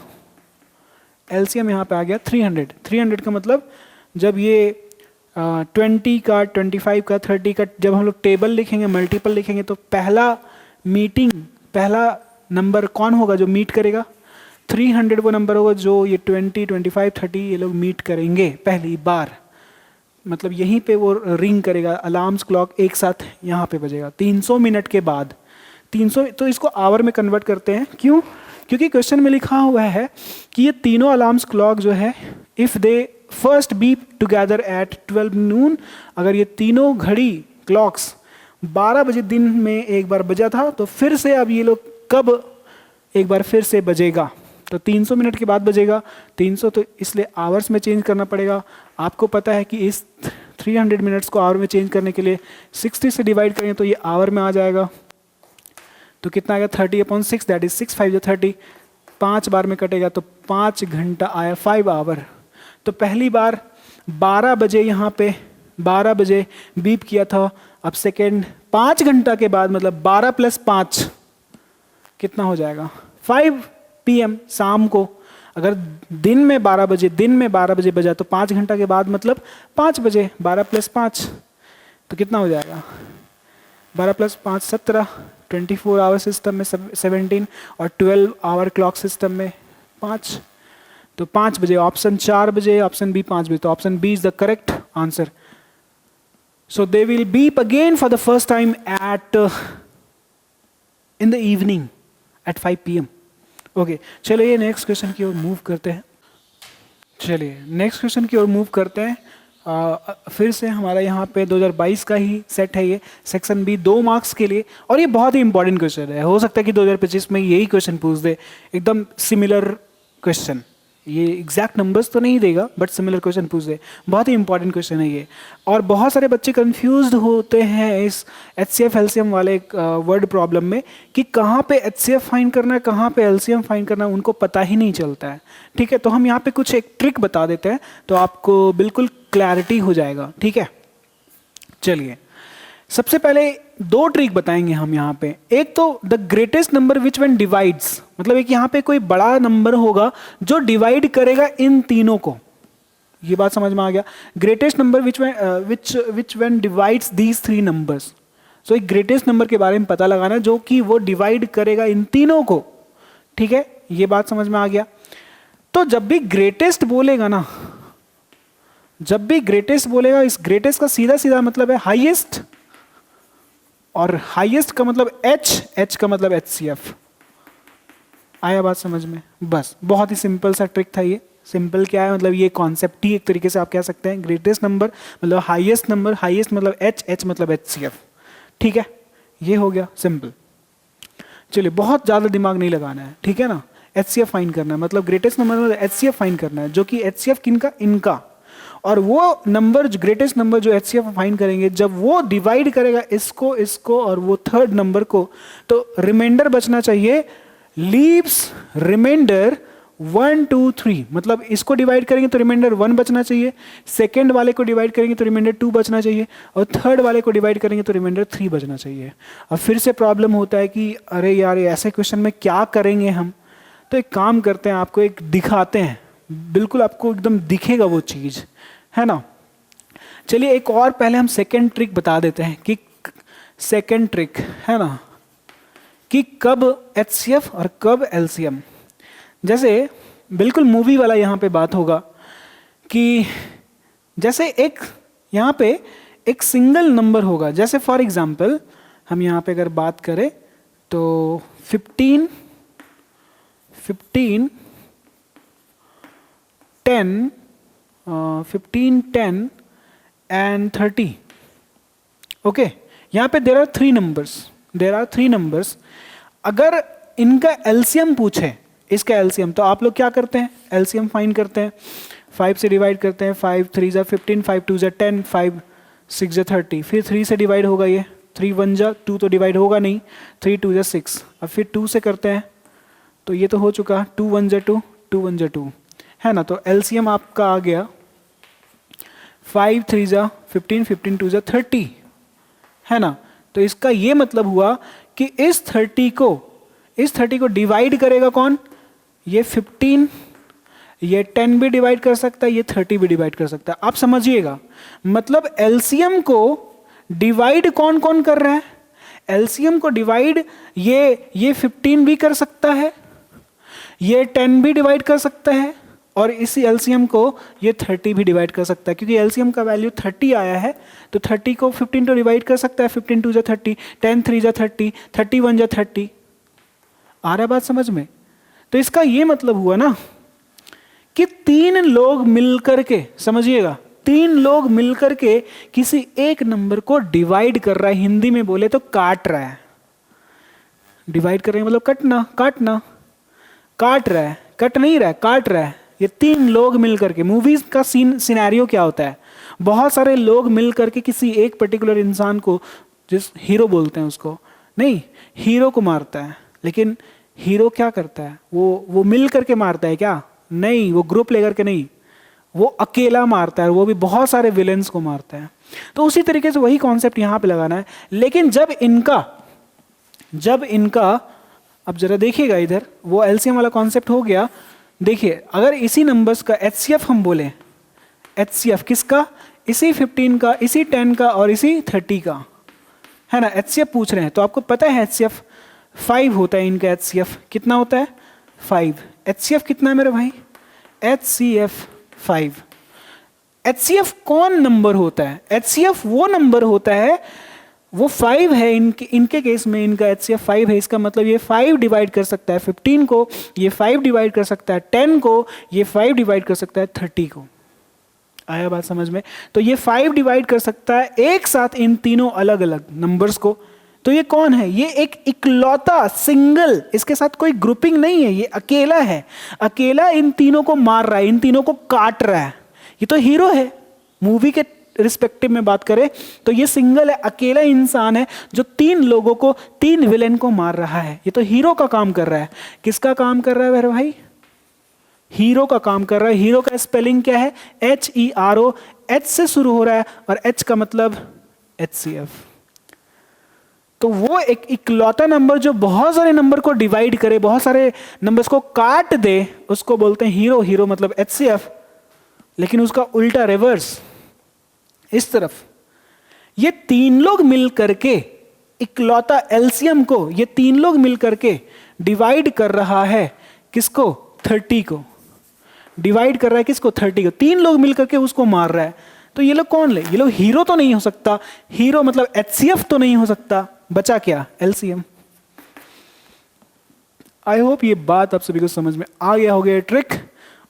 एलसीएम यहाँ पे आ गया 300। 300 का मतलब जब ये 20 का, 25 का, 30 का जब हम लोग टेबल लिखेंगे, मल्टीपल लिखेंगे, तो पहला नंबर कौन होगा जो मीट करेगा, 300 वो नंबर होगा जो ये 20, 25, 30 ये लोग मीट करेंगे पहली बार। मतलब यहीं पे वो रिंग करेगा, अलार्म्स क्लॉक एक साथ यहाँ पे बजेगा 300 मिनट के बाद। 300, तो इसको आवर में कन्वर्ट करते हैं, क्यों, क्योंकि क्वेश्चन में लिखा हुआ है कि ये तीनों अलार्म्स क्लॉक जो है, if they first beep together at 12 नून, अगर ये तीनों घड़ी क्लॉक्स 12 बजे दिन में एक बार बजा था, तो फिर से अब ये लोग कब एक बार फिर से बजेगा, तो 300 मिनट के बाद बजेगा। 300 तो इसलिए आवर्स में चेंज करना पड़ेगा। आपको पता है कि इस 300 मिनट्स को आवर में चेंज करने के लिए 60 से डिवाइड करें तो ये आवर में आ जाएगा। तो कितना आएगा, 30/6, दैट इज 6 5 30, 5 बार में कटेगा तो 5 घंटा आया, 5 आवर। तो पहली बार 12 बजे यहाँ पे 12 बजे बीप किया था, अब सेकेंड 5 घंटा के बाद, मतलब 12 + 5 कितना हो जाएगा, 5 PM शाम को। अगर दिन में 12 बजे बजा तो 5 घंटा के बाद मतलब 5 बजे, 12 + 5 तो कितना हो जाएगा, 12 + 5 17, 24 आवर सिस्टम में 17 और 12 आवर क्लॉक सिस्टम में 5, तो 5 बजे, ऑप्शन 4 बजे, ऑप्शन बी 5 बजे, तो option B is the correct answer. So they will beep again for the first time at in the evening at 5 PM। Okay, चलिए नेक्स्ट क्वेश्चन की ओर मूव करते हैं। फिर से हमारा यहाँ पे 2022 का ही सेट है, ये सेक्शन बी 2 मार्क्स के लिए, और ये बहुत ही इंपॉर्टेंट क्वेश्चन है। हो सकता है कि 2025 में यही क्वेश्चन पूछ दे, एकदम सिमिलर क्वेश्चन, ये एग्जैक्ट नंबर्स तो नहीं देगा बट सिमिलर क्वेश्चन पूछ दे। बहुत ही इंपॉर्टेंट क्वेश्चन है ये, और बहुत सारे बच्चे कंफ्यूज्ड होते हैं इस HCF LCM वाले वर्ड प्रॉब्लम में कि कहाँ पे HCF फाइंड करना है, कहाँ पे LCM फाइंड करना है, उनको पता ही नहीं चलता है। ठीक है, तो हम यहाँ पे कुछ एक ट्रिक बता देते हैं तो आपको बिल्कुल क्लैरिटी हो जाएगा। ठीक है, चलिए सबसे पहले 2 ट्रिक बताएंगे हम यहाँ पे। एक तो the greatest number which when divides, मतलब एक यहाँ पे कोई बड़ा नंबर होगा जो डिवाइड करेगा इन तीनों को, ये बात समझ में आ गया। Greatest number which when divides these 3 numbers, so एक ग्रेटेस्ट नंबर के बारे में पता लगाना जो कि वो डिवाइड करेगा इन तीनों को। ठीक है, ये बात समझ में आ गया। तो जब भी ग्रेटेस्ट बोलेगा ना, जब भी ग्रेटेस्ट बोलेगा, इस ग्रेटेस्ट का सीधा सीधा मतलब है हाईएस्ट, और हाईएस्ट का मतलब एच का मतलब HCF। आया बात समझ में? बस बहुत ही सिंपल सा ट्रिक था ये। सिंपल क्या है, मतलब ये कॉन्सेप्ट ही एक तरीके से आप कह सकते हैं, ग्रेटेस्ट नंबर मतलब हाईएस्ट नंबर, हाईएस्ट मतलब एच मतलब HCF। ठीक है, ये हो गया सिंपल। चलिए, बहुत ज़्यादा दिमाग नहीं लगाना है, ठीक है ना। HCF फाइंड करना है, मतलब ग्रेटेस्ट नंबर मतलब HCF फाइंड करना है, जो कि HCF किनका, इनका। और वो नंबर, ग्रेटेस्ट नंबर जो HCF फाइंड करेंगे, जब वो डिवाइड करेगा इसको और वो थर्ड नंबर को, तो रिमाइंडर बचना चाहिए, लीव्स रिमाइंडर 1 2 3, मतलब इसको डिवाइड करेंगे तो रिमाइंडर 1 बचना चाहिए, सेकेंड वाले को डिवाइड करेंगे तो रिमाइंडर 2 बचना चाहिए, और थर्ड वाले को डिवाइड करेंगे तो रिमाइंडर 3 बचना चाहिए। अब फिर से प्रॉब्लम होता है कि अरे यार ऐसे क्वेश्चन में क्या करेंगे हम, तो एक काम करते हैं, आपको एक दिखाते हैं, बिल्कुल आपको एकदम दिखेगा वो चीज़, है ना। चलिए एक और पहले हम सेकेंड ट्रिक बता देते हैं कि सेकेंड ट्रिक है ना, कि कब HCF और कब LCM। जैसे बिल्कुल मूवी वाला यहाँ पे बात होगा कि जैसे एक यहाँ पे एक सिंगल नंबर होगा, जैसे फॉर एग्जांपल हम यहाँ पे अगर बात करें तो 15 10 15 10 एंड 30। ओके, यहाँ पे देर आर थ्री नंबर्स। अगर इनका LCM पूछे, इसका LCM, तो आप लोग क्या करते हैं, LCM फाइंड करते हैं, 5 से डिवाइड करते हैं, 5 3 जा 15, 5 2 जा 10, 5 6 जा 30, फिर 3 से डिवाइड होगा, ये 3 1 जा 2 तो डिवाइड होगा नहीं, 3 2 जा 6, अब फिर 2 से करते हैं तो ये तो हो चुका, 2 1 जा 2, 2 1 जा 2, है ना। तो LCM आपका आ गया 5 3 जा 15, 15 2 जा 30, है ना। तो इसका ये मतलब हुआ कि इस 30 को डिवाइड करेगा कौन, ये 15, ये 10 भी डिवाइड कर सकता है, ये 30 भी डिवाइड कर सकता है। आप समझिएगा, मतलब LCM को डिवाइड कौन कौन कर रहा है, LCM को डिवाइड ये 15 भी कर सकता है, ये 10 भी डिवाइड कर सकता है, और इसी LCM को ये 30 भी डिवाइड कर सकता है, क्योंकि LCM का वैल्यू 30 आया है, तो 30 को 15 तो डिवाइड कर सकता है, 15 2 जा 30, 10 3 जा 30, 30 1 जा 30। आ रहा है बात समझ में। तो इसका ये मतलब हुआ ना कि 3 लोग मिलकर के, समझिएगा, 3 लोग मिलकर के किसी एक नंबर को डिवाइड कर रहा है, हिंदी में बोले तो काट रहा है। डिवाइड कर रहे हैं मतलब काटना, काट रहा है, कट नहीं रहा है, काट रहा है। ये 3 लोग मिलकर के, मूवीज का सिनेरियो क्या होता है, बहुत सारे लोग मिलकर के किसी एक पर्टिकुलर इंसान को, जिस हीरो बोलते हैं उसको, नहीं, हीरो को मारता है, लेकिन हीरो क्या करता है, वो मिल करके मारता है क्या, नहीं, वो ग्रुप लेकर के नहीं, वो अकेला मारता है, वो भी बहुत सारे विलेंस को मारता है। तो उसी तरीके से वही कॉन्सेप्ट यहां पे लगाना है। लेकिन जब इनका अब जरा देखिएगा इधर, वो LCM वाला कॉन्सेप्ट हो गया। देखिए, अगर इसी नंबर्स का HCF हम बोले, HCF किसका, इसी 15 का, इसी 10 का और इसी 30 का, है ना, HCF पूछ रहे हैं, तो आपको पता है HCF 5 होता है इनका। HCF कितना होता है, 5। HCF कितना है मेरे भाई, HCF 5। HCF कौन नंबर होता है, HCF वो नंबर होता है, वो 5 है, इनके केस में इनका HCF 5 है। इसका मतलब ये 5 डिवाइड कर सकता है 15 को, ये 5 डिवाइड कर सकता है 10 को, ये 5 डिवाइड कर सकता है 30 को। आया बात समझ में। तो ये 5 डिवाइड कर सकता है एक साथ इन तीनों अलग अलग नंबर्स को। तो ये कौन है, ये एक इकलौता सिंगल, इसके साथ कोई ग्रुपिंग नहीं है, ये अकेला है, अकेला इन तीनों को मार रहा है, इन तीनों को काट रहा है। ये तो हीरो है, मूवी के रिस्पेक्टिव में बात करें तो ये सिंगल है, अकेला इंसान है जो 3 लोगों को, 3 विलेन को मार रहा है। ये तो हीरो का काम कर रहा है। किसका काम कर रहा है मेरे भाई, हीरो का काम कर रहा है। हीरो का स्पेलिंग क्या है, HERO, H से शुरू हो रहा है और H का मतलब HCF। तो वो एक इकलौता नंबर जो बहुत सारे नंबर को डिवाइड करे, बहुत सारे नंबर्स को काट दे, उसको बोलते हैं हीरो। हीरो मतलब HCF, लेकिन उसका उल्टा रिवर्स इस तरफ, ये 3 लोग मिल करके इकलौता LCM को, ये 3 लोग मिल करके डिवाइड कर रहा है किसको, 30 को। डिवाइड कर रहा है किसको, 30 को। 3 लोग मिल करके उसको मार रहा है। तो ये लोग कौन ले, ये लोग हीरो तो नहीं हो सकता, हीरो मतलब HCF तो नहीं हो सकता, बचा क्या, LCM। आई होप ये बात आप सभी को समझ में आ गया हो गया ट्रिक।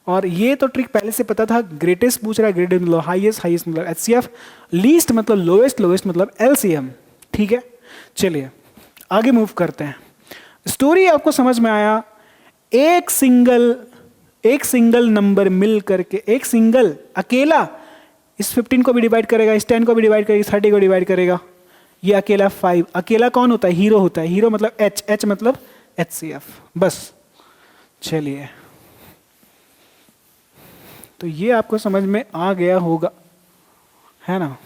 और ये तो ट्रिक पहले से पता था, ग्रेटेस्ट पूछ रहा है, ग्रेटेस्ट मतलब हाईएस्ट, हाईएस्ट मतलब HCF, लीस्ट मतलब लोएस्ट, लोएस्ट मतलब LCM। ठीक है, चलिए आगे मूव करते हैं। स्टोरी आपको समझ में आया। एक सिंगल नंबर मिल करके, एक सिंगल अकेला इस 15 को भी डिवाइड करेगा, इस 10 को भी डिवाइड करेगा, 30 को डिवाइड करेगा। ये अकेला 5, अकेला कौन होता है, हीरो होता है। हीरो मतलब H मतलब HCF। बस चलिए तो ये आपको समझ में आ गया होगा, है ना।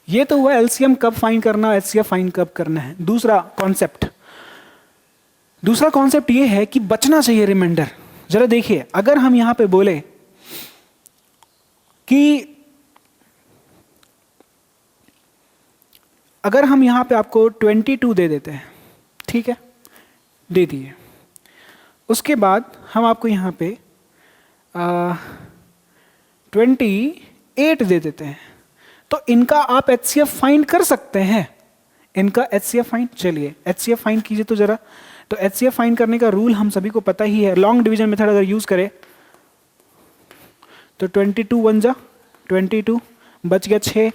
ये तो हुआ एलसीएम कब फाइंड करना, एचसीएफ फाइंड कब करना है। दूसरा कॉन्सेप्ट ये है कि बचना चाहिए रिमाइंडर। जरा देखिए, अगर हम यहां पे बोले कि अगर हम यहां पे आपको 22 दे देते हैं, ठीक है, दे दिए, उसके बाद हम आपको यहां पे 28 दे देते हैं, तो इनका आप एचसीएफ फाइंड कर सकते हैं, इनका एचसीएफ फाइंड। चलिए एचसीएफ फाइंड कीजिए तो जरा। तो एचसीएफ फाइंड करने का रूल हम सभी को पता ही है, लॉन्ग डिवीजन मेथड अगर यूज करें तो 22 1 जा 22, बच गया 6,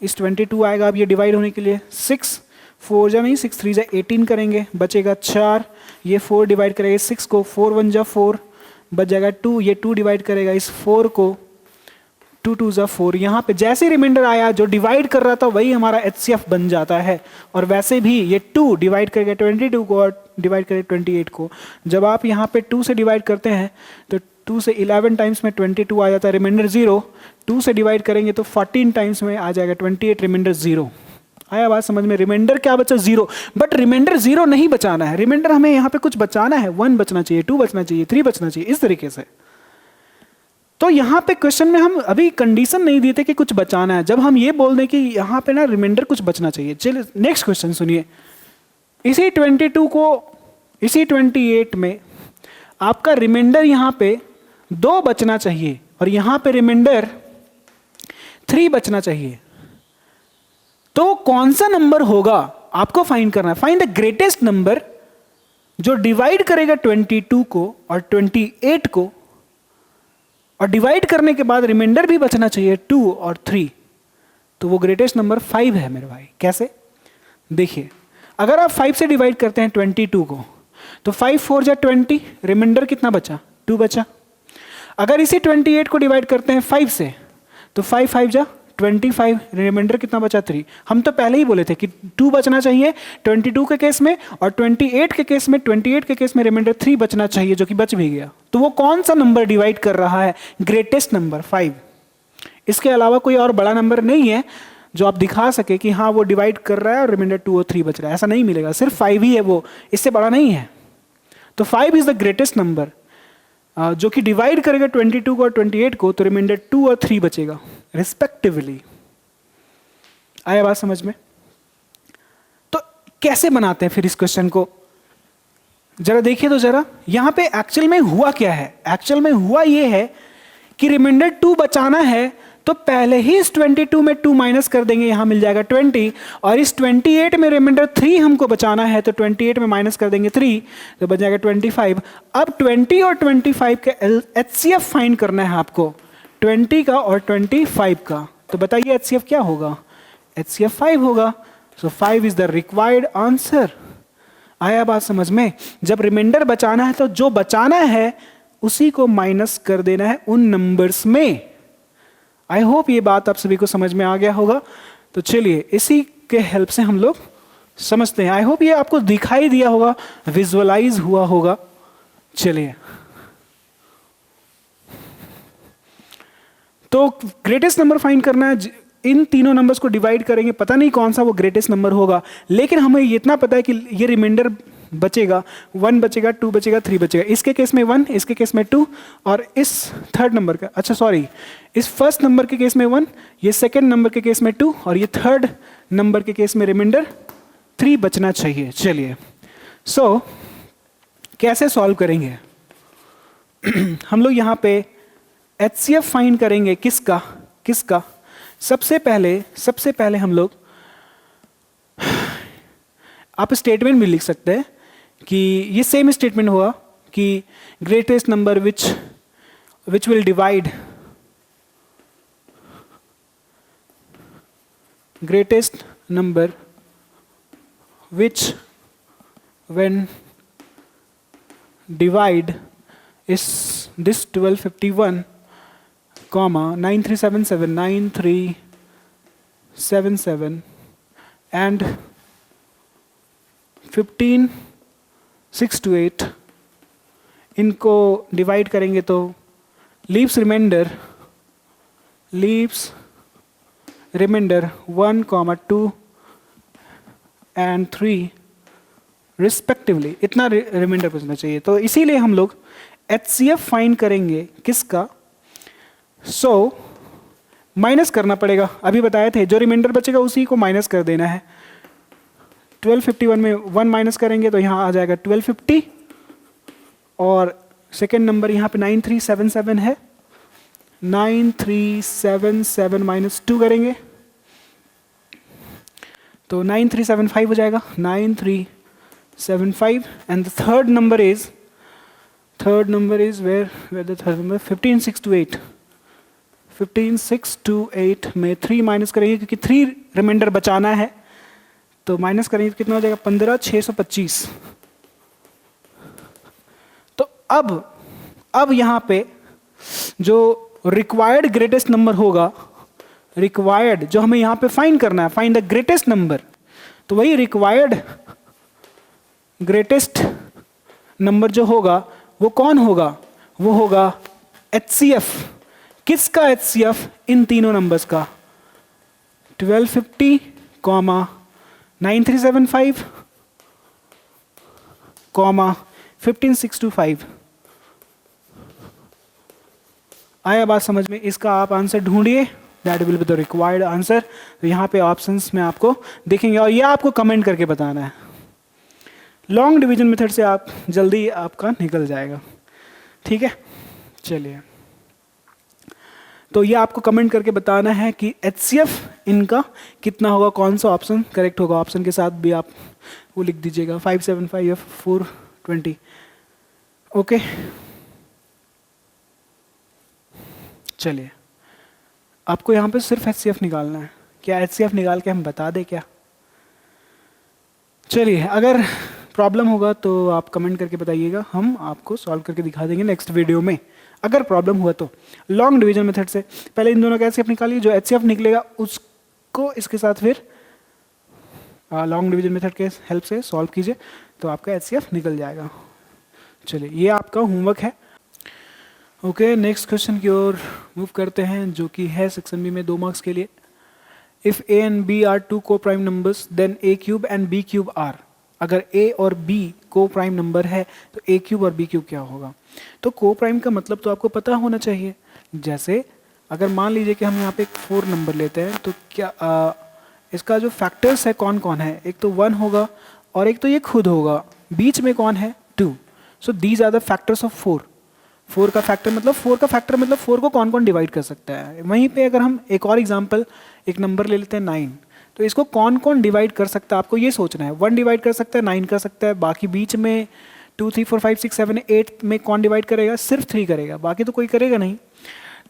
इस 22 आएगा अब ये डिवाइड होने के लिए 6 4 जा नहीं 6 3 जा 18 करेंगे, बचेगा 4, ये 4 डिवाइड करेगा 6 को, 4 1 जा 4, बच जाएगा 2, ये 2 डिवाइड करेगा इस 4 को, 2 2 जा 4। यहाँ पे जैसे रिमाइंडर आया जो डिवाइड कर रहा था वही हमारा एचसीएफ बन जाता है। और वैसे भी ये 2 डिवाइड करेगा 22 को और डिवाइड करेगा 28 को। जब आप यहाँ पे 2 से डिवाइड करते हैं तो 2 से 11 टाइम्स में 22 आ जाता है, रिमाइंडर 0। 2 से डिवाइड करेंगे तो 14 टाइम्स में आ जाएगा 28, रिमाइंडर 0। आया बात समझ में? रिमाइंडर क्या बचा? 0। बट रिमाइंडर 0 नहीं बचाना है, रिमाइंडर हमें यहाँ पे कुछ बचाना है, 1 बचना चाहिए, 2 बचना चाहिए, 3 बचना चाहिए, इस तरीके से। तो यहाँ पे क्वेश्चन में हम अभी कंडीशन नहीं दिए थे कि कुछ बचाना है, जब हम ये बोल दें कि यहाँ पे ना रिमाइंडर कुछ बचना चाहिए। चलिए नेक्स्ट क्वेश्चन सुनिए। इसी 22 को, इसी 28 में आपका रिमाइंडर यहाँ पे 2 बचना चाहिए और यहाँ पे रिमाइंडर 3 बचना चाहिए। तो कौन सा नंबर होगा आपको फाइंड करना है। फाइंड द ग्रेटेस्ट नंबर जो डिवाइड करेगा 22 को और 28 को, और डिवाइड करने के बाद रिमाइंडर भी बचना चाहिए 2 और 3। तो वो ग्रेटेस्ट नंबर 5 है मेरे भाई। कैसे? देखिए, अगर आप 5 से डिवाइड करते हैं 22 को तो 5 4 जा 20, रिमाइंडर कितना बचा? 2 बचा। अगर इसी 28 को डिवाइड करते हैं 5 से तो 5 5 जा 25, रिमाइंडर कितना बचा? 3। हम तो पहले ही बोले थे कि 2 बचना चाहिए 22 के केस में, और 28 के केस में रिमाइंडर 3 बचना चाहिए, जो कि बच भी गया। तो वो कौन सा नंबर डिवाइड कर रहा है? Greatest number 5। इसके अलावा कोई और बड़ा नंबर नहीं है जो आप दिखा सके कि हाँ वो डिवाइड कर रहा है और रिमाइंडर 2 और 3 बच रहा है, ऐसा नहीं मिलेगा। सिर्फ 5 ही है वो, इससे बड़ा नहीं है। तो 5 इज द ग्रेटेस्ट नंबर जो कि डिवाइड करेगा 22 को और 28 को, तो रिमाइंडर 2 और 3 बचेगा रिस्पेक्टिवली। आया बात समझ में? तो कैसे बनाते हैं फिर इस क्वेश्चन को? जरा देखिए तो जरा, यहां पे एक्चुअल में हुआ क्या है। एक्चुअल में हुआ ये है कि रिमाइंडर 2 बचाना है तो पहले ही इस 22 में 2 माइनस कर देंगे, यहां मिल जाएगा 20, और इस 28 में रिमाइंडर 3 हमको बचाना है तो 28 में माइनस कर देंगे 3, तो बच जाएगा 25। अब 20 और 25 का एचसीएफ फाइंड करना है आपको, 20 का और 25 का। तो बताइए एचसीएफ क्या होगा? एचसीएफ 5 होगा। सो 5 इज द रिक्वायर्ड आंसर। आया बात समझ में? जब रिमाइंडर बचाना है तो जो बचाना है उसी को माइनस कर देना है उन नंबर्स में। आई होप ये बात आप सभी को समझ में आ गया होगा। तो चलिए इसी के हेल्प से हम लोग समझते हैं। आई होप ये आपको दिखाई दिया होगा, विजुअलाइज हुआ होगा। चलिए, तो ग्रेटेस्ट नंबर फाइंड करना है, इन तीनों नंबर्स को डिवाइड करेंगे, पता नहीं कौन सा वो ग्रेटेस्ट नंबर होगा, लेकिन हमें इतना पता है कि ये रिमाइंडर बचेगा, 1 बचेगा, 2 बचेगा, 3 बचेगा। इसके केस में 1, इसके केस में 2, और इस थर्ड नंबर का, अच्छा सॉरी, इस फर्स्ट नंबर के केस में 1, ये सेकेंड नंबर के केस में 2, और ये थर्ड नंबर के केस में रिमाइंडर 3 बचना चाहिए। चलिए, सो कैसे सॉल्व करेंगे? हम लोग यहाँ पे एचसीएफ फाइंड करेंगे। किसका? सबसे पहले हम लोग, आप स्टेटमेंट भी लिख सकते हैं कि ये सेम स्टेटमेंट हुआ कि greatest number which will divide, greatest number which when divide इस दिस 1251 9377 9377 and 15628, इनको डिवाइड करेंगे तो लीव्स रिमाइंडर 1, 2 एंड 3 रिस्पेक्टिवली, इतना रिमाइंडर पूछना चाहिए। तो इसीलिए हम लोग HCF फाइंड करेंगे किसका, माइनस करना पड़ेगा। अभी बताए थे जो रिमाइंडर बचेगा उसी को माइनस कर देना है। 1251 में 1 माइनस करेंगे तो यहाँ आ जाएगा 1250, और सेकेंड नंबर यहाँ पे 9377 है, 9377 माइनस 2 करेंगे तो 9375 हो जाएगा, 9375। And the third number is where the third number 15628, 15628 में 3 माइनस करेंगे क्योंकि 3 रिमाइंडर बचाना है, तो माइनस करेंगे तो कितना हो जाएगा 15625। तो अब यहाँ पे जो रिक्वायर्ड ग्रेटेस्ट नंबर होगा, रिक्वायर्ड जो हमें यहाँ पे फाइंड करना है, फाइंड द ग्रेटेस्ट नंबर, तो वही रिक्वायर्ड ग्रेटेस्ट नंबर जो होगा वो कौन होगा, वो होगा HCF। किसका HCF? इन तीनों नंबर्स का, 1250, 9375, 15625। आया बात समझ में? इसका आप आंसर ढूंढिए, that will be the required answer. तो यहाँ पे ऑप्शंस में आपको देखेंगे और ये आपको कमेंट करके बताना है। लॉन्ग डिवीजन मेथड से आप जल्दी आपका निकल जाएगा, ठीक है। चलिए, तो ये आपको कमेंट करके बताना है कि HCF इनका कितना होगा, कौन सा ऑप्शन करेक्ट होगा। ऑप्शन के साथ भी आप वो लिख दीजिएगा, 575 या 420। ओके, चलिए, आपको यहाँ पे सिर्फ HCF निकालना है। क्या HCF निकाल के हम बता दें क्या? चलिए, अगर प्रॉब्लम होगा तो आप कमेंट करके बताइएगा, हम आपको सॉल्व करके दिखा देंगे नेक्स्ट वीडियो में। अगर प्रॉब्लम हुआ तो लॉन्ग डिवीजन मेथड से पहले इन दोनों का HCF निकालिए, जो HCF निकलेगा उसको इसके साथ फिर लॉन्ग डिवीजन मेथड के हेल्प से सॉल्व कीजिए, तो आपका HCF निकल जाएगा। चलिए, ये आपका होमवर्क है। ओके, नेक्स्ट क्वेश्चन की ओर मूव करते हैं, जो कि है सेक्शन बी में 2 मार्क्स के लिए। If A and B are 2 co-prime numbers, then A cube and B cube are। अगर A और B को प्राइम नंबर है तो A क्यूब और B क्यूब क्या होगा? तो को प्राइम का मतलब तो आपको पता होना चाहिए। जैसे अगर मान लीजिए कि हम यहाँ पे एक 4 नंबर लेते हैं, तो क्या इसका जो फैक्टर्स है कौन कौन है? एक तो 1 होगा और एक तो ये खुद होगा, बीच में कौन है? 2। So these are the factors of 4। 4 का फैक्टर मतलब 4 को कौन कौन डिवाइड कर सकता है। वहीं पे अगर हम एक और एग्जांपल, एक नंबर ले लेते हैं 9, तो इसको कौन कौन डिवाइड कर सकता है, आपको ये सोचना है। 1 डिवाइड कर सकता है, 9 कर सकता है, बाकी बीच में 2, 3, 4, 5, 6, 7, 8 में कौन डिवाइड करेगा? सिर्फ 3 करेगा, बाकी तो कोई करेगा नहीं।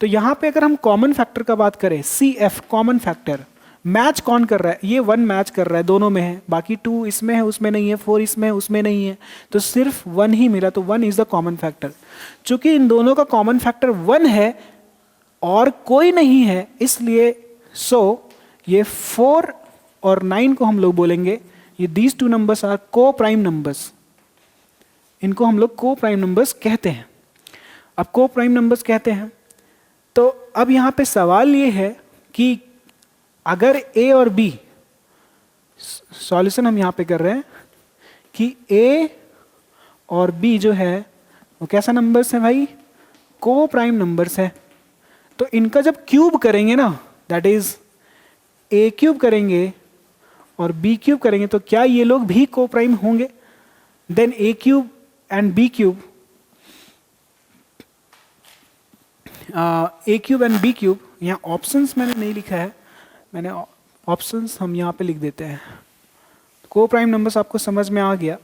तो यहाँ पे अगर हम कॉमन फैक्टर का बात करें, CF कॉमन फैक्टर, मैच कौन कर रहा है? ये 1 मैच कर रहा है, दोनों में है, बाकी 2 इसमें है उसमें नहीं है, 4 इसमें है उसमें नहीं है, तो सिर्फ 1 ही मिला, तो 1 इज द कॉमन फैक्टर। चूंकि इन दोनों का कॉमन फैक्टर 1 है और कोई नहीं है, इसलिए ये 4 और 9 को हम लोग बोलेंगे, ये दीज 2 नंबर्स आर को प्राइम नंबर्स। इनको हम लोग को प्राइम नंबर्स कहते हैं। अब को प्राइम नंबर्स कहते हैं, तो अब यहाँ पे सवाल ये है कि अगर A और B, सॉल्यूशन हम यहाँ पे कर रहे हैं कि A और B जो है वो कैसा नंबर्स है भाई? को प्राइम नंबर्स है। तो इनका जब क्यूब करेंगे ना, दैट इज A क्यूब करेंगे और B क्यूब करेंगे, तो क्या ये लोग भी को प्राइम होंगे? Then A cube and B cube, A cube and B cube, यहाँ ऑप्शंस मैंने नहीं लिखा है, मैंने ऑप्शंस हम यहाँ पे लिख देते हैं। को प्राइम नंबर्स आपको समझ में आ गया,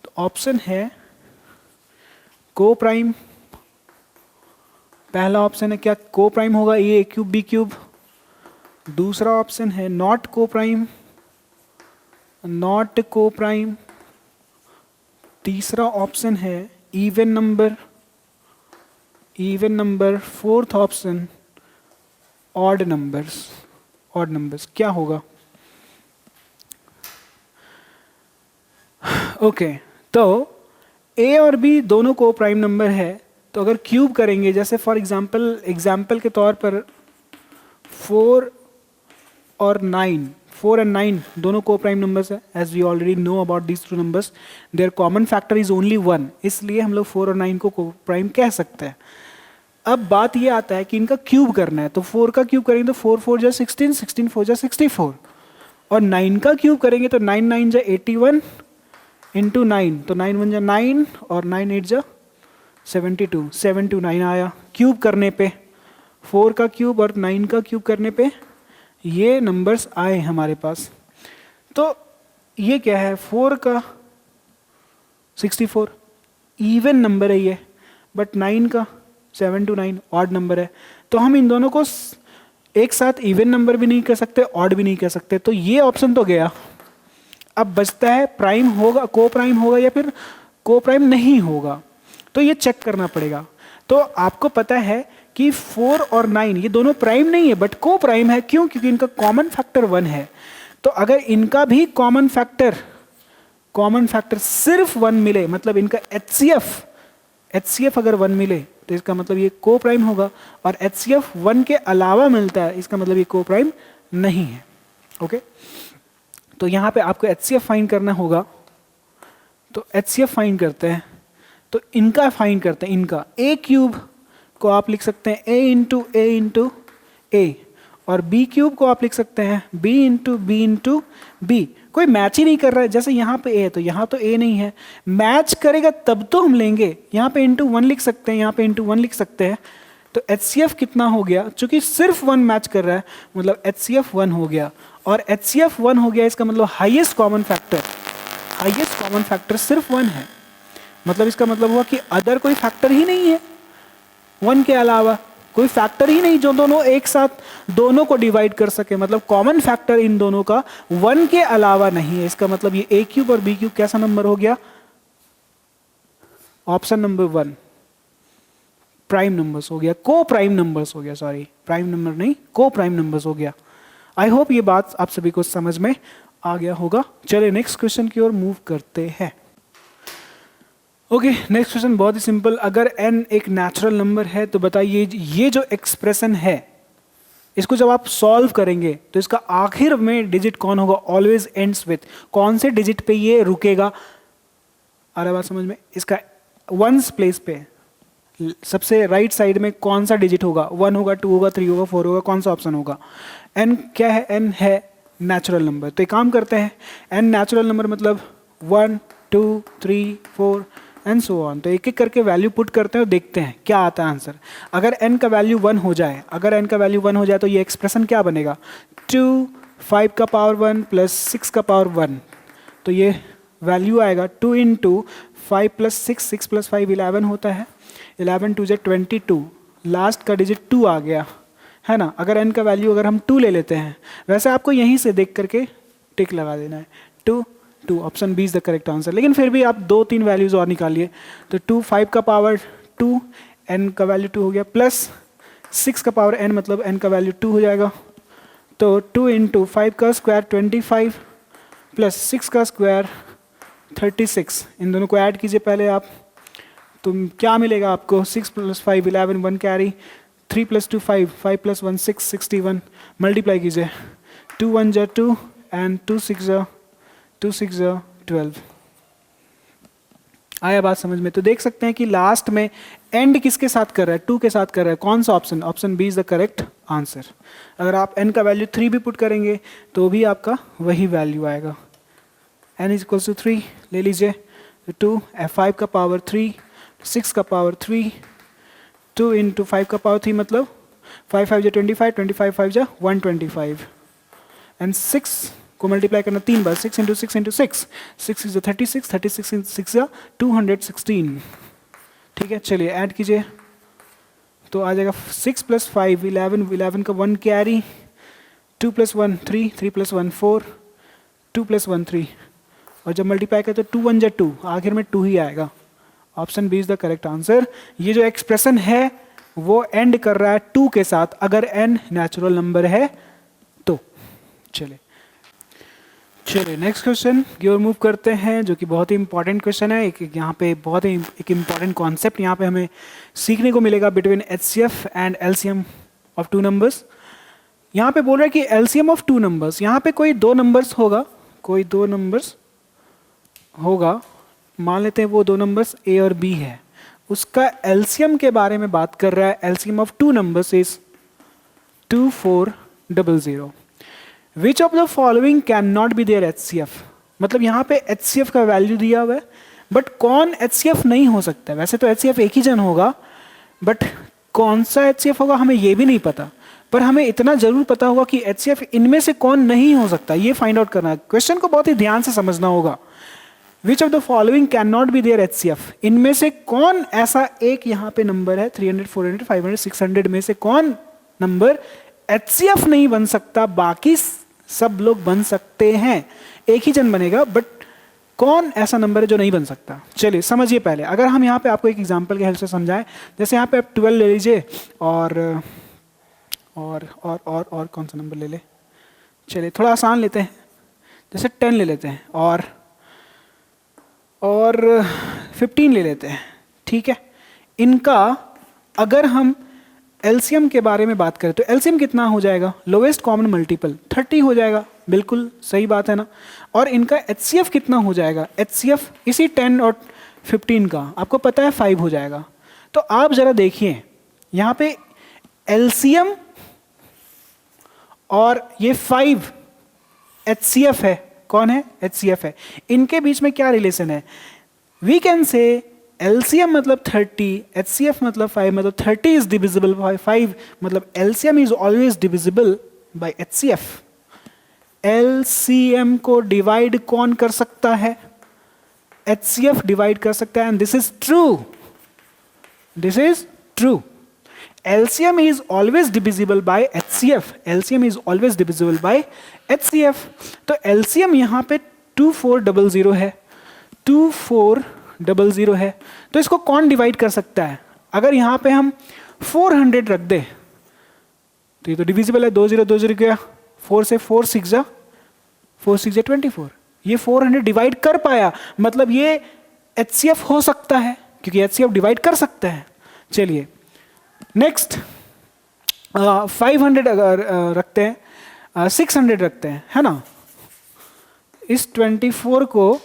तो ऑप्शन है को प्राइम। पहला ऑप्शन है क्या को प्राइम होगा? A cube B cube. दूसरा ऑप्शन है नॉट को प्राइम, नॉट को प्राइम। तीसरा ऑप्शन है even number, even number. Fourth option odd numbers, odd numbers. क्या होगा? ओके, तो A और B दोनों को प्राइम नंबर है, तो अगर क्यूब करेंगे, जैसे फॉर एग्जाम्पल के तौर पर 4 और 9, 4 and 9 दोनों को प्राइम नंबर्स है. As we already know about these two numbers, their common factor is only 1, इसलिए हम लोग 4 और 9 को प्राइम कह सकते हैं. अब बात ये आता है कि इनका क्यूब करना है, तो 4 का क्यूब करेंगे तो 4 4 जा 16, 16 4 जा 64, और 9 का क्यूब करेंगे तो 9 9 जा 81 इंटू 9, तो 9 1 जा 9 और 9 8 जा 72, 7 2 9 आया. क्यूब करने पे 4 का क्यूब और 9 का क्यूब करने पे ये नंबर्स आए हमारे पास. तो ये क्या है, 4 का 64 इवन नंबर है ये, बट 9 का 7 2 9 ऑड नंबर है. तो हम इन दोनों को एक साथ इवन नंबर भी नहीं कह सकते, ऑड भी नहीं कह सकते. तो ये ऑप्शन तो गया. अब बचता है प्राइम होगा, को प्राइम होगा या फिर को प्राइम नहीं होगा. तो ये चेक करना पड़ेगा. तो आपको पता है कि 4 और 9 ये दोनों प्राइम नहीं है बट को प्राइम है. क्यों? क्योंकि इनका कॉमन फैक्टर 1 है. तो अगर इनका भी कॉमन फैक्टर सिर्फ 1 मिले, मतलब इनका HCF अगर 1 मिले तो इसका मतलब ये को प्राइम होगा, और HCF 1 के अलावा मिलता है इसका मतलब ये को प्राइम नहीं है. ओके, तो यहाँ पे आपको HCF फाइंड करना होगा. तो HCF फाइंड करते हैं, तो इनका फाइंड करते हैं. इनका a क्यूब को आप लिख सकते हैं a इंटू a, और b क्यूब को आप लिख सकते हैं b इंटू b. कोई मैच ही नहीं कर रहा है. जैसे यहाँ पे a है तो यहाँ तो a नहीं है, मैच करेगा तब तो हम लेंगे. यहाँ पे इंटू 1 लिख सकते हैं, यहाँ पे इंटू 1 लिख सकते हैं. तो HCF कितना हो गया? चूंकि सिर्फ 1 मैच कर रहा है मतलब HCF 1 हो गया, और HCF 1 हो गया इसका मतलब हाईएस्ट कॉमन फैक्टर सिर्फ 1 है. मतलब इसका मतलब हुआ कि अदर कोई फैक्टर ही नहीं है, 1 के अलावा कोई फैक्टर ही नहीं जो दोनों एक साथ दोनों को डिवाइड कर सके. मतलब कॉमन फैक्टर इन दोनों का 1 के अलावा नहीं है. इसका मतलब ये a क्यूब और b क्यूब कैसा नंबर हो गया? ऑप्शन नंबर 1 प्राइम नंबर्स हो गया, को प्राइम नंबर्स हो गया. सॉरी, प्राइम नंबर नहीं, को प्राइम नंबर्स हो गया. आई होप ये बात आप सभी को समझ में आ गया होगा. चलिए नेक्स्ट क्वेश्चन की ओर मूव करते हैं. ओके, नेक्स्ट क्वेश्चन बहुत ही सिंपल. अगर n एक नेचुरल नंबर है तो बताइए ये जो एक्सप्रेशन है इसको जब आप सॉल्व करेंगे तो इसका आखिर में डिजिट कौन होगा? Always ends with. कौन से डिजिट पे ये रुकेगा? आ रहा बात समझ में? इसका वंस प्लेस पे सबसे राइट साइड में कौन सा डिजिट होगा? 1 होगा, 2 होगा, 3 होगा, 4 होगा, कौन सा ऑप्शन होगा? n क्या है? n है नेचुरल नंबर. तो एक काम करते हैं, n नेचुरल नंबर मतलब 1 2 3 4 एंड सो ऑन. तो एक एक करके वैल्यू पुट करते हैं और देखते हैं क्या आता है आंसर. अगर n का वैल्यू 1 हो जाए, तो ये एक्सप्रेशन क्या बनेगा? 2 5 का पावर 1 प्लस 6 का पावर 1. तो ये वैल्यू आएगा 2 इंटू 5 प्लस 6, 6 प्लस 5 11 होता है. 11 2 22, लास्ट का डिजिट 2 आ गया है ना. अगर n का वैल्यू अगर हम 2 ले लेते हैं, वैसे आपको यहीं से देख करके टिक लगा देना है. 2 option B is the correct answer. लेकिन फिर भी आप 2-3 वैल्यूज और निकालिए. तो 2 5 का पावर 2, n का वैल्यू 2 हो गया, प्लस 6 का पावर n मतलब n का वैल्यू 2 हो जाएगा. तो 2 इंटू 5 का स्क्वायर 25 प्लस 6 का स्क्वायर 36. इन दोनों को ऐड कीजिए पहले आप. तो क्या मिलेगा आपको? 6 plus 5 11, 1 carry, 3 plus 2 5, 5 plus 1 6, 61. Multiply कीजिए. 2 1 जा 2 एंड 2 6 जा 12. आया बात समझ में? तो देख सकते हैं कि लास्ट में एंड किसके साथ कर रहा है? 2 के साथ कर रहा है. कौन सा option? Option B is the correct answer. अगर आप n का वैल्यू 3 भी पुट करेंगे तो भी आपका वही वैल्यू आएगा. n इज इक्वल्स टू 3 ले लीजिए. 2 5 का पावर 3, 6 का पावर 3, 2 इंटू 5 का पावर 3 मतलब 5 5 जा 25, 25 5 जा 125. एंड 6 को मल्टीप्लाई करना 3 बार. 6 इंटू 6 इंटू 6, 6 इज 36, 36 इंटू 6 जा 216. ठीक है, चलिए ऐड कीजिए. तो आ जाएगा 6 प्लस 5 11, 11 का 1 कैरी, 2 प्लस 1 3, 3 प्लस 1 4, 2 प्लस 1 3. और जब मल्टीप्लाई करें तो 2 1 जा 2, आखिर में 2 ही आएगा. Option B is the correct answer. ये जो एक्सप्रेशन है वो एंड कर रहा है 2 के साथ, अगर n नेचुरल नंबर है तो. चलिए नेक्स्ट क्वेश्चन की ओर मूव करते हैं, जो कि बहुत ही इंपॉर्टेंट क्वेश्चन है। एक यहाँ पे बहुत ही एक इंपॉर्टेंट कॉन्सेप्ट यहाँ पे हमें सीखने को मिलेगा between HCF and LCM of two numbers. यहाँ पे बोल रहा है कि एलसीएम ऑफ टू नंबर्स, यहाँ पे कोई दो नंबर्स होगा, कोई दो नंबर्स होगा, मान लेते हैं वो दो नंबर्स ए और बी है, उसका एलसीएम के बारे में बात कर रहा है। LCM of two numbers is 2400। Which of the following can not be their HCF, मतलब यहाँ पे एचसीएफ का वैल्यू दिया हुआ है, बट कौन एचसीएफ नहीं हो सकता है। वैसे तो एचसीएफ एक ही जन होगा, बट कौन सा एचसीएफ होगा हमें ये भी नहीं पता, पर हमें इतना जरूर पता होगा कि एचसीएफ इनमें से कौन नहीं हो सकता, ये फाइंड आउट करना है। क्वेश्चन को बहुत ही ध्यान से समझना होगा। Which of the following can not be their HCF, इनमें से कौन ऐसा एक यहाँ पे नंबर है 300, 400, 500, 600 में से कौन नंबर एचसीएफ नहीं बन सकता, बाकी सब लोग बन सकते हैं, एक ही जन बनेगा, बट कौन ऐसा नंबर है जो नहीं बन सकता। चलिए समझिए पहले, अगर हम यहाँ पे आपको एक एग्जांपल के हेल्प से समझाएं, जैसे यहाँ पे आप 12 ले लीजिए और कौन सा नंबर ले ले, चलिए थोड़ा आसान लेते हैं, जैसे 10 ले लेते हैं और 15 ले लेते हैं, ठीक है। इनका अगर हम एलसीएम के बारे में बात करें तो एलसीएम कितना हो जाएगा, लोएस्ट कॉमन मल्टीपल 30 हो जाएगा, बिल्कुल सही बात है ना। और इनका एचसीएफ कितना हो जाएगा, एचसीएफ इसी 10 और 15 का आपको पता है 5 हो जाएगा। तो आप जरा देखिए यहाँ पे एलसीएम और ये 5 एचसीएफ है, कौन है, एचसीएफ है, इनके बीच में क्या रिलेशन है। वी कैन से एलसीएम मतलब 30, एचसीएफ मतलब 5, मतलब 30 इज डिविजिबल बाय 5, मतलब LCM is always divisible by HCF. LCM को डिवाइड कौन कर सकता है, एचसीएफ डिवाइड कर सकता है, and this is true, this is true. LCM is always divisible by HCF, LCM is always divisible by HCF। तो LCM यहाँ पे 2400 है, 2400 है, तो इसको कौन डिवाइड कर सकता है। अगर यहाँ पे हम 400 रख दे तो ये तो डिविजिबल है, 2020 गया, 4 से 4 6 जा 24, ये 400 डिवाइड कर पाया, मतलब ये HCF हो सकता है, क्योंकि HCF डिवाइड कर सकता है। चलिए नेक्स्ट 500 अगर रखते हैं, 600 रखते हैं, है ना। इस 24 को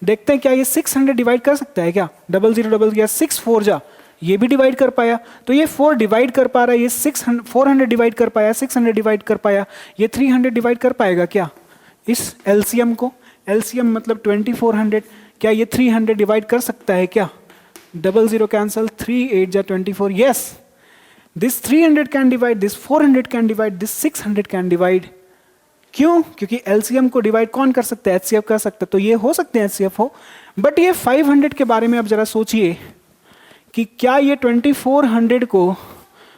देखते हैं क्या ये 600 डिवाइड कर सकता है क्या, 00 गया 6 4 जा, ये भी डिवाइड कर पाया, तो ये 4 डिवाइड कर पा रहा है, ये 400 डिवाइड कर पाया, 600 डिवाइड कर पाया, ये 300 डिवाइड कर पाएगा क्या इस एलसीएम को। एलसीएम मतलब 2400, क्या ये 300 डिवाइड कर सकता है क्या, 00 कैंसल, 3 8 जा 24, yes this 300 can divide, this 400 can divide, this 600 can divide। क्यों, क्योंकि LCM को डिवाइड कौन कर सकता है, HCF कर सकता है, तो ये हो सकते हैं HCF हो। बट ये 500 के बारे में आप जरा सोचिए कि क्या ये 2400 को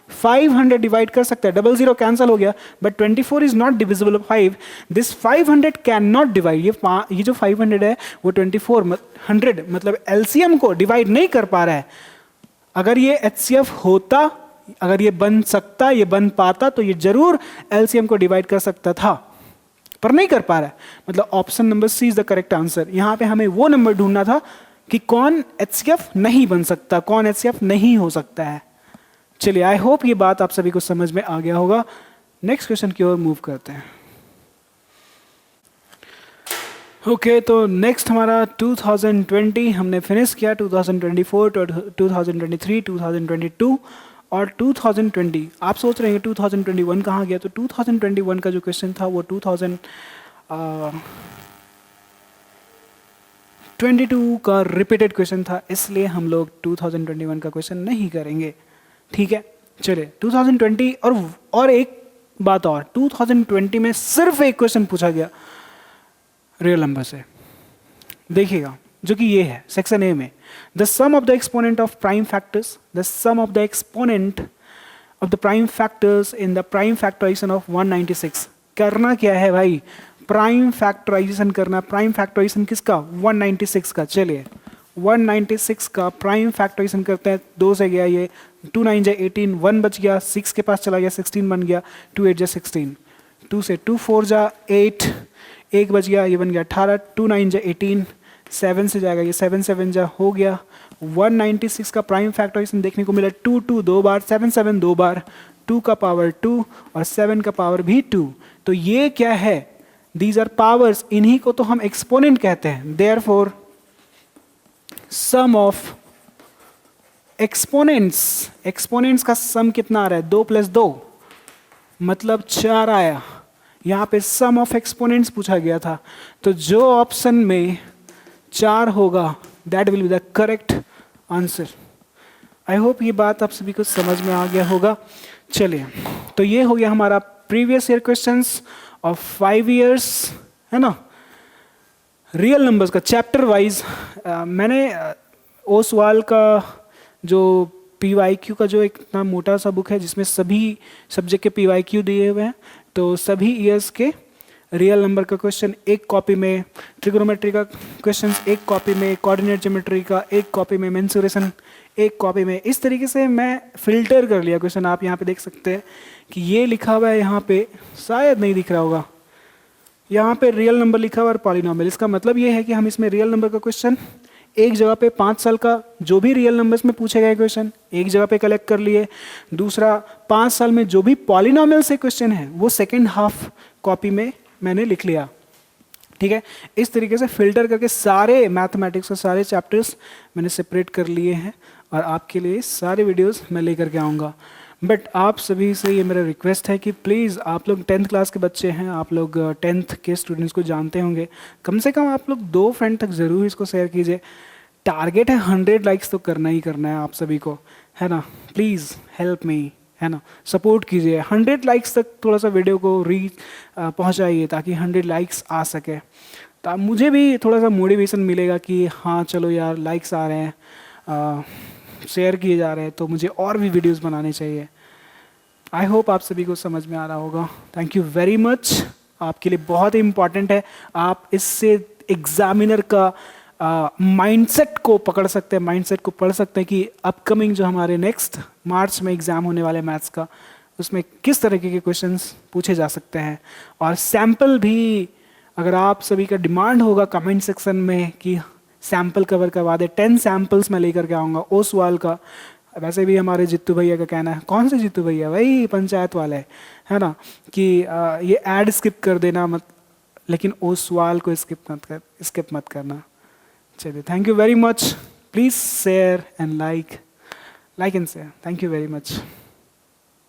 500 डिवाइड कर सकता है, 00 कैंसिल हो गया, but 24 is not divisible by 5, this 500 can not divide, ये जो 500 है वो 2400 मतलब LCM को डिवाइड नहीं कर पा रहा है। अगर ये HCF होता, अगर ये बन सकता, ये बन पाता, तो ये जरूर एलसीएम को डिवाइड कर सकता था, पर नहीं कर पा रहा है, मतलब option number C is the correct answer. यहां पे हमें वो नंबर ढूंढना था कि कौन एचसीएफ नहीं बन सकता, कौन एचसीएफ नहीं हो सकता है। चलिए आई होप ये बात आप सभी को समझ में आ गया होगा। नेक्स्ट क्वेश्चन की ओर मूव करते हैं। ओके तो नेक्स्ट हमारा 2020 हमने फिनिश किया, 2024, 2023, 2022 और 2020। आप सोच रहे हैं 2021 कहाँ गया, तो 2021 का जो क्वेश्चन था वो 2022 का रिपीटेड क्वेश्चन था, इसलिए हम लोग 2021 का क्वेश्चन नहीं करेंगे, ठीक है। चलिए 2020 और एक बात और, 2020 में सिर्फ एक क्वेश्चन पूछा गया रियल नंबर से, देखिएगा, जो कि ये है सेक्शन ए में, the sum of the exponent of prime factors, the sum of the exponent of the prime factors in the prime factorization of 196। करना क्या है भाई, प्राइम फैक्टराइजेशन करना। प्राइम फैक्टराइजेशन किसका, 196 का। चलिए 196 का प्राइम फैक्टराइजेशन करते हैं। 2 से गया ये, 2 9 जा 18, 1 बच गया, 6 के पास चला गया, 16 बन गया, 2 8 जा 16, 2 से 2 4 जा 8, एक बच गया, ये बन गया 18, 2 9 जा 18, 7 से जाएगा ये 7 7 जा हो गया 196 का प्राइम फैक्टराइजेशन देखने को मिला 2 2 दो बार, 7 7 दो बार, 2 का पावर 2 और 7 का पावर भी 2। तो ये क्या है? दीज आर पावर्स, इन्हीं को तो हम एक्सपोनेंट कहते हैं। Therefore sum of exponents, exponents का सम कितना आ रहा है? 2 + 2 मतलब 4 आया। यहाँ पे सम ऑफ एक्सपोनेंट्स पूछा गया था, तो जो ऑप्शन में 4 होगा that will be the correct answer. I hope ये बात आप सभी को समझ में आ गया होगा। चलिए, तो ये हो गया हमारा previous year questions of 5 years, है ना। रियल नंबर्स का चैप्टर वाइज मैंने ओसवाल का जो PYQ का जो एक इतना मोटा सा बुक है जिसमें सभी सब्जेक्ट के PYQ दिए हुए हैं, तो सभी ईयर्स के रियल नंबर का क्वेश्चन एक कॉपी में, ट्रिग्नोमेट्री का क्वेश्चन एक कॉपी में, कोऑर्डिनेट ज्योमेट्री का एक कॉपी में, मेंसुरेशन एक कॉपी में। इस तरीके से मैं फिल्टर कर लिया क्वेश्चन। आप यहाँ पे देख सकते हैं कि ये लिखा हुआ है, यहाँ पे शायद नहीं दिख रहा होगा, यहाँ पे रियल नंबर लिखा हुआ है और पॉलिनोमियल। इसका मतलब ये है कि हम इसमें रियल नंबर का क्वेश्चन एक जगह पे 5 साल का जो भी रियल नंबर्स में पूछे गए क्वेश्चन एक जगह पे कलेक्ट कर लिए। दूसरा, 5 साल में जो भी पॉलिनोमियल से क्वेश्चन है वो सेकेंड हाफ कॉपी में मैंने लिख लिया। ठीक है, इस तरीके से फिल्टर करके सारे मैथमेटिक्स के सारे चैप्टर्स मैंने सेपरेट कर लिए हैं और आपके लिए सारे वीडियोस मैं लेकर के आऊँगा। बट आप सभी से ये मेरा रिक्वेस्ट है कि प्लीज़, आप लोग 10th क्लास के बच्चे हैं, आप लोग 10th के स्टूडेंट्स को जानते होंगे, कम से कम आप लोग 2 फ्रेंड तक ज़रूर इसको शेयर कीजिए। टारगेट है 100 लाइक्स तो करना ही करना है आप सभी को, है ना। प्लीज़ हेल्प मी, है ना, सपोर्ट कीजिए। 100 लाइक्स तक थोड़ा सा वीडियो को रीच पहुँचाइए ताकि 100 लाइक्स आ सके, तो मुझे भी थोड़ा सा मोटिवेशन मिलेगा कि हाँ चलो यार लाइक्स आ रहे हैं, शेयर किए जा रहे हैं, तो मुझे और भी वीडियोस बनाने चाहिए। आई होप आप सभी को समझ में आ रहा होगा। Thank you very much. आपके लिए बहुत ही इम्पॉर्टेंट है, आप इससे एग्जामिनर का माइंडसेट को पकड़ सकते हैं, माइंडसेट को पढ़ सकते हैं कि अपकमिंग जो हमारे नेक्स्ट मार्च में एग्ज़ाम होने वाले मैथ्स का, उसमें किस तरीके के क्वेश्चंस पूछे जा सकते हैं। और सैम्पल भी अगर आप सभी का डिमांड होगा कमेंट सेक्शन में कि सैम्पल कवर करवा दे, 10 सैम्पल्स मैं लेकर के आऊँगा ओसवाल का। वैसे भी हमारे जित्तू भैया का कहना है, कौन से जित्तू भैया, वही पंचायत वाले, है ना, कि ये ऐड स्किप कर देना मत, लेकिन ओसवाल को स्किप मत करना। चलिए, thank you very much. Please share and like and share. Thank you very much.